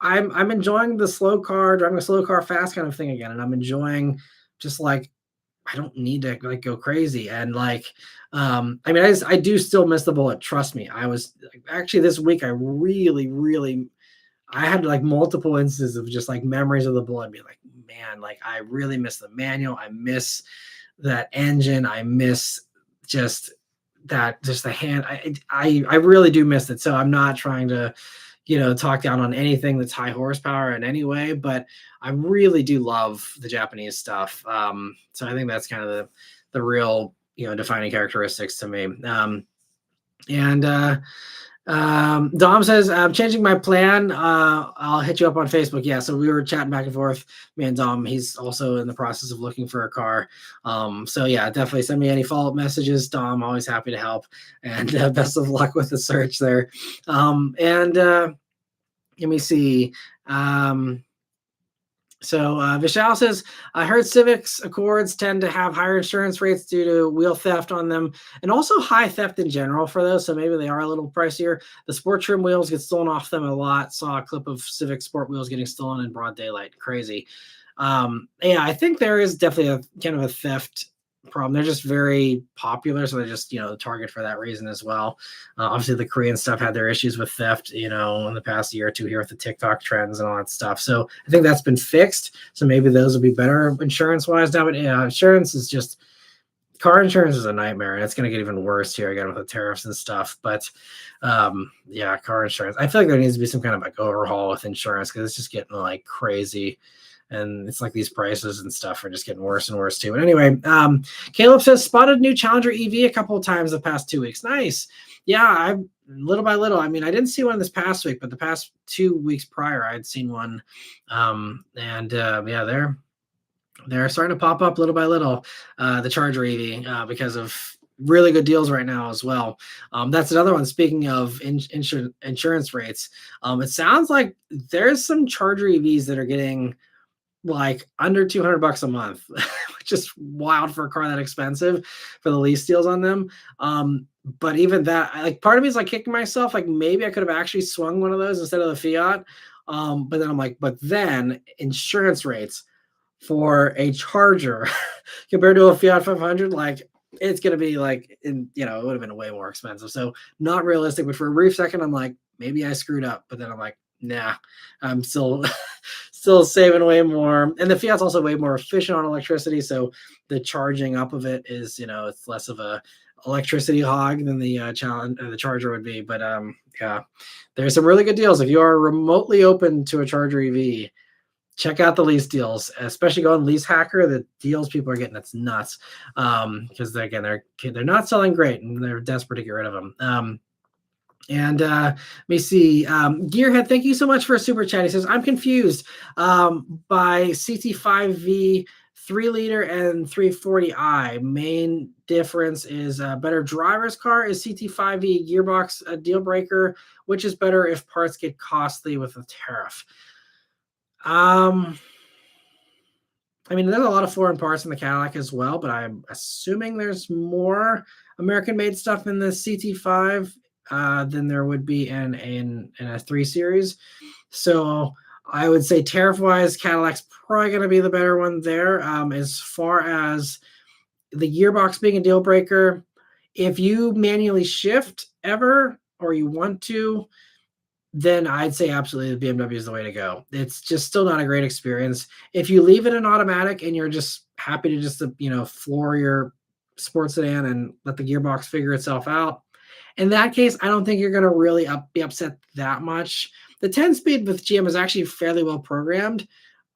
I'm enjoying the slow car, driving a slow car fast kind of thing again. And I'm enjoying just like, I don't need to like go crazy. And like, I mean, I do still miss the Bullet. Trust me. I was actually this week, I really, really, I had like multiple instances of just like memories of the Bullet, being like, man, like I really miss the manual. I miss that engine. I miss just the hand. I really do miss it. So I'm not trying to, talk down on anything that's high horsepower in any way, but I really do love the Japanese stuff. So I think that's kind of the real, defining characteristics to me. Dom says, I'm changing my plan. I'll hit you up on Facebook. Yeah, so we were chatting back and forth. Me and Dom, he's also in the process of looking for a car. So yeah, definitely send me any follow-up messages. Dom, always happy to help. And best of luck with the search there. Let me see. So Vishal says, I heard Civics Accords tend to have higher insurance rates due to wheel theft on them, and also high theft in general for those. So maybe they are a little pricier. The sport trim wheels get stolen off them a lot. Saw a clip of Civic sport wheels getting stolen in broad daylight. Crazy. Yeah, I think there is definitely a kind of a theft problem. They're just very popular, so they're just the target for that reason as well. Obviously the Korean stuff had their issues with theft in the past year or two here with the TikTok trends and all that stuff. So I think that's been fixed, so maybe those will be better insurance wise now. But yeah, insurance is just, car insurance is a nightmare, and it's going to get even worse here again with the tariffs and stuff. But yeah, car insurance, I feel like there needs to be some kind of like overhaul with insurance, because it's just getting like crazy. And it's like these prices and stuff are just getting worse and worse too. But anyway, Caleb says, spotted new Challenger EV a couple of times the past 2 weeks. Nice. Yeah, I little by little. I mean, I didn't see one this past week, but the past 2 weeks prior, I had seen one. Yeah, they're starting to pop up little by little, the Charger EV, because of really good deals right now as well. That's another one. Speaking of insurance rates, it sounds like there's some Charger EVs that are getting like under $200 a month, which is wild for a car that expensive for the lease deals on them. But even that, like, part of me is like kicking myself, like maybe I could have actually swung one of those instead of the Fiat. But then I'm like, but then insurance rates for a Charger compared to a Fiat 500, like it's going to be like, it would have been way more expensive. So not realistic, but for a brief second, I'm like, maybe I screwed up, but then I'm like, nah, I'm still still saving way more. And the Fiat's also way more efficient on electricity. So the charging up of it is, it's less of a electricity hog than the challenge the Charger would be. But yeah, there's some really good deals. If you are remotely open to a Charger EV, check out the lease deals, especially go on Lease Hacker. The deals people are getting, that's nuts. Because again, they're not selling great and they're desperate to get rid of them. And let me see. Gearhead, thank you so much for a super chat. He says, I'm confused by CT5V 3-liter and 340i. Main difference is a better driver's car. Is CT5V gearbox a deal breaker? Which is better if parts get costly with the tariff? I mean, there's a lot of foreign parts in the Cadillac as well, but I'm assuming there's more American-made stuff in the CT5 than there would be in a 3 Series. So I would say tariff-wise, Cadillac's probably going to be the better one there. As far as the gearbox being a deal breaker, if you manually shift ever or you want to, then I'd say absolutely the BMW is the way to go. It's just still not a great experience. If you leave it in automatic and you're just happy to just, floor your sports sedan and let the gearbox figure itself out, in that case, I don't think you're going to really be upset that much. The 10-speed with GM is actually fairly well programmed.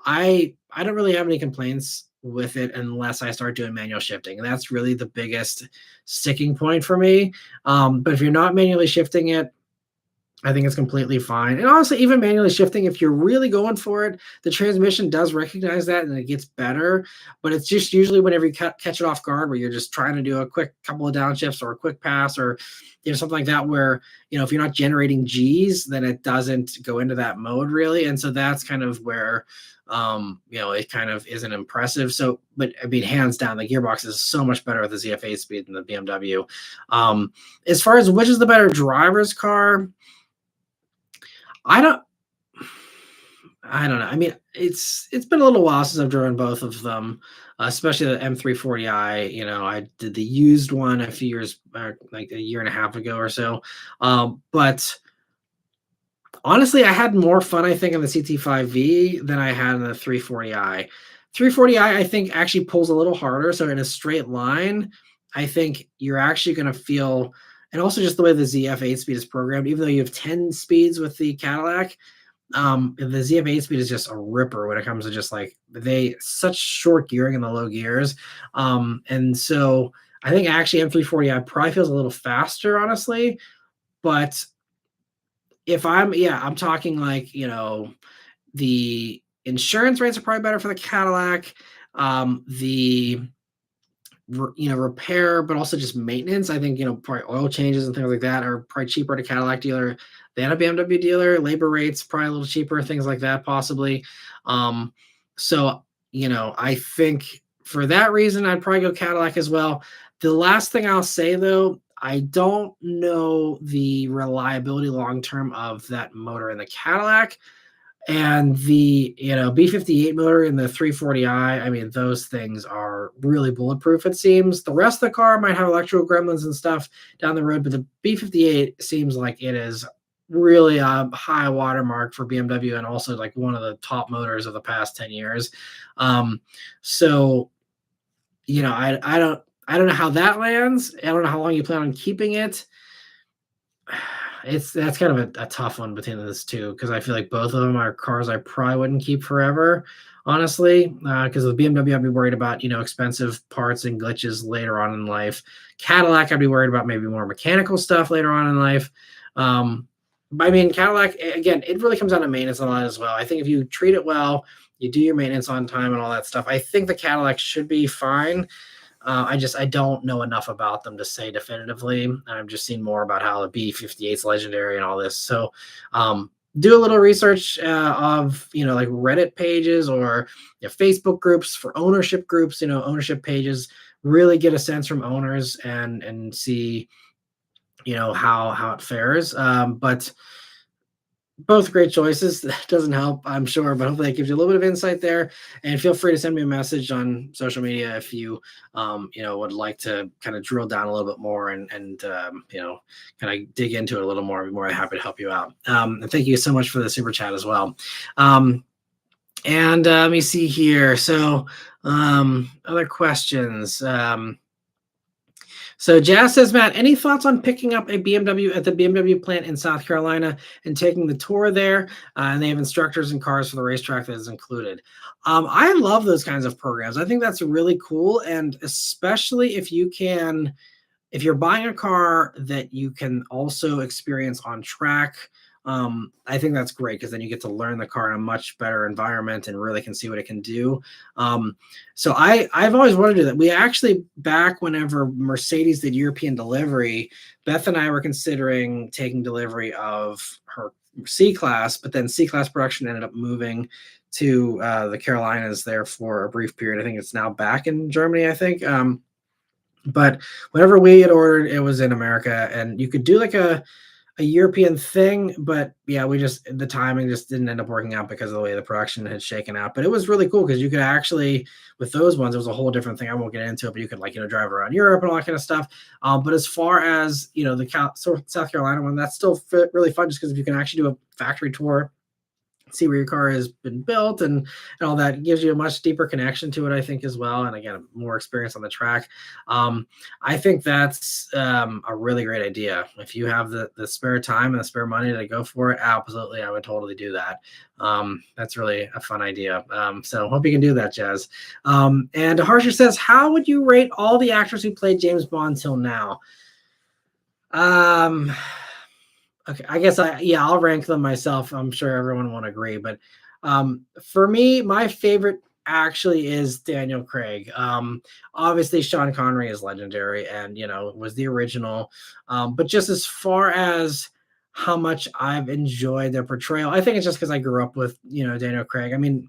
I don't really have any complaints with it unless I start doing manual shifting. And that's really the biggest sticking point for me. But if you're not manually shifting it, I think it's completely fine. And honestly, even manually shifting, if you're really going for it, the transmission does recognize that and it gets better. But it's just usually whenever you catch it off guard where you're just trying to do a quick couple of downshifts or a quick pass or something like that where, if you're not generating G's, then it doesn't go into that mode really. And so that's kind of where, it kind of isn't impressive. So, but I mean, hands down, the gearbox is so much better with the ZF8 speed than the BMW. As far as which is the better driver's car, I don't know. I mean, it's been a little while since I've driven both of them, especially the M340i. I did the used one a few years, like a year and a half ago or so. But honestly, I had more fun, I think, in the CT5V than I had in the 340i. 340i, I think, actually pulls a little harder. So in a straight line, I think you're actually going to feel, and also just the way the ZF8 speed is programmed, even though you have 10 speeds with the Cadillac, the ZF8 speed is just a ripper when it comes to just like such short gearing in the low gears. And so I think actually M340i probably feels a little faster, honestly. But if I'm talking like, the insurance rates are probably better for the Cadillac. The repair, but also just maintenance. I think, probably oil changes and things like that are probably cheaper at a Cadillac dealer than a BMW dealer. Labor rates probably a little cheaper, things like that, possibly. So, I think for that reason, I'd probably go Cadillac as well. The last thing I'll say, though, I don't know the reliability long-term of that motor in the Cadillac. And the B58 motor in the 340i, I mean, those things are really bulletproof, it seems. The rest of the car might have electrical gremlins and stuff down the road, but the B58 seems like it is really a high watermark for BMW and also like one of the top motors of the past 10 years. So, I don't know how that lands. I don't know how long you plan on keeping it. That's kind of a tough one between those two because I feel like both of them are cars I probably wouldn't keep forever, honestly. Because with BMW, I'd be worried about expensive parts and glitches later on in life. Cadillac, I'd be worried about maybe more mechanical stuff later on in life. But I mean, Cadillac, again, it really comes down to maintenance a lot as well. I think if you treat it well, you do your maintenance on time and all that stuff, I think the Cadillac should be fine. I don't know enough about them to say definitively. I've just seen more about how the B58 is legendary and all this. So do a little research of, like Reddit pages or Facebook groups for ownership groups, ownership pages, really get a sense from owners and see, how it fares. But both great choices. That doesn't help, I'm sure, but hopefully that gives you a little bit of insight there. And feel free to send me a message on social media if you, would like to kind of drill down a little bit more and kind of dig into it a little more. I'd be more happy to help you out. And thank you so much for the super chat as well. And let me see here. So other questions. So Jazz says, Matt, any thoughts on picking up a BMW at the BMW plant in South Carolina and taking the tour there? And they have instructors and cars for the racetrack that is included. I love those kinds of programs. I think that's really cool. And especially if you're buying a car that you can also experience on track, I think that's great because then you get to learn the car in a much better environment and really can see what it can do. So I've always wanted to do that. We actually, back whenever Mercedes did European delivery, Beth and I were considering taking delivery of her C-Class, but then C-Class production ended up moving to the Carolinas there for a brief period. I think it's now back in Germany, I think. But whenever we had ordered, it was in America, and you could do like a European thing, but yeah, the timing just didn't end up working out because of the way the production had shaken out. But it was really cool because you could actually, with those ones, it was a whole different thing. I won't get into it, but you could drive around Europe and all that kind of stuff. But as far as the South Carolina one, that's still really fun just because you can actually do a factory tour, see where your car has been built and all that. It gives you a much deeper connection to it, I think, as well. And again, more experience on the track. I think that's a really great idea. If you have the spare time and the spare money to go for it, absolutely, I would totally do that. That's really a fun idea. So hope you can do that, Jazz. And Harsher says, how would you rate all the actors who played James Bond till now? Okay, I guess I'll rank them myself. I'm sure everyone won't agree, but for me, my favorite actually is Daniel Craig. Obviously, Sean Connery is legendary, and was the original. But just as far as how much I've enjoyed their portrayal, I think it's just because I grew up with Daniel Craig. I mean,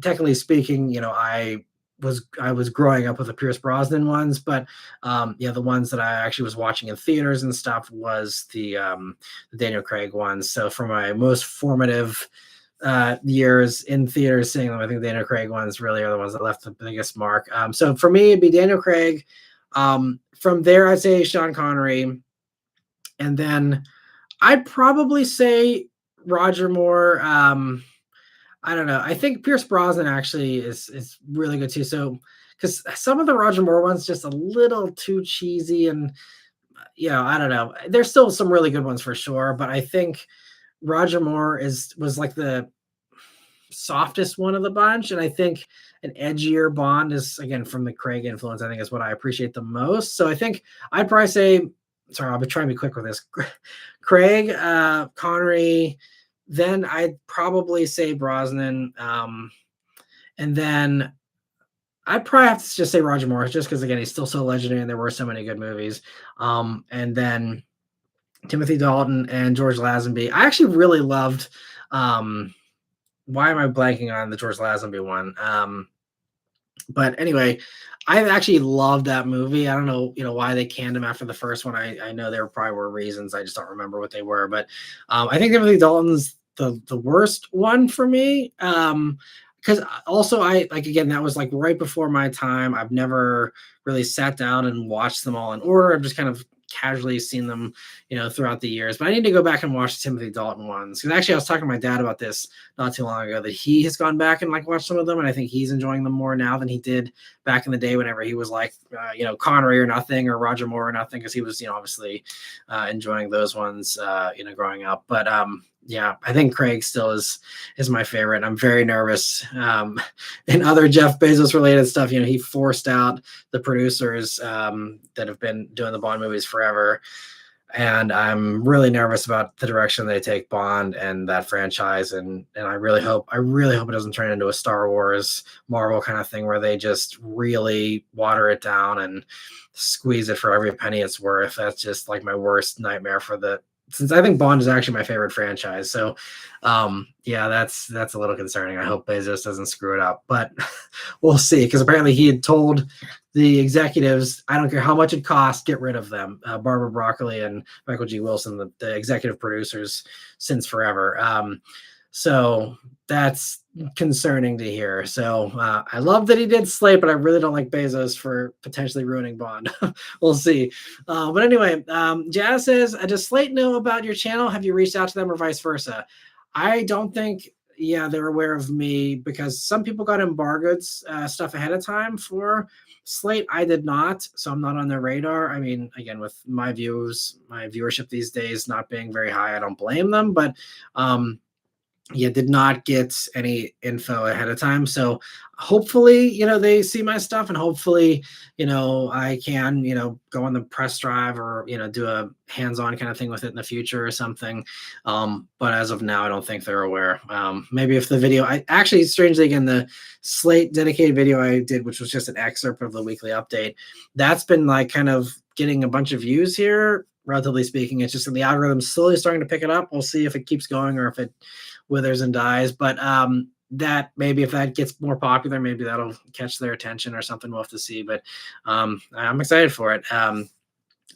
technically speaking, I was growing up with the Pierce Brosnan ones, but the ones that I actually was watching in theaters and stuff was the Daniel Craig ones. So for my most formative years in theaters seeing them, I think the Daniel Craig ones really are the ones that left the biggest mark. So for me, it'd be Daniel Craig. From there, I'd say Sean Connery, and then I'd probably say Roger Moore. I don't know. I think Pierce Brosnan actually is really good too. So, because some of the Roger Moore ones just a little too cheesy, and I don't know. There's still some really good ones for sure, but I think Roger Moore was like the softest one of the bunch, and I think an edgier Bond is, again, from the Craig influence, I think is what I appreciate the most. So I think I'd probably say, sorry, I'll be trying to be quick with this. Craig, Connery. Then I'd probably say Brosnan, and then I'd probably have to just say Roger Moore, just because, again, he's still so legendary and there were so many good movies. And then Timothy Dalton and George Lazenby. I actually really loved. Why am I blanking on the George Lazenby one? But anyway, I actually loved that movie. I don't know, why they canned him after the first one. I know there probably were reasons. I just don't remember what they were. But I think Timothy Dalton's the worst one for me. Because also again, that was like right before my time. I've never really sat down and watched them all in order. I've just kind of casually seen them, throughout the years. But I need to go back and watch the Timothy Dalton ones. Because actually, I was talking to my dad about this not too long ago, that he has gone back and watched some of them, and I think he's enjoying them more now than he did back in the day whenever he was Connery or nothing, or Roger Moore or nothing, because he was obviously enjoying those ones growing up. But I think Craig still is my favorite. I'm very nervous. In other Jeff Bezos related stuff, he forced out the producers that have been doing the Bond movies forever. And I'm really nervous about the direction they take Bond and that franchise. And I really hope it doesn't turn into a Star Wars Marvel kind of thing where they just really water it down and squeeze it for every penny it's worth. That's just like my worst nightmare since I think Bond is actually my favorite franchise. So that's a little concerning. I hope Bezos doesn't screw it up, but we'll see. Because apparently he had told the executives, I don't care how much it costs, get rid of them. Barbara Broccoli and Michael G. Wilson, the executive producers since forever. So that's concerning to hear. So I love that he did Slate, but I really don't like Bezos for potentially ruining Bond. We'll see. But anyway, Jazz says, does Slate know about your channel? Have you reached out to them or vice versa? I don't think yeah, they're aware of me because some people got embargoed stuff ahead of time for Slate. I did not, so I'm not on their radar. I mean, again, with my viewership these days not being very high, I don't blame them, but yeah, did not get any info ahead of time. So hopefully, they see my stuff, and hopefully, I can, go on the press drive, or, do a hands-on kind of thing with it in the future or something. But as of now, I don't think they're aware. Maybe if the video, I actually, strangely, again, the Slate dedicated video I did, which was just an excerpt of the weekly update, that's been like kind of getting a bunch of views here, relatively speaking. It's just that the algorithm's slowly starting to pick it up. We'll see if it keeps going or if it withers and dies. But that maybe if that gets more popular, maybe that'll catch their attention or something. We'll have to see. But I'm excited for it.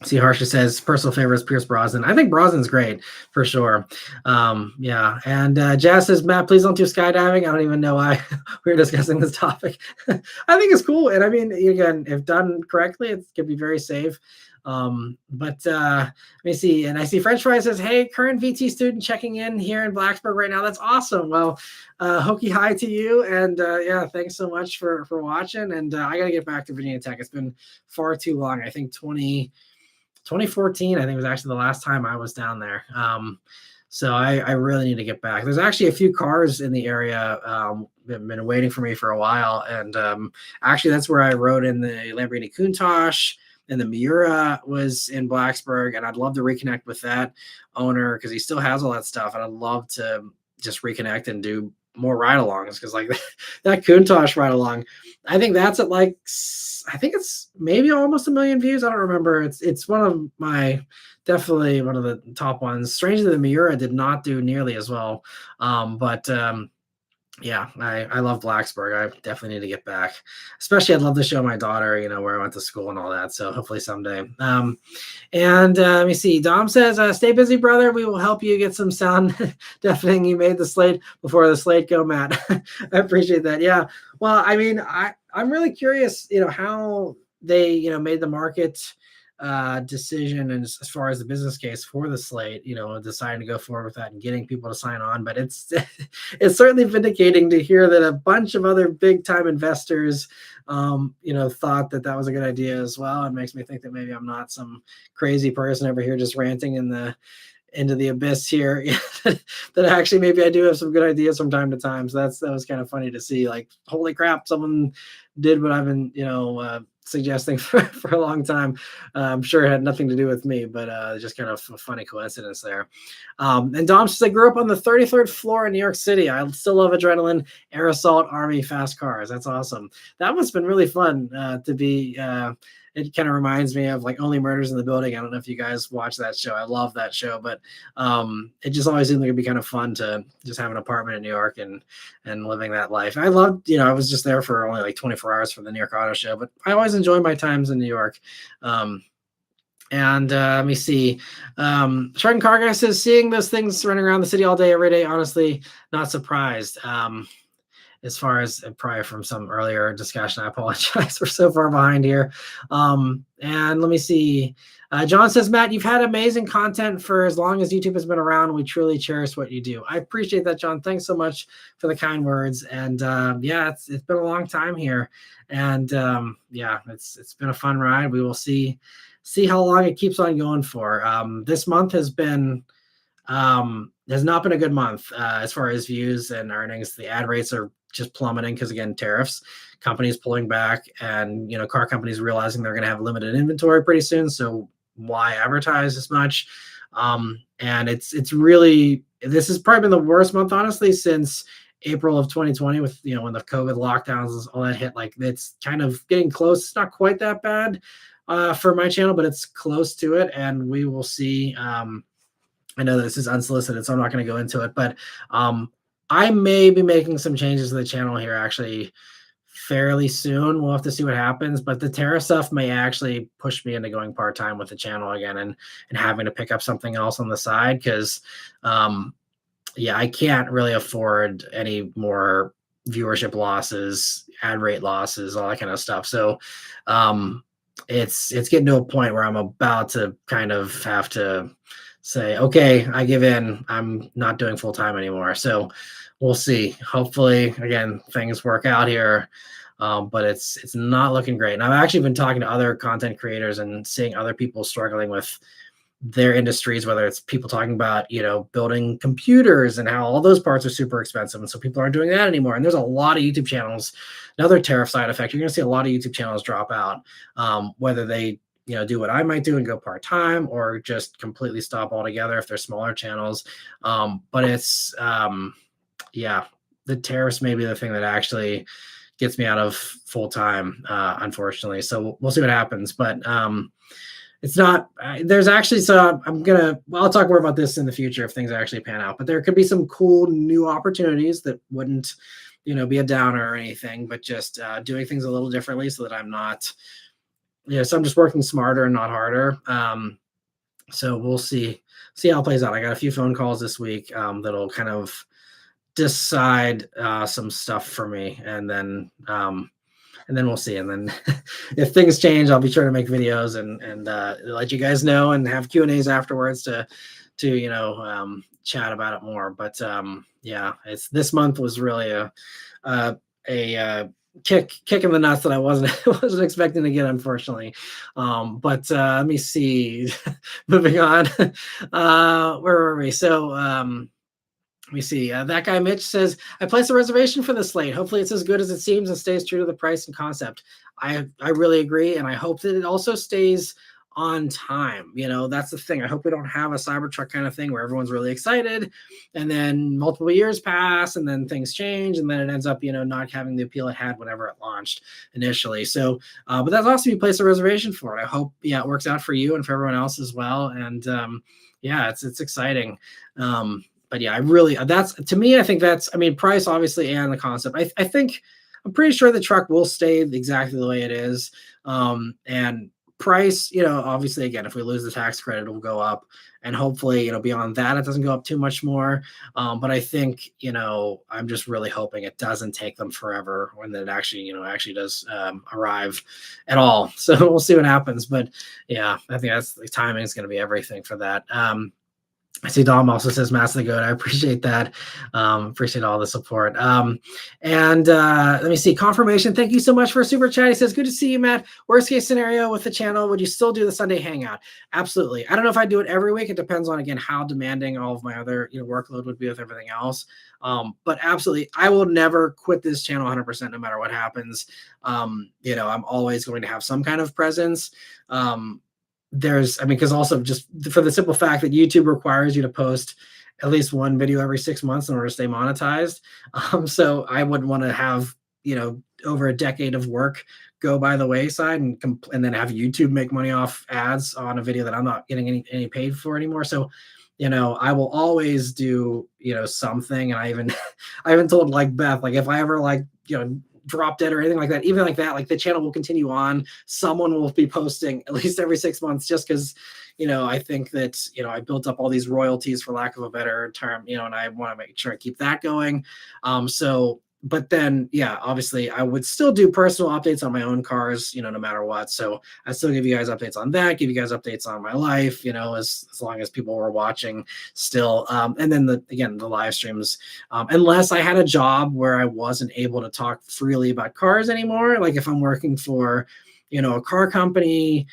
See, Harsha says personal favorite is Pierce Brosnan. I think Brosnan's great for sure. Yeah. And Jazz says, Matt, please don't do skydiving. I don't even know why we're discussing this topic. I think it's cool. And I mean, again, if done correctly, it can be very safe. But let me see. And I see French Fry says, hey, current VT student checking in here in Blacksburg right now. That's awesome. Well, hokey hi to you. And yeah, thanks so much for watching. And I got to get back to Virginia Tech. It's been far too long. I think 2014, I think was actually the last time I was down there. So I really need to get back. There's actually a few cars in the area that have been waiting for me for a while. And actually that's where I rode in the Lamborghini Countach, and the Miura was in Blacksburg, and I'd love to reconnect with that owner because he still has all that stuff. And I'd love to just reconnect and do more ride-alongs, because like that Countach ride-along, I think that's at like, I think it's maybe almost 1 million views. I don't remember. It's one of my, definitely one of the top ones. Strangely, the Miura did not do nearly as well. Yeah, I love Blacksburg. I definitely need to get back. Especially, I'd love to show my daughter, where I went to school and all that. So hopefully someday. And let me see. Dom says, stay busy, brother. We will help you get some sound deafening. You made the slate before the slate go, Matt. I appreciate that. Yeah. Well, I mean, I'm really curious, how they, made the market decision, and as far as the business case for the slate, deciding to go forward with that and getting people to sign on. But it's it's certainly vindicating to hear that a bunch of other big time investors thought that was a good idea as well. It makes me think that maybe I'm not some crazy person over here just ranting into the abyss here. That actually maybe I do have some good ideas from time to time. So that was kind of funny to see, like, holy crap, someone did what I've been suggesting for a long time. I'm sure it had nothing to do with me, but just kind of a funny coincidence there. And Dom says, I grew up on the 33rd floor in New York City. I still love adrenaline, air assault, army, fast cars. That's awesome. That one's been really fun to be. It kind of reminds me of like Only Murders in the Building. I don't know if you guys watch that show. I love that show, but it just always seemed like it'd be kind of fun to just have an apartment in New York and living that life. I loved, I was just there for only like 24 hours for the New York Auto Show, but I always enjoy my times in New York. And let me see. Sharding Car Guy says, seeing those things running around the city all day, every day, honestly, not surprised. As far as probably from some earlier discussion, I apologize. We're so far behind here. And let me see. John says, Matt, you've had amazing content for as long as YouTube has been around. We truly cherish what you do. I appreciate that, John. Thanks so much for the kind words. And yeah, it's been a long time here. And yeah, it's been a fun ride. We will see how long it keeps on going for. This month has not been a good month as far as views and earnings. The ad rates are just plummeting because, again, tariffs, companies pulling back, and car companies realizing they're going to have limited inventory pretty soon. So why advertise as much? And it's really, this has probably been the worst month, honestly, since April of 2020 with when the COVID lockdowns, all that hit. Like, it's kind of getting close. It's not quite that bad for my channel, but it's close to it, and we will see. I know this is unsolicited, so I'm not going to go into it, but I may be making some changes to the channel here actually fairly soon. We'll have to see what happens, but the tariff stuff may actually push me into going part-time with the channel again and having to pick up something else on the side, because yeah, I can't really afford any more viewership losses, ad rate losses, all that kind of stuff. So it's getting to a point where I'm about to kind of have to say, okay, I give in. I'm not doing full time anymore. So we'll see. Hopefully, again, things work out here. But it's not looking great. And I've actually been talking to other content creators and seeing other people struggling with their industries, whether it's people talking about, building computers and how all those parts are super expensive. And so people aren't doing that anymore. And there's a lot of YouTube channels. Another tariff side effect, you're going to see a lot of YouTube channels drop out, whether they, do what I might do and go part-time or just completely stop altogether if they're smaller channels. But it's, yeah, the tariffs may be the thing that actually gets me out of full-time, unfortunately. So we'll see what happens. But, it's not, there's actually, so I'll talk more about this in the future if things actually pan out, but there could be some cool new opportunities that wouldn't, be a downer or anything, but just doing things a little differently so that I'm not, so I'm just working smarter and not harder. So we'll see how it plays out. I got a few phone calls this week that'll kind of decide some stuff for me, and then we'll see. And then if things change, I'll be sure to make videos and let you guys know and have Q&As afterwards to chat about it more. But yeah, this month was really a kick in the nuts that I wasn't expecting to get, unfortunately. But let me see. Moving on. Where were we? So let me see. That guy Mitch says, I placed a reservation for the slate. Hopefully it's as good as it seems and stays true to the price and concept. I really agree. And I hope that it also stays on time. That's the thing. I hope we don't have a Cybertruck kind of thing where everyone's really excited and then multiple years pass and then things change and then it ends up, not having the appeal it had whenever it launched initially. So, but that's awesome. You place a reservation for it. I hope, it works out for you and for everyone else as well. And yeah, it's exciting. But yeah, that's, to me, I think that's, price obviously and the concept. I think, I'm pretty sure the truck will stay exactly the way it is. And price, obviously, again, if we lose the tax credit, it will go up. And hopefully, beyond that, it doesn't go up too much more. But I think, I'm just really hoping it doesn't take them forever when it actually does arrive at all. So we'll see what happens. But yeah, I think the timing is going to be everything for that. I see Dom also says Mass the Goat. I appreciate that. Appreciate all the support. And let me see. Confirmation. Thank you so much for a super chat. He says, good to see you, Matt. Worst case scenario with the channel, would you still do the Sunday hangout? Absolutely. I don't know if I do it every week. It depends on, again, how demanding all of my other workload would be with everything else. But absolutely, I will never quit this channel 100% no matter what happens. I'm always going to have some kind of presence. Because also just for the simple fact that YouTube requires you to post at least one video every 6 months in order to stay monetized. So I wouldn't want to have, over a decade of work go by the wayside and then have YouTube make money off ads on a video that I'm not getting any paid for anymore. So, I will always do, something. And I even told Beth, if I ever drop dead or anything like that, even like that, the channel will continue on. Someone will be posting at least every 6 months just because, I think that, I built up all these royalties, for lack of a better term, and I want to make sure I keep that going. But then, yeah, obviously I would still do personal updates on my own cars, no matter what. So I still give you guys updates on that, give you guys updates on my life, as long as people were watching still. And then the live streams, unless I had a job where I wasn't able to talk freely about cars anymore, like if I'm working for, a car company,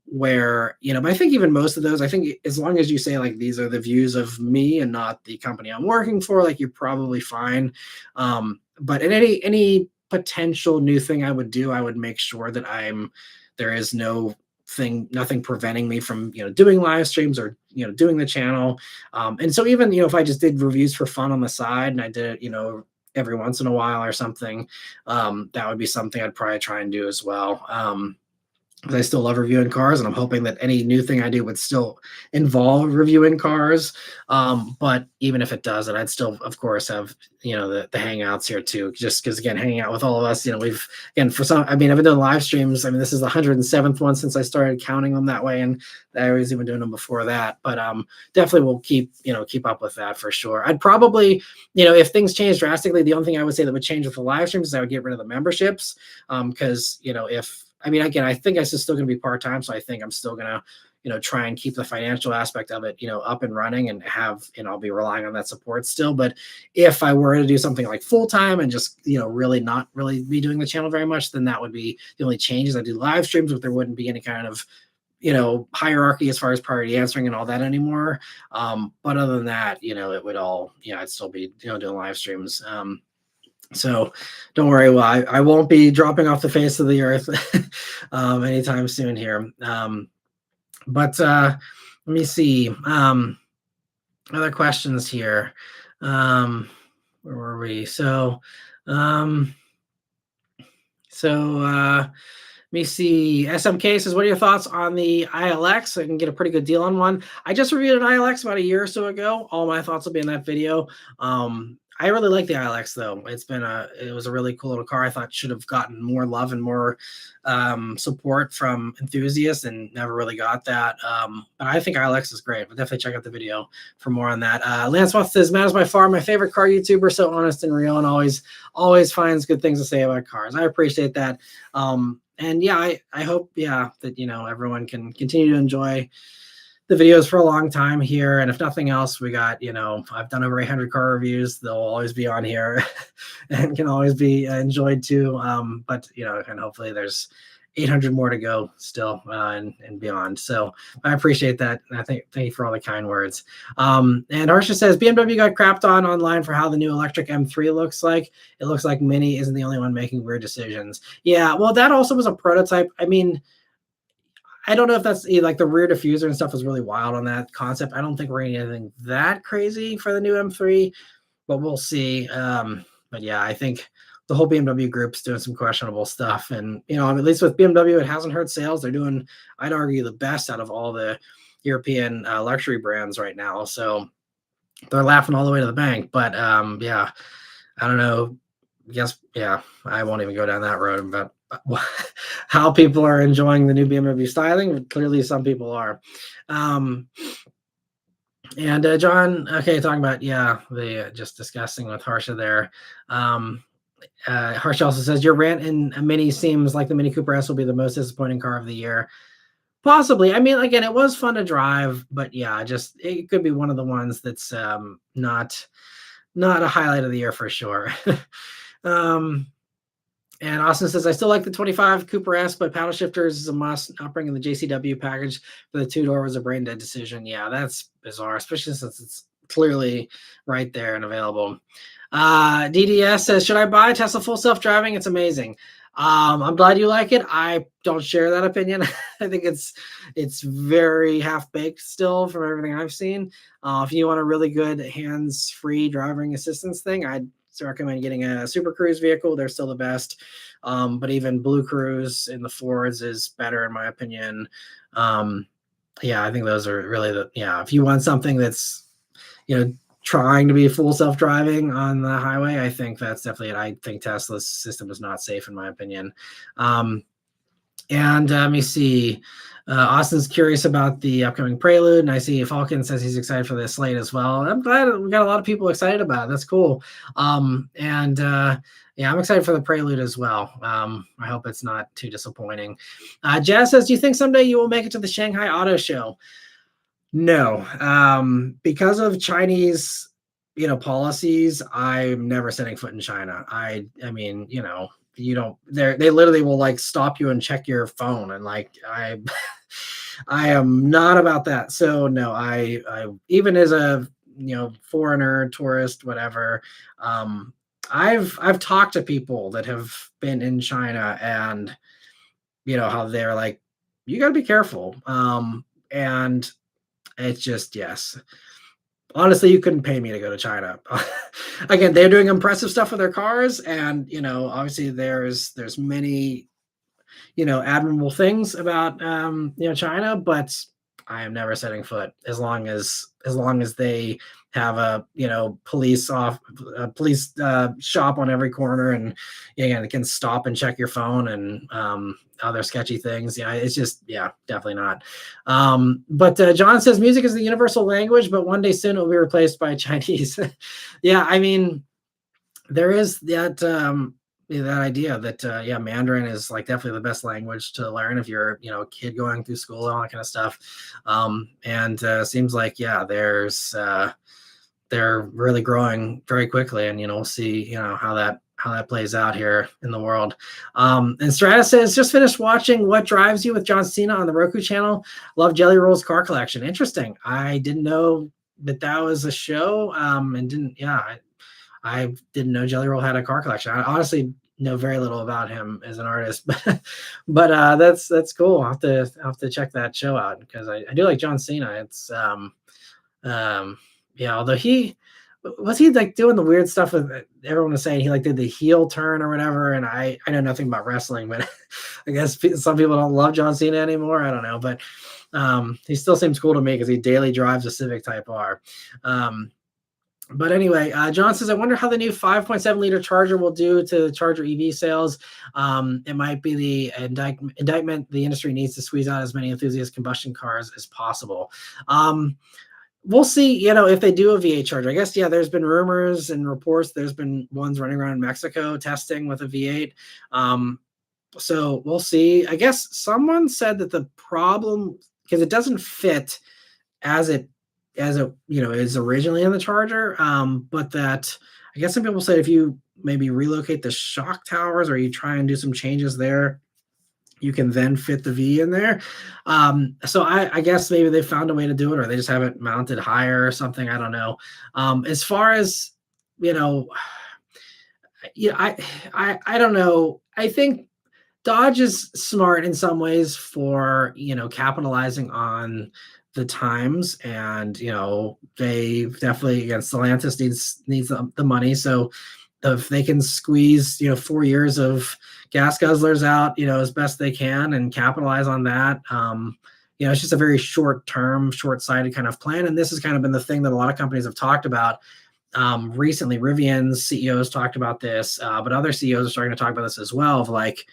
where, but I think even most of those, I think as long as you say these are the views of me and not the company I'm working for, you're probably fine. But in any potential new thing I would do, I would make sure that there is nothing preventing me from, doing live streams or, doing the channel. And so even, if I just did reviews for fun on the side and I did it, every once in a while or something, that would be something I'd probably try and do as well. I still love reviewing cars, and I'm hoping that any new thing I do would still involve reviewing cars. But even if it doesn't, I'd still, of course, have the hangouts here too. Just because, again, hanging out with all of us, we've, again, I've been doing live streams. This is the 107th one since I started counting them that way, and I was even doing them before that. But definitely will keep up with that for sure. I'd probably, if things change drastically, the only thing I would say that would change with the live streams is I would get rid of the memberships, because again, I think I'm still going to be part-time. So I think I'm still going to, try and keep the financial aspect of it, up and running and have, I'll be relying on that support still. But if I were to do something like full time and just, really not really be doing the channel very much, then that would be the only changes. I do live streams, but there wouldn't be any kind of, hierarchy as far as priority answering and all that anymore. But other than that, it would all, I'd still be, doing live streams. So don't worry. Well, I won't be dropping off the face of the earth anytime soon here. But let me see. Other questions here. Where were we? Let me see. SMK says, what are your thoughts on the ILX? I can get a pretty good deal on one. I just reviewed an ILX about a year or so ago. All my thoughts will be in that video. I really like the ILX though. It was a really cool little car. I thought should have gotten more love and more support from enthusiasts, and never really got that. But I think ILX is great. But definitely check out the video for more on that. Lance Watts says, Matt is by far my favorite car YouTuber. So honest and real, and always finds good things to say about cars. I appreciate that. And yeah, I hope, that, everyone can continue to enjoy the videos for a long time here. And if nothing else, we got, I've done over 800 car reviews. They'll always be on here and can always be enjoyed too. But, and hopefully there's 800 more to go still and beyond. So I appreciate that. And thank you for all the kind words. And Harsha says, BMW got crapped on online for how the new electric M3 looks like. It looks like Mini isn't the only one making weird decisions. Yeah, well, that also was a prototype. I mean, I don't know if that's like the rear diffuser and stuff was really wild on that concept. I don't think we're getting anything that crazy for the new M3, but we'll see. But yeah, I think the whole BMW group's doing some questionable stuff. And, at least with BMW, it hasn't hurt sales. They're doing, I'd argue, the best out of all the European luxury brands right now. So they're laughing all the way to the bank. But yeah, I don't know. I won't even go down that road about how people are enjoying the new BMW styling, but clearly some people are. And John, okay, talking about, the just discussing with Harsha there. Harsha also says, your rant in a Mini seems like the Mini Cooper S will be the most disappointing car of the year. Possibly. I mean, again, it was fun to drive, but yeah, just it could be one of the ones that's not a highlight of the year for sure. And Austin says, I still like the 25 Cooper S, but paddle shifters is a must. Not bringing the JCW package for the two-door was a brain dead decision. Yeah, that's bizarre, especially since it's clearly right there and available. DDS says, should I buy a Tesla full self-driving? It's amazing. I'm glad you like it. I don't share that opinion. I think it's very half-baked still from everything I've seen. If you want a really good hands-free driving assistance thing, I'd recommend getting a Super Cruise vehicle. They're still the best. But even Blue Cruise in the Fords is better in my opinion. I think those are really if you want something that's, trying to be full self-driving on the highway, I think that's definitely it. I think Tesla's system is not safe in my opinion. And let me see. Austin's curious about the upcoming Prelude, and I see Falcon says he's excited for this slate as well. I'm glad we got a lot of people excited about it. That's cool. I'm excited for the Prelude as well. I hope it's not too disappointing. Jazz says, do you think someday you will make it to the Shanghai Auto Show? No, because of Chinese, policies, I'm never setting foot in China. I mean, you don't, they literally will like stop you and check your phone. And like, I am not about that. So no, I even as a, foreigner, tourist, whatever, I've talked to people that have been in China and, how they're like, you gotta be careful. And it's just, yes. Honestly, you couldn't pay me to go to China. Again, they're doing impressive stuff with their cars, and obviously there's many, admirable things about China, but I am never setting foot as long as they have a police shop on every corner, and they can stop and check your phone and other sketchy things. It's just definitely not. But John says music is the universal language, but one day soon it will be replaced by Chinese. Yeah, I mean there is that that idea that yeah, Mandarin is like definitely the best language to learn if you're a kid going through school and all that kind of stuff. And seems like yeah, they're really growing very quickly, and we'll see how that plays out here in the world. And Stratus says, just finished watching What Drives You with John Cena on the Roku channel. Love Jelly Roll's car collection. Interesting. I didn't know that was a show. And didn't yeah I didn't know Jelly Roll had a car collection. I honestly know very little about him as an artist, but that's cool. I'll have to check that show out because I do like John Cena. It's um, yeah, although he was he like doing the weird stuff with everyone was saying he like did the heel turn or whatever, and I know nothing about wrestling, but I guess some people don't love John Cena anymore. I don't know, but he still seems cool to me because he daily drives a Civic Type R. But anyway, John says, I wonder how the new 5.7 liter Charger will do to the Charger EV sales. It might be the indictment the industry needs to squeeze out as many enthusiast combustion cars as possible. We'll see, if they do a V8 charger. I guess, yeah, there's been rumors and reports. There's been ones running around in Mexico testing with a V8. So we'll see. I guess someone said that the problem, because it doesn't fit as it is originally in the Charger, but that I guess some people said if you maybe relocate the shock towers or you try and do some changes there, you can then fit the V in there. So I guess maybe they found a way to do it, or they just have it mounted higher or something. I don't know. As far as, I don't know. I think Dodge is smart in some ways for, capitalizing on the times, and, they definitely, again, Stellantis needs the money. So if they can squeeze, 4 years of gas guzzlers out, as best they can and capitalize on that, it's just a very short-term, short-sighted kind of plan. And this has kind of been the thing that a lot of companies have talked about recently. Rivian's CEOs talked about this, but other CEOs are starting to talk about this as well, of like,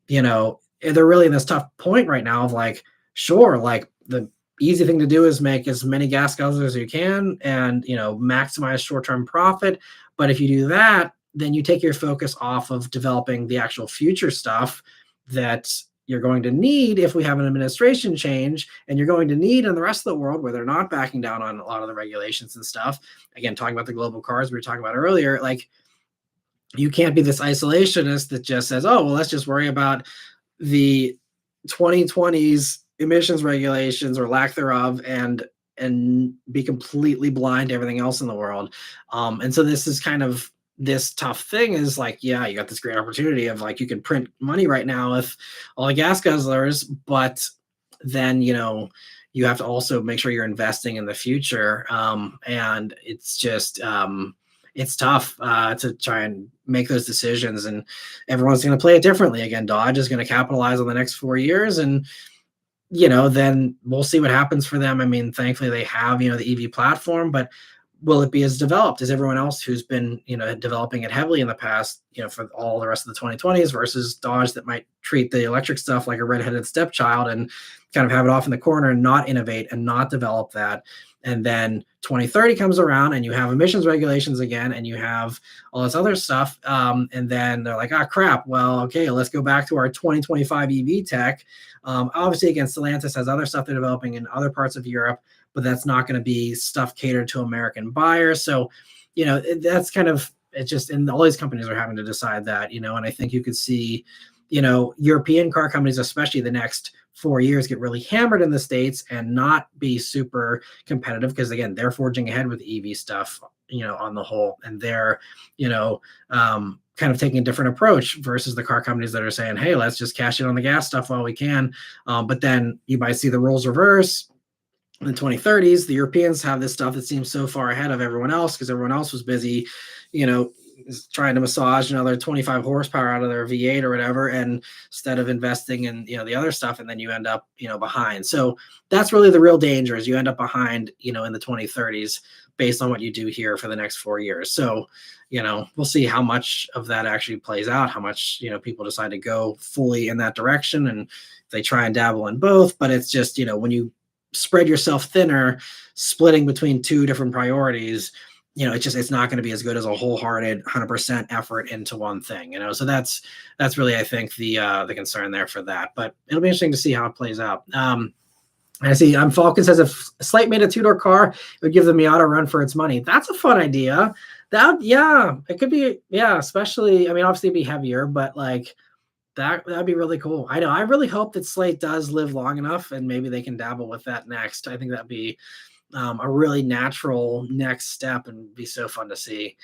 they're really in this tough point right now of like, sure, like the easy thing to do is make as many gas guzzlers as you can and, maximize short-term profit. But if you do that, then you take your focus off of developing the actual future stuff that you're going to need if we have an administration change, and you're going to need in the rest of the world where they're not backing down on a lot of the regulations and stuff. Again, talking about the global cars we were talking about earlier, like you can't be this isolationist that just says, oh, well, let's just worry about the 2020s emissions regulations or lack thereof and be completely blind to everything else in the world. And so this is kind of this tough thing is like, yeah, you got this great opportunity of like, you can print money right now with all the gas guzzlers, but then, you have to also make sure you're investing in the future. And it's just, it's tough to try and make those decisions, and everyone's going to play it differently. Again, Dodge is going to capitalize on the next 4 years, and then we'll see what happens for them. I mean, thankfully they have the EV platform, but will it be as developed as everyone else who's been developing it heavily in the past, for all the rest of the 2020s, versus Dodge that might treat the electric stuff like a redheaded stepchild and kind of have it off in the corner and not innovate and not develop that. And then 2030 comes around and you have emissions regulations again, and you have all this other stuff. And then they're like, crap. Well, okay, let's go back to our 2025 EV tech. Obviously, again, Stellantis has other stuff they're developing in other parts of Europe, but that's not going to be stuff catered to American buyers. So, that's kind of, it's just, and all these companies are having to decide that, and I think you could see, European car companies, especially the next 4 years, get really hammered in the States and not be super competitive because, again, they're forging ahead with EV stuff, on the whole, and they're, kind of taking a different approach versus the car companies that are saying, hey, let's just cash in on the gas stuff while we can. But then you might see the roles reverse. In the 2030s, the Europeans have this stuff that seems so far ahead of everyone else because everyone else was busy, trying to massage another 25 horsepower out of their V8 or whatever, and instead of investing in the other stuff, and then you end up behind. So that's really the real danger, is you end up behind in the 2030s based on what you do here for the next 4 years. So we'll see how much of that actually plays out, how much people decide to go fully in that direction, and they try and dabble in both. But it's just when you spread yourself thinner, splitting between two different priorities, it's not going to be as good as a wholehearted 100% effort into one thing, so that's really, I think, the concern there for that. But it'll be interesting to see how it plays out. I see Falcon says if Slate made a two-door car, it would give the Miata a run for its money. That's a fun idea. It could be, especially, obviously it'd be heavier, but like that'd be really cool. I know. I really hope that Slate does live long enough and maybe they can dabble with that next. I think that'd be a really natural next step and be so fun to see.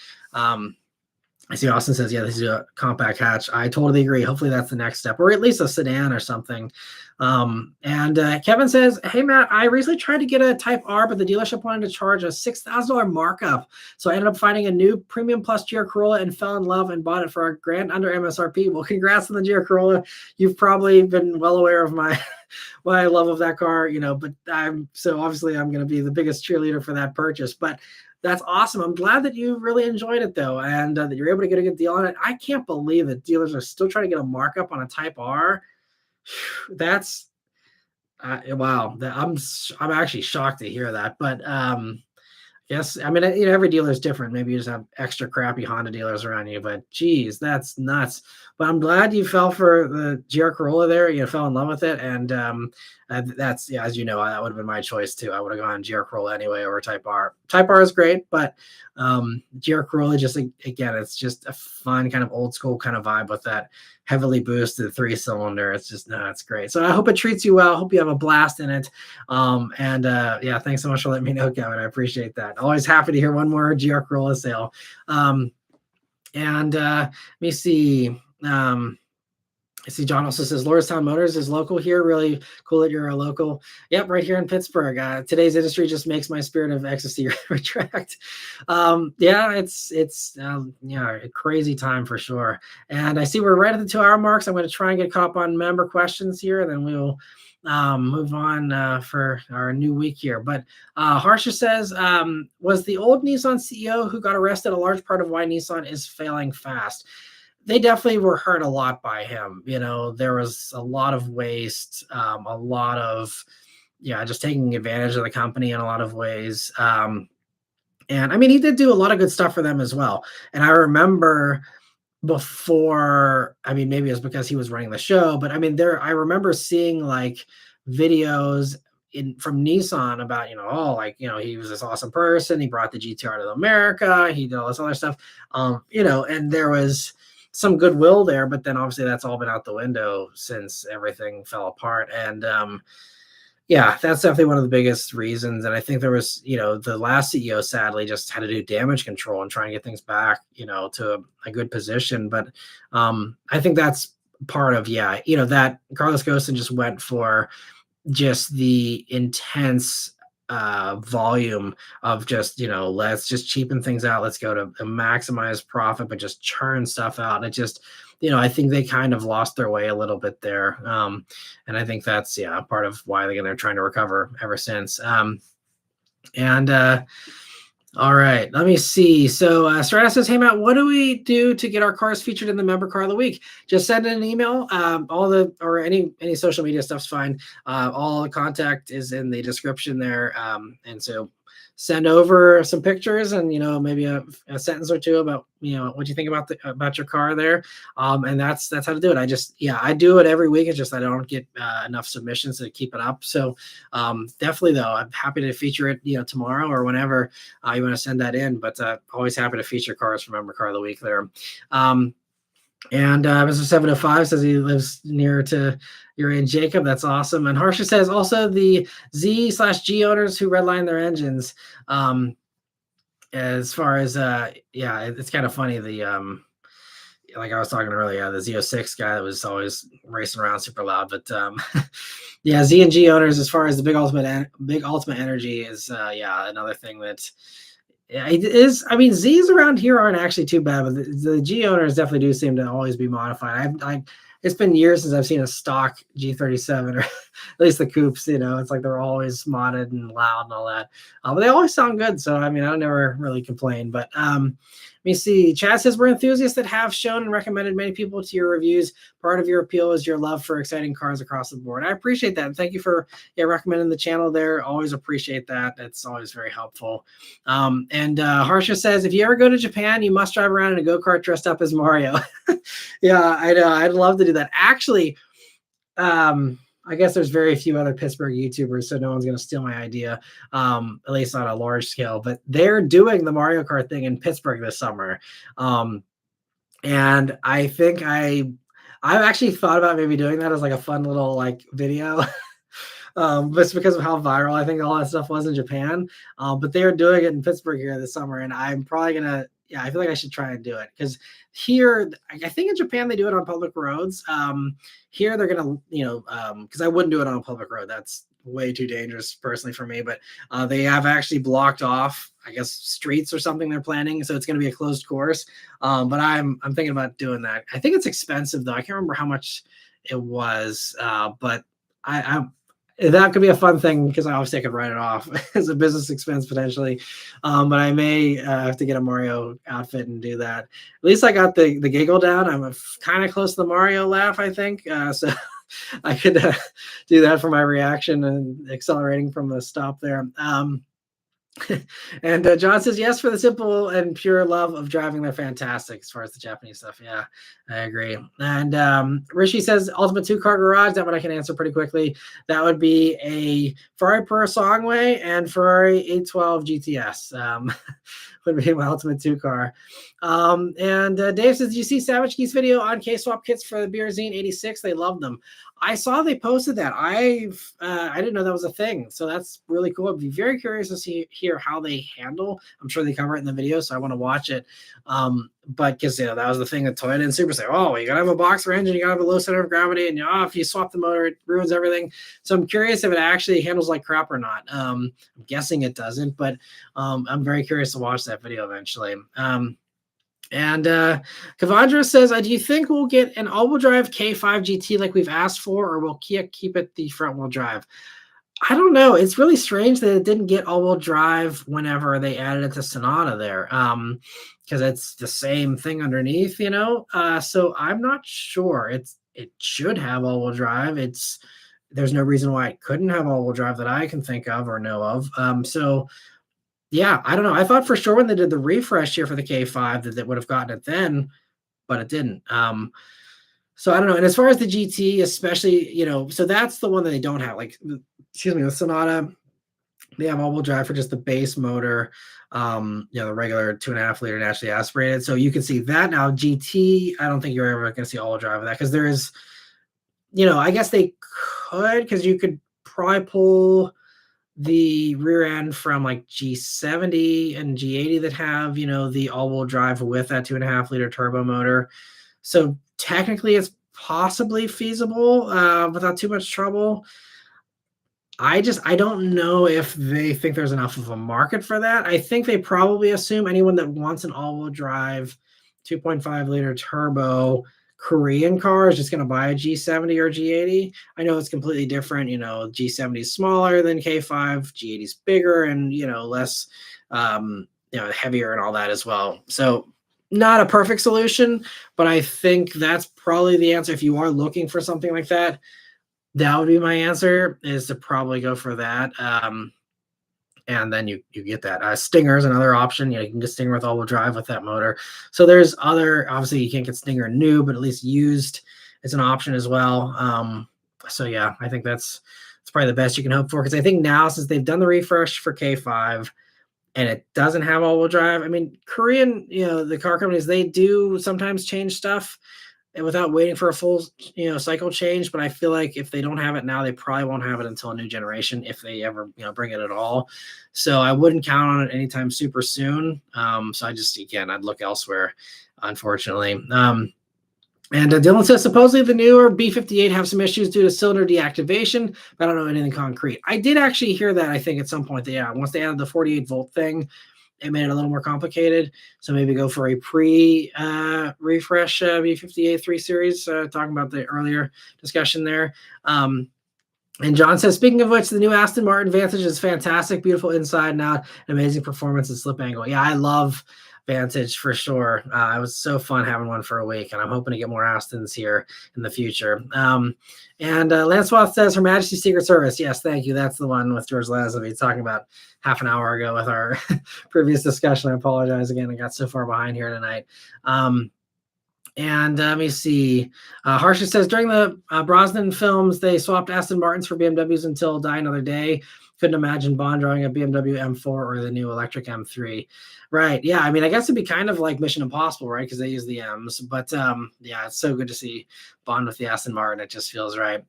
I see Austin says, yeah, this is a compact hatch. I totally agree. Hopefully that's the next step, or at least a sedan or something. And Kevin says, hey, Matt, I recently tried to get a Type R, but the dealership wanted to charge a $6,000 markup. So I ended up finding a new Premium Plus GR Corolla and fell in love and bought it for a grand under MSRP. Well, congrats on the GR Corolla. You've probably been well aware of my love of that car, but obviously I'm going to be the biggest cheerleader for that purchase. But that's awesome. I'm glad that you really enjoyed it, though, and that you're able to get a good deal on it. I can't believe that dealers are still trying to get a markup on a Type R. That's wow. I'm actually shocked to hear that. But yes, every dealer is different. Maybe you just have extra crappy Honda dealers around you. But geez, that's nuts. But I'm glad you fell for the GR Corolla there. You fell in love with it, and that's, as you know, that would have been my choice too. I would have gone GR Corolla anyway over Type R. Type R is great, but GR Corolla, just again, it's just a fun kind of old school kind of vibe with that heavily boosted 3-cylinder. It's just, it's great. So I hope it treats you well. I hope you have a blast in it. Thanks so much for letting me know, Kevin. I appreciate that. Always happy to hear one more GR Corolla sale. Let me see. I see John also says Lordstown Motors is local here. Really cool that you're a local. Yep, right here in Pittsburgh. Today's industry just makes my spirit of ecstasy retract. It's a crazy time for sure. And I see we're right at the 2-hour mark. So I'm going to try and get caught up on member questions here, and then we will move on for our new week here. But Harsha says, was the old Nissan CEO who got arrested a large part of why Nissan is failing fast? They definitely were hurt a lot by him. There was a lot of waste, a lot of, just taking advantage of the company in a lot of ways. And he did do a lot of good stuff for them as well. And I remember before, maybe it was because he was running the show, but I remember seeing like videos from Nissan about, he was this awesome person. He brought the GTR to America. He did all this other stuff, and there was some goodwill there, but then obviously that's all been out the window since everything fell apart. And that's definitely one of the biggest reasons. And I think there was, the last CEO sadly just had to do damage control and try and get things back, to a good position. But I think that's part of, that Carlos Ghosn just went for just the intense volume of just, let's just cheapen things out. Let's go to maximize profit, but just churn stuff out. And it just, I think they kind of lost their way a little bit there. And I think that's, part of why they're trying to recover ever since. All right, let me see. So Strata says, hey, Matt, what do we do to get our cars featured in the member car of the week? Just send an email. Any social media stuff's fine. All the contact is in the description there. And so send over some pictures and, maybe a sentence or two about, what you think about your car there. And that's how to do it. I do it every week. It's just, I don't get enough submissions to keep it up. So definitely though, I'm happy to feature it, tomorrow or whenever you want to send that in, but always happy to feature cars from Member Car of the Week there. And Mr. 705 says he lives near to Yuri and Jacob. That's awesome. And Harsha says also the Z/G owners who redline their engines. As far as it's kind of funny. The like I was talking earlier, the Z06 guy that was always racing around super loud. But Z and G owners, as far as the big ultimate energy is another thing that. Yeah, it is. Z's around here aren't actually too bad, but the G owners definitely do seem to always be modified. It's been years since I've seen a stock G37 or at least the coupes. It's like they're always modded and loud and all that. But they always sound good. So I never really complain. But let me see. Chad says, we're enthusiasts that have shown and recommended many people to your reviews. Part of your appeal is your love for exciting cars across the board. I appreciate that. And thank you for recommending the channel there. Always appreciate that. That's always very helpful. And Harsha says, if you ever go to Japan, you must drive around in a go-kart dressed up as Mario. Yeah, I know. I'd love to do that. Actually, I guess there's very few other Pittsburgh YouTubers, so no one's going to steal my idea, at least on a large scale. But they're doing the Mario Kart thing in Pittsburgh this summer. And I think I've actually thought about maybe doing that as like a fun little like video. But it's because of how viral I think all that stuff was in Japan. But they're doing it in Pittsburgh here this summer, and I'm probably gonna, I feel like I should try and do it because here, I think in Japan they do it on public roads. Here they're gonna, because I wouldn't do it on a public road. That's way too dangerous personally for me. But they have actually blocked off, I guess, streets or something they're planning, so it's gonna be a closed course. But I'm thinking about doing that. I think it's expensive though. I can't remember how much it was, but that could be a fun thing because obviously I could write it off as a business expense potentially. But I may have to get a Mario outfit and do that. At least I got the giggle down. I'm kind of close to the Mario laugh, I think. So I could do that for my reaction and accelerating from the stop there. And John says, yes, for the simple and pure love of driving, they're fantastic as far as the Japanese stuff. Yeah, I agree. And Rishi says, ultimate 2-car garage. That one I can answer pretty quickly. That would be a Ferrari Pura Songway and Ferrari 812 GTS. Would be my ultimate 2-car. And Dave says, did you see Savage Geese video on K-swap kits for the Beerzine 86? They love them. I saw they posted that. I didn't know that was a thing. So that's really cool. I'd be very curious to hear how they handle. I'm sure they cover it in the video, so I want to watch it. But because that was the thing that Toyota and Super say, oh, you gotta have a boxer engine, you gotta have a low center of gravity, and if you swap the motor, it ruins everything. So I'm curious if it actually handles like crap or not. I'm guessing it doesn't, but I'm very curious to watch that video eventually. And Kavandra says, do you think we'll get an all-wheel drive K5 GT like we've asked for, or will Kia keep it the front-wheel drive? I don't know. It's really strange that it didn't get all-wheel drive whenever they added it to Sonata there, because it's the same thing underneath, so I'm not sure. It should have all-wheel drive. There's no reason why it couldn't have all-wheel drive that I can think of or know of. So yeah, I don't know. I thought for sure when they did the refresh here for the K5 that they would have gotten it then, but it didn't. So I don't know. And as far as the GT, especially, so that's the one that they don't have. Like, excuse me, the Sonata, they have all-wheel drive for just the base motor, the regular 2.5 liter naturally aspirated. So you can see that now. GT, I don't think you're ever going to see all-wheel drive with that because there is, I guess they could, because you could probably pull the rear end from like G70 and G80 that have, the all-wheel drive with that 2.5 liter turbo motor. So technically it's possibly feasible without too much trouble. I don't know if they think there's enough of a market for that. I think they probably assume anyone that wants an all-wheel drive 2.5 liter turbo Korean car is just going to buy a G70 or G80. I know it's completely different. G70 is smaller than K5, G80 is bigger and, less, heavier and all that as well. So not a perfect solution, but I think that's probably the answer. If you are looking for something like that, that would be my answer, is to probably go for that. And then you get that. Stinger is another option. You can get Stinger with all-wheel drive with that motor. So there's obviously you can't get Stinger new, but at least used is an option as well. So yeah, I think that's probably the best you can hope for, because I think now, since they've done the refresh for K5 and it doesn't have all-wheel drive, I mean, Korean, the car companies, they do sometimes change stuff without waiting for a full, cycle change. But I feel like if they don't have it now, they probably won't have it until a new generation, if they ever, bring it at all. So I wouldn't count on it anytime super soon. So I'd look elsewhere, unfortunately. And Dylan says, supposedly the newer B58 have some issues due to cylinder deactivation, but I don't know anything concrete. I did actually hear that, I think, at some point. Once they added the 48 volt thing, it made it a little more complicated. So maybe go for a refresh B58 3 Series, talking about the earlier discussion there. And John says, speaking of which, the new Aston Martin Vantage is fantastic, beautiful inside and out, amazing performance and slip angle. Yeah, I love Vantage for sure. It was so fun having one for a week, and I'm hoping to get more Astons here in the future. And Lance Wath says, Her Majesty's Secret Service. Yes, thank you. That's the one with George Lazenby talking about half an hour ago with our previous discussion. I apologize again. I got so far behind here tonight. And let me see. Harsha says, during the Brosnan films, they swapped Aston Martins for BMWs until Die Another Day. Couldn't imagine Bond driving a BMW M4 or the new electric M3. Right. Yeah. I mean, I guess it'd be kind of like Mission Impossible, right? Because they use the M's. But yeah, it's so good to see Bond with the Aston Martin. It just feels right.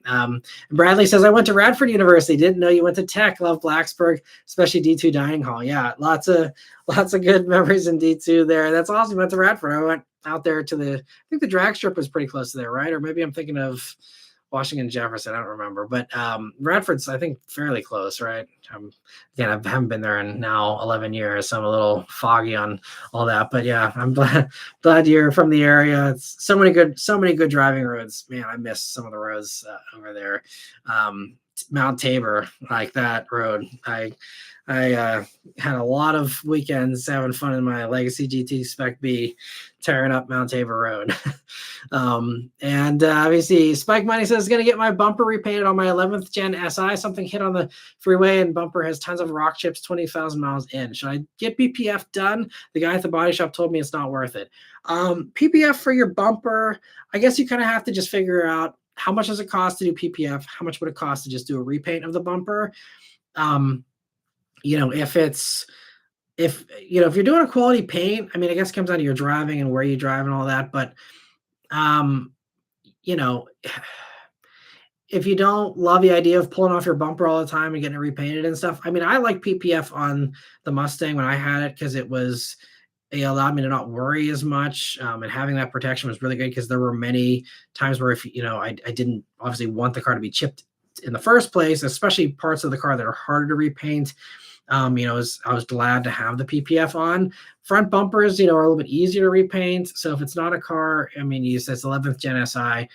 Bradley says, I went to Radford University. Didn't know you went to Tech. Love Blacksburg, especially D2 Dining Hall. Yeah, lots of good memories in D2 there. That's awesome. Went to Radford. I went out there to I think the drag strip was pretty close to there, right? Or maybe I'm thinking of Washington Jefferson. I don't remember, but Radford's, I think, fairly close, right? Again, I haven't been there in now 11 years, so I'm a little foggy on all that. But yeah, I'm glad you're from the area. It's so many good driving roads. Man, I miss some of the roads over there. Mount Tabor, like that road. I had a lot of weekends having fun in my Legacy GT Spec B, tearing up Mount Tabor Road. And obviously, Spike Money says, going to get my bumper repainted on my 11th gen SI. Something hit on the freeway and bumper has tons of rock chips, 20,000 miles in. Should I get PPF done? The guy at the body shop told me it's not worth it. PPF for your bumper, I guess you kind of have to just figure out how much does it cost to do PPF? How much would it cost to just do a repaint of the bumper? You know, if you're doing a quality paint, I mean, I guess it comes down to your driving and where you drive and all that. But, you know, if you don't love the idea of pulling off your bumper all the time and getting it repainted and stuff, I mean, I like PPF on the Mustang when I had it because it allowed me to not worry as much. And having that protection was really good because there were many times where I didn't obviously want the car to be chipped in the first place, especially parts of the car that are harder to repaint. I was glad to have the PPF on. Front bumpers, are a little bit easier to repaint. So if it's not a car, I mean, it's 11th gen SI.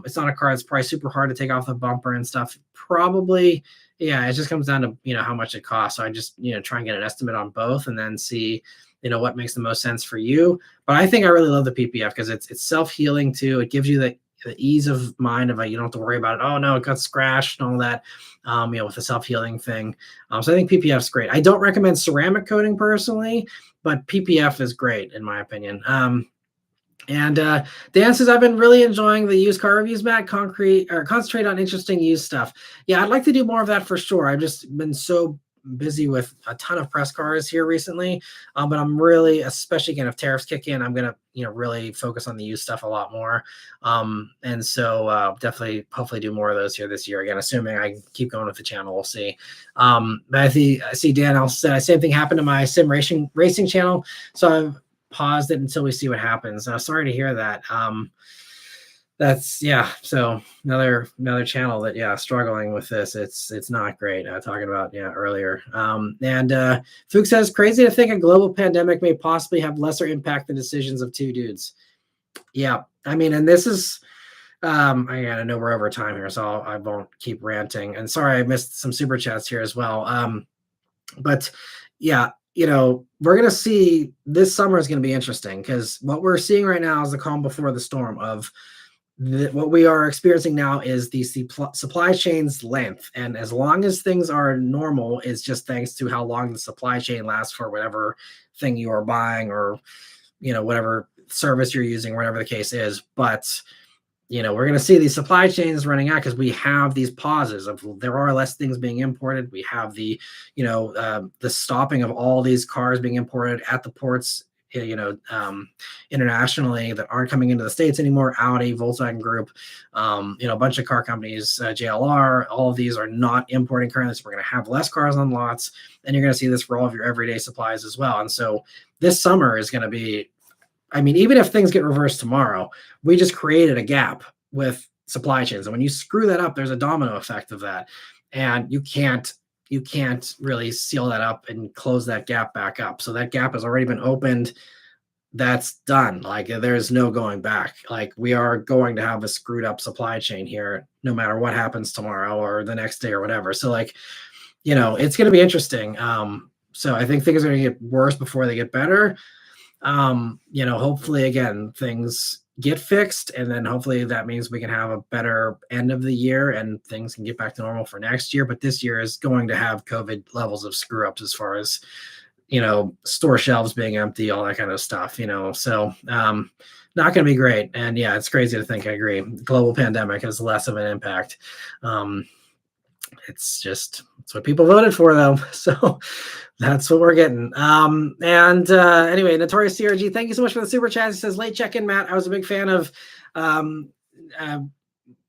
It's not a car that's probably super hard to take off the bumper and stuff. Probably, yeah, it just comes down to, how much it costs. So I just, try and get an estimate on both and then see, what makes the most sense for you. But I think I really love the PPF because it's self-healing too. It gives you the ease of mind of you don't have to worry about it. Oh no, it got scratched and all that, with the self-healing thing. So I think PPF is great. I don't recommend ceramic coating personally, but PPF is great in my opinion. And Dan says, I've been really enjoying the used car reviews, Matt. Concentrate on interesting used stuff. Yeah, I'd like to do more of that for sure. I've just been so busy with a ton of press cars here recently, but I'm really, especially again if tariffs kick in, I'm gonna really focus on the used stuff a lot more, and so definitely hopefully do more of those here this year again, assuming I keep going with the channel. We'll see. But I see Dan also said same thing happened to my sim racing channel, so I've paused it until we see what happens. Sorry to hear that. So another channel that struggling with this. It's not great. Talking about earlier. And Fuchs says, crazy to think a global pandemic may possibly have lesser impact than decisions of two dudes. Yeah, I mean, and this is I know we're over time here, so I won't keep ranting. And sorry I missed some super chats here as well. But yeah, we're going to see this summer is going to be interesting because what we're seeing right now is the calm before the storm of what we are experiencing now is the supply chain's length. And as long as things are normal, it's just thanks to how long the supply chain lasts for whatever thing you are buying or, whatever service you're using, whatever the case is. But, we're going to see these supply chains running out because we have these pauses of there are less things being imported. We have the stopping of all these cars being imported at the ports, internationally that aren't coming into the States anymore. Audi, Volkswagen Group, a bunch of car companies, JLR, all of these are not importing currently. So we're going to have less cars on lots, and you're going to see this for all of your everyday supplies as well. And so this summer is going to be, I mean, even if things get reversed tomorrow, we just created a gap with supply chains. And when you screw that up, there's a domino effect of that. And you can't really seal that up and close that gap back up. So that gap has already been opened that's done. Like there's no going back. Like we are going to have a screwed up supply chain here, no matter what happens tomorrow or the next day or whatever. So like, it's going to be interesting. So I think things are going to get worse before they get better. Hopefully again, things get fixed, and then hopefully that means we can have a better end of the year and things can get back to normal for next year. But this year is going to have COVID levels of screw ups as far as, store shelves being empty, all that kind of stuff, so not going to be great. And yeah, it's crazy to think. I agree. Global pandemic has less of an impact. It's what people voted for, though. So that's what we're getting. Anyway, Notorious CRG, thank you so much for the super chat. He says, late check-in, Matt. I was a big fan of the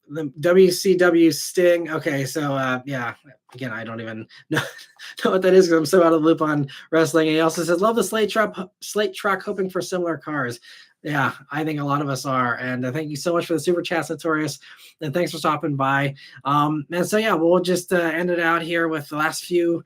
WCW Sting. Okay, so yeah, again, I don't even know what that is because I'm so out of the loop on wrestling. And he also says, love the slate truck, hoping for similar cars. Yeah, I think a lot of us are. And thank you so much for the super chat, Notorious. And thanks for stopping by. And so, yeah, we'll just end it out here with the last few.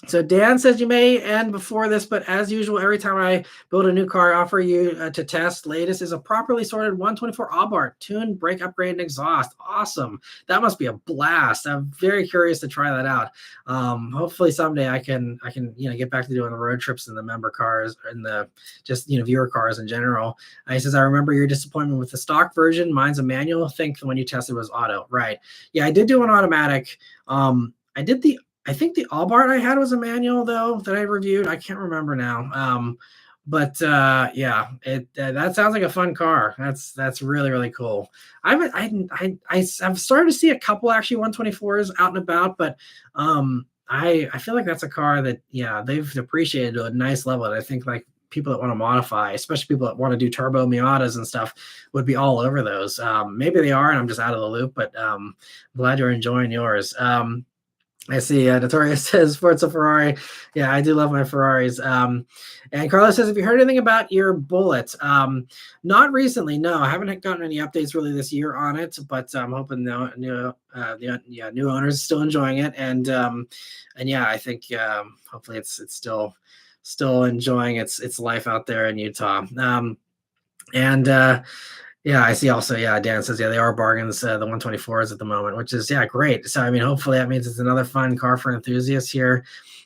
So Dan says you may end before this, but as usual, every time I build a new car, I offer you to test. Latest is a properly sorted 124 Abarth, tune, brake upgrade, and exhaust. Awesome. That must be a blast. I'm very curious to try that out. Hopefully someday I can get back to doing the road trips in the member cars and the just viewer cars in general. He says, I remember your disappointment with the stock version. Mine's a manual. Think the one you tested was auto. Right. Yeah, I did do an automatic. I think the Abarth I had was a manual though that I reviewed. I can't remember now. But yeah, that sounds like a fun car. That's really, really cool. I've started to see a couple actually 124s out and about, but I feel like that's a car that they've depreciated to a nice level. And I think like people that want to modify, especially people that want to do turbo Miatas and stuff, would be all over those. Maybe they are, and I'm just out of the loop. But I'm glad you're enjoying yours. I see Notorious says Forza Ferrari. Yeah, I do love my Ferraris. And Carlos says, have you heard anything about your Bullet? Not recently, no. I haven't gotten any updates really this year on it, but I'm hoping new owners still enjoying it. And yeah, I think hopefully it's still enjoying its life out there in Utah. Yeah, I see also, Dan says, they are bargains, the 124s at the moment, which is, great. So, I mean, hopefully that means it's another fun car for enthusiasts here.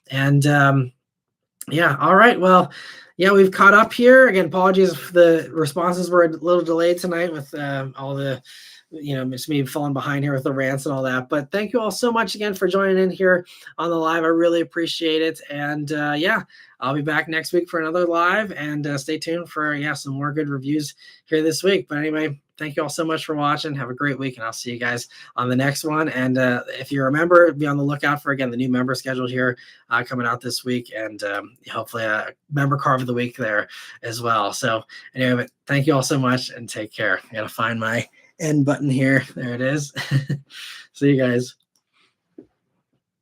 And all right. Well, we've caught up here. Again, apologies if the responses were a little delayed tonight with all the, just me falling behind here with the rants and all that. But thank you all so much again for joining in here on the live. I really appreciate it. And I'll be back next week for another live, and stay tuned for some more good reviews here this week. But anyway, thank you all so much for watching. Have a great week, and I'll see you guys on the next one. And if you remember, be on the lookout for, again, the new member schedule here coming out this week, and hopefully a member car of the week there as well. So anyway, but thank you all so much, and take care. I gotta find my end button here. There it is. See you guys.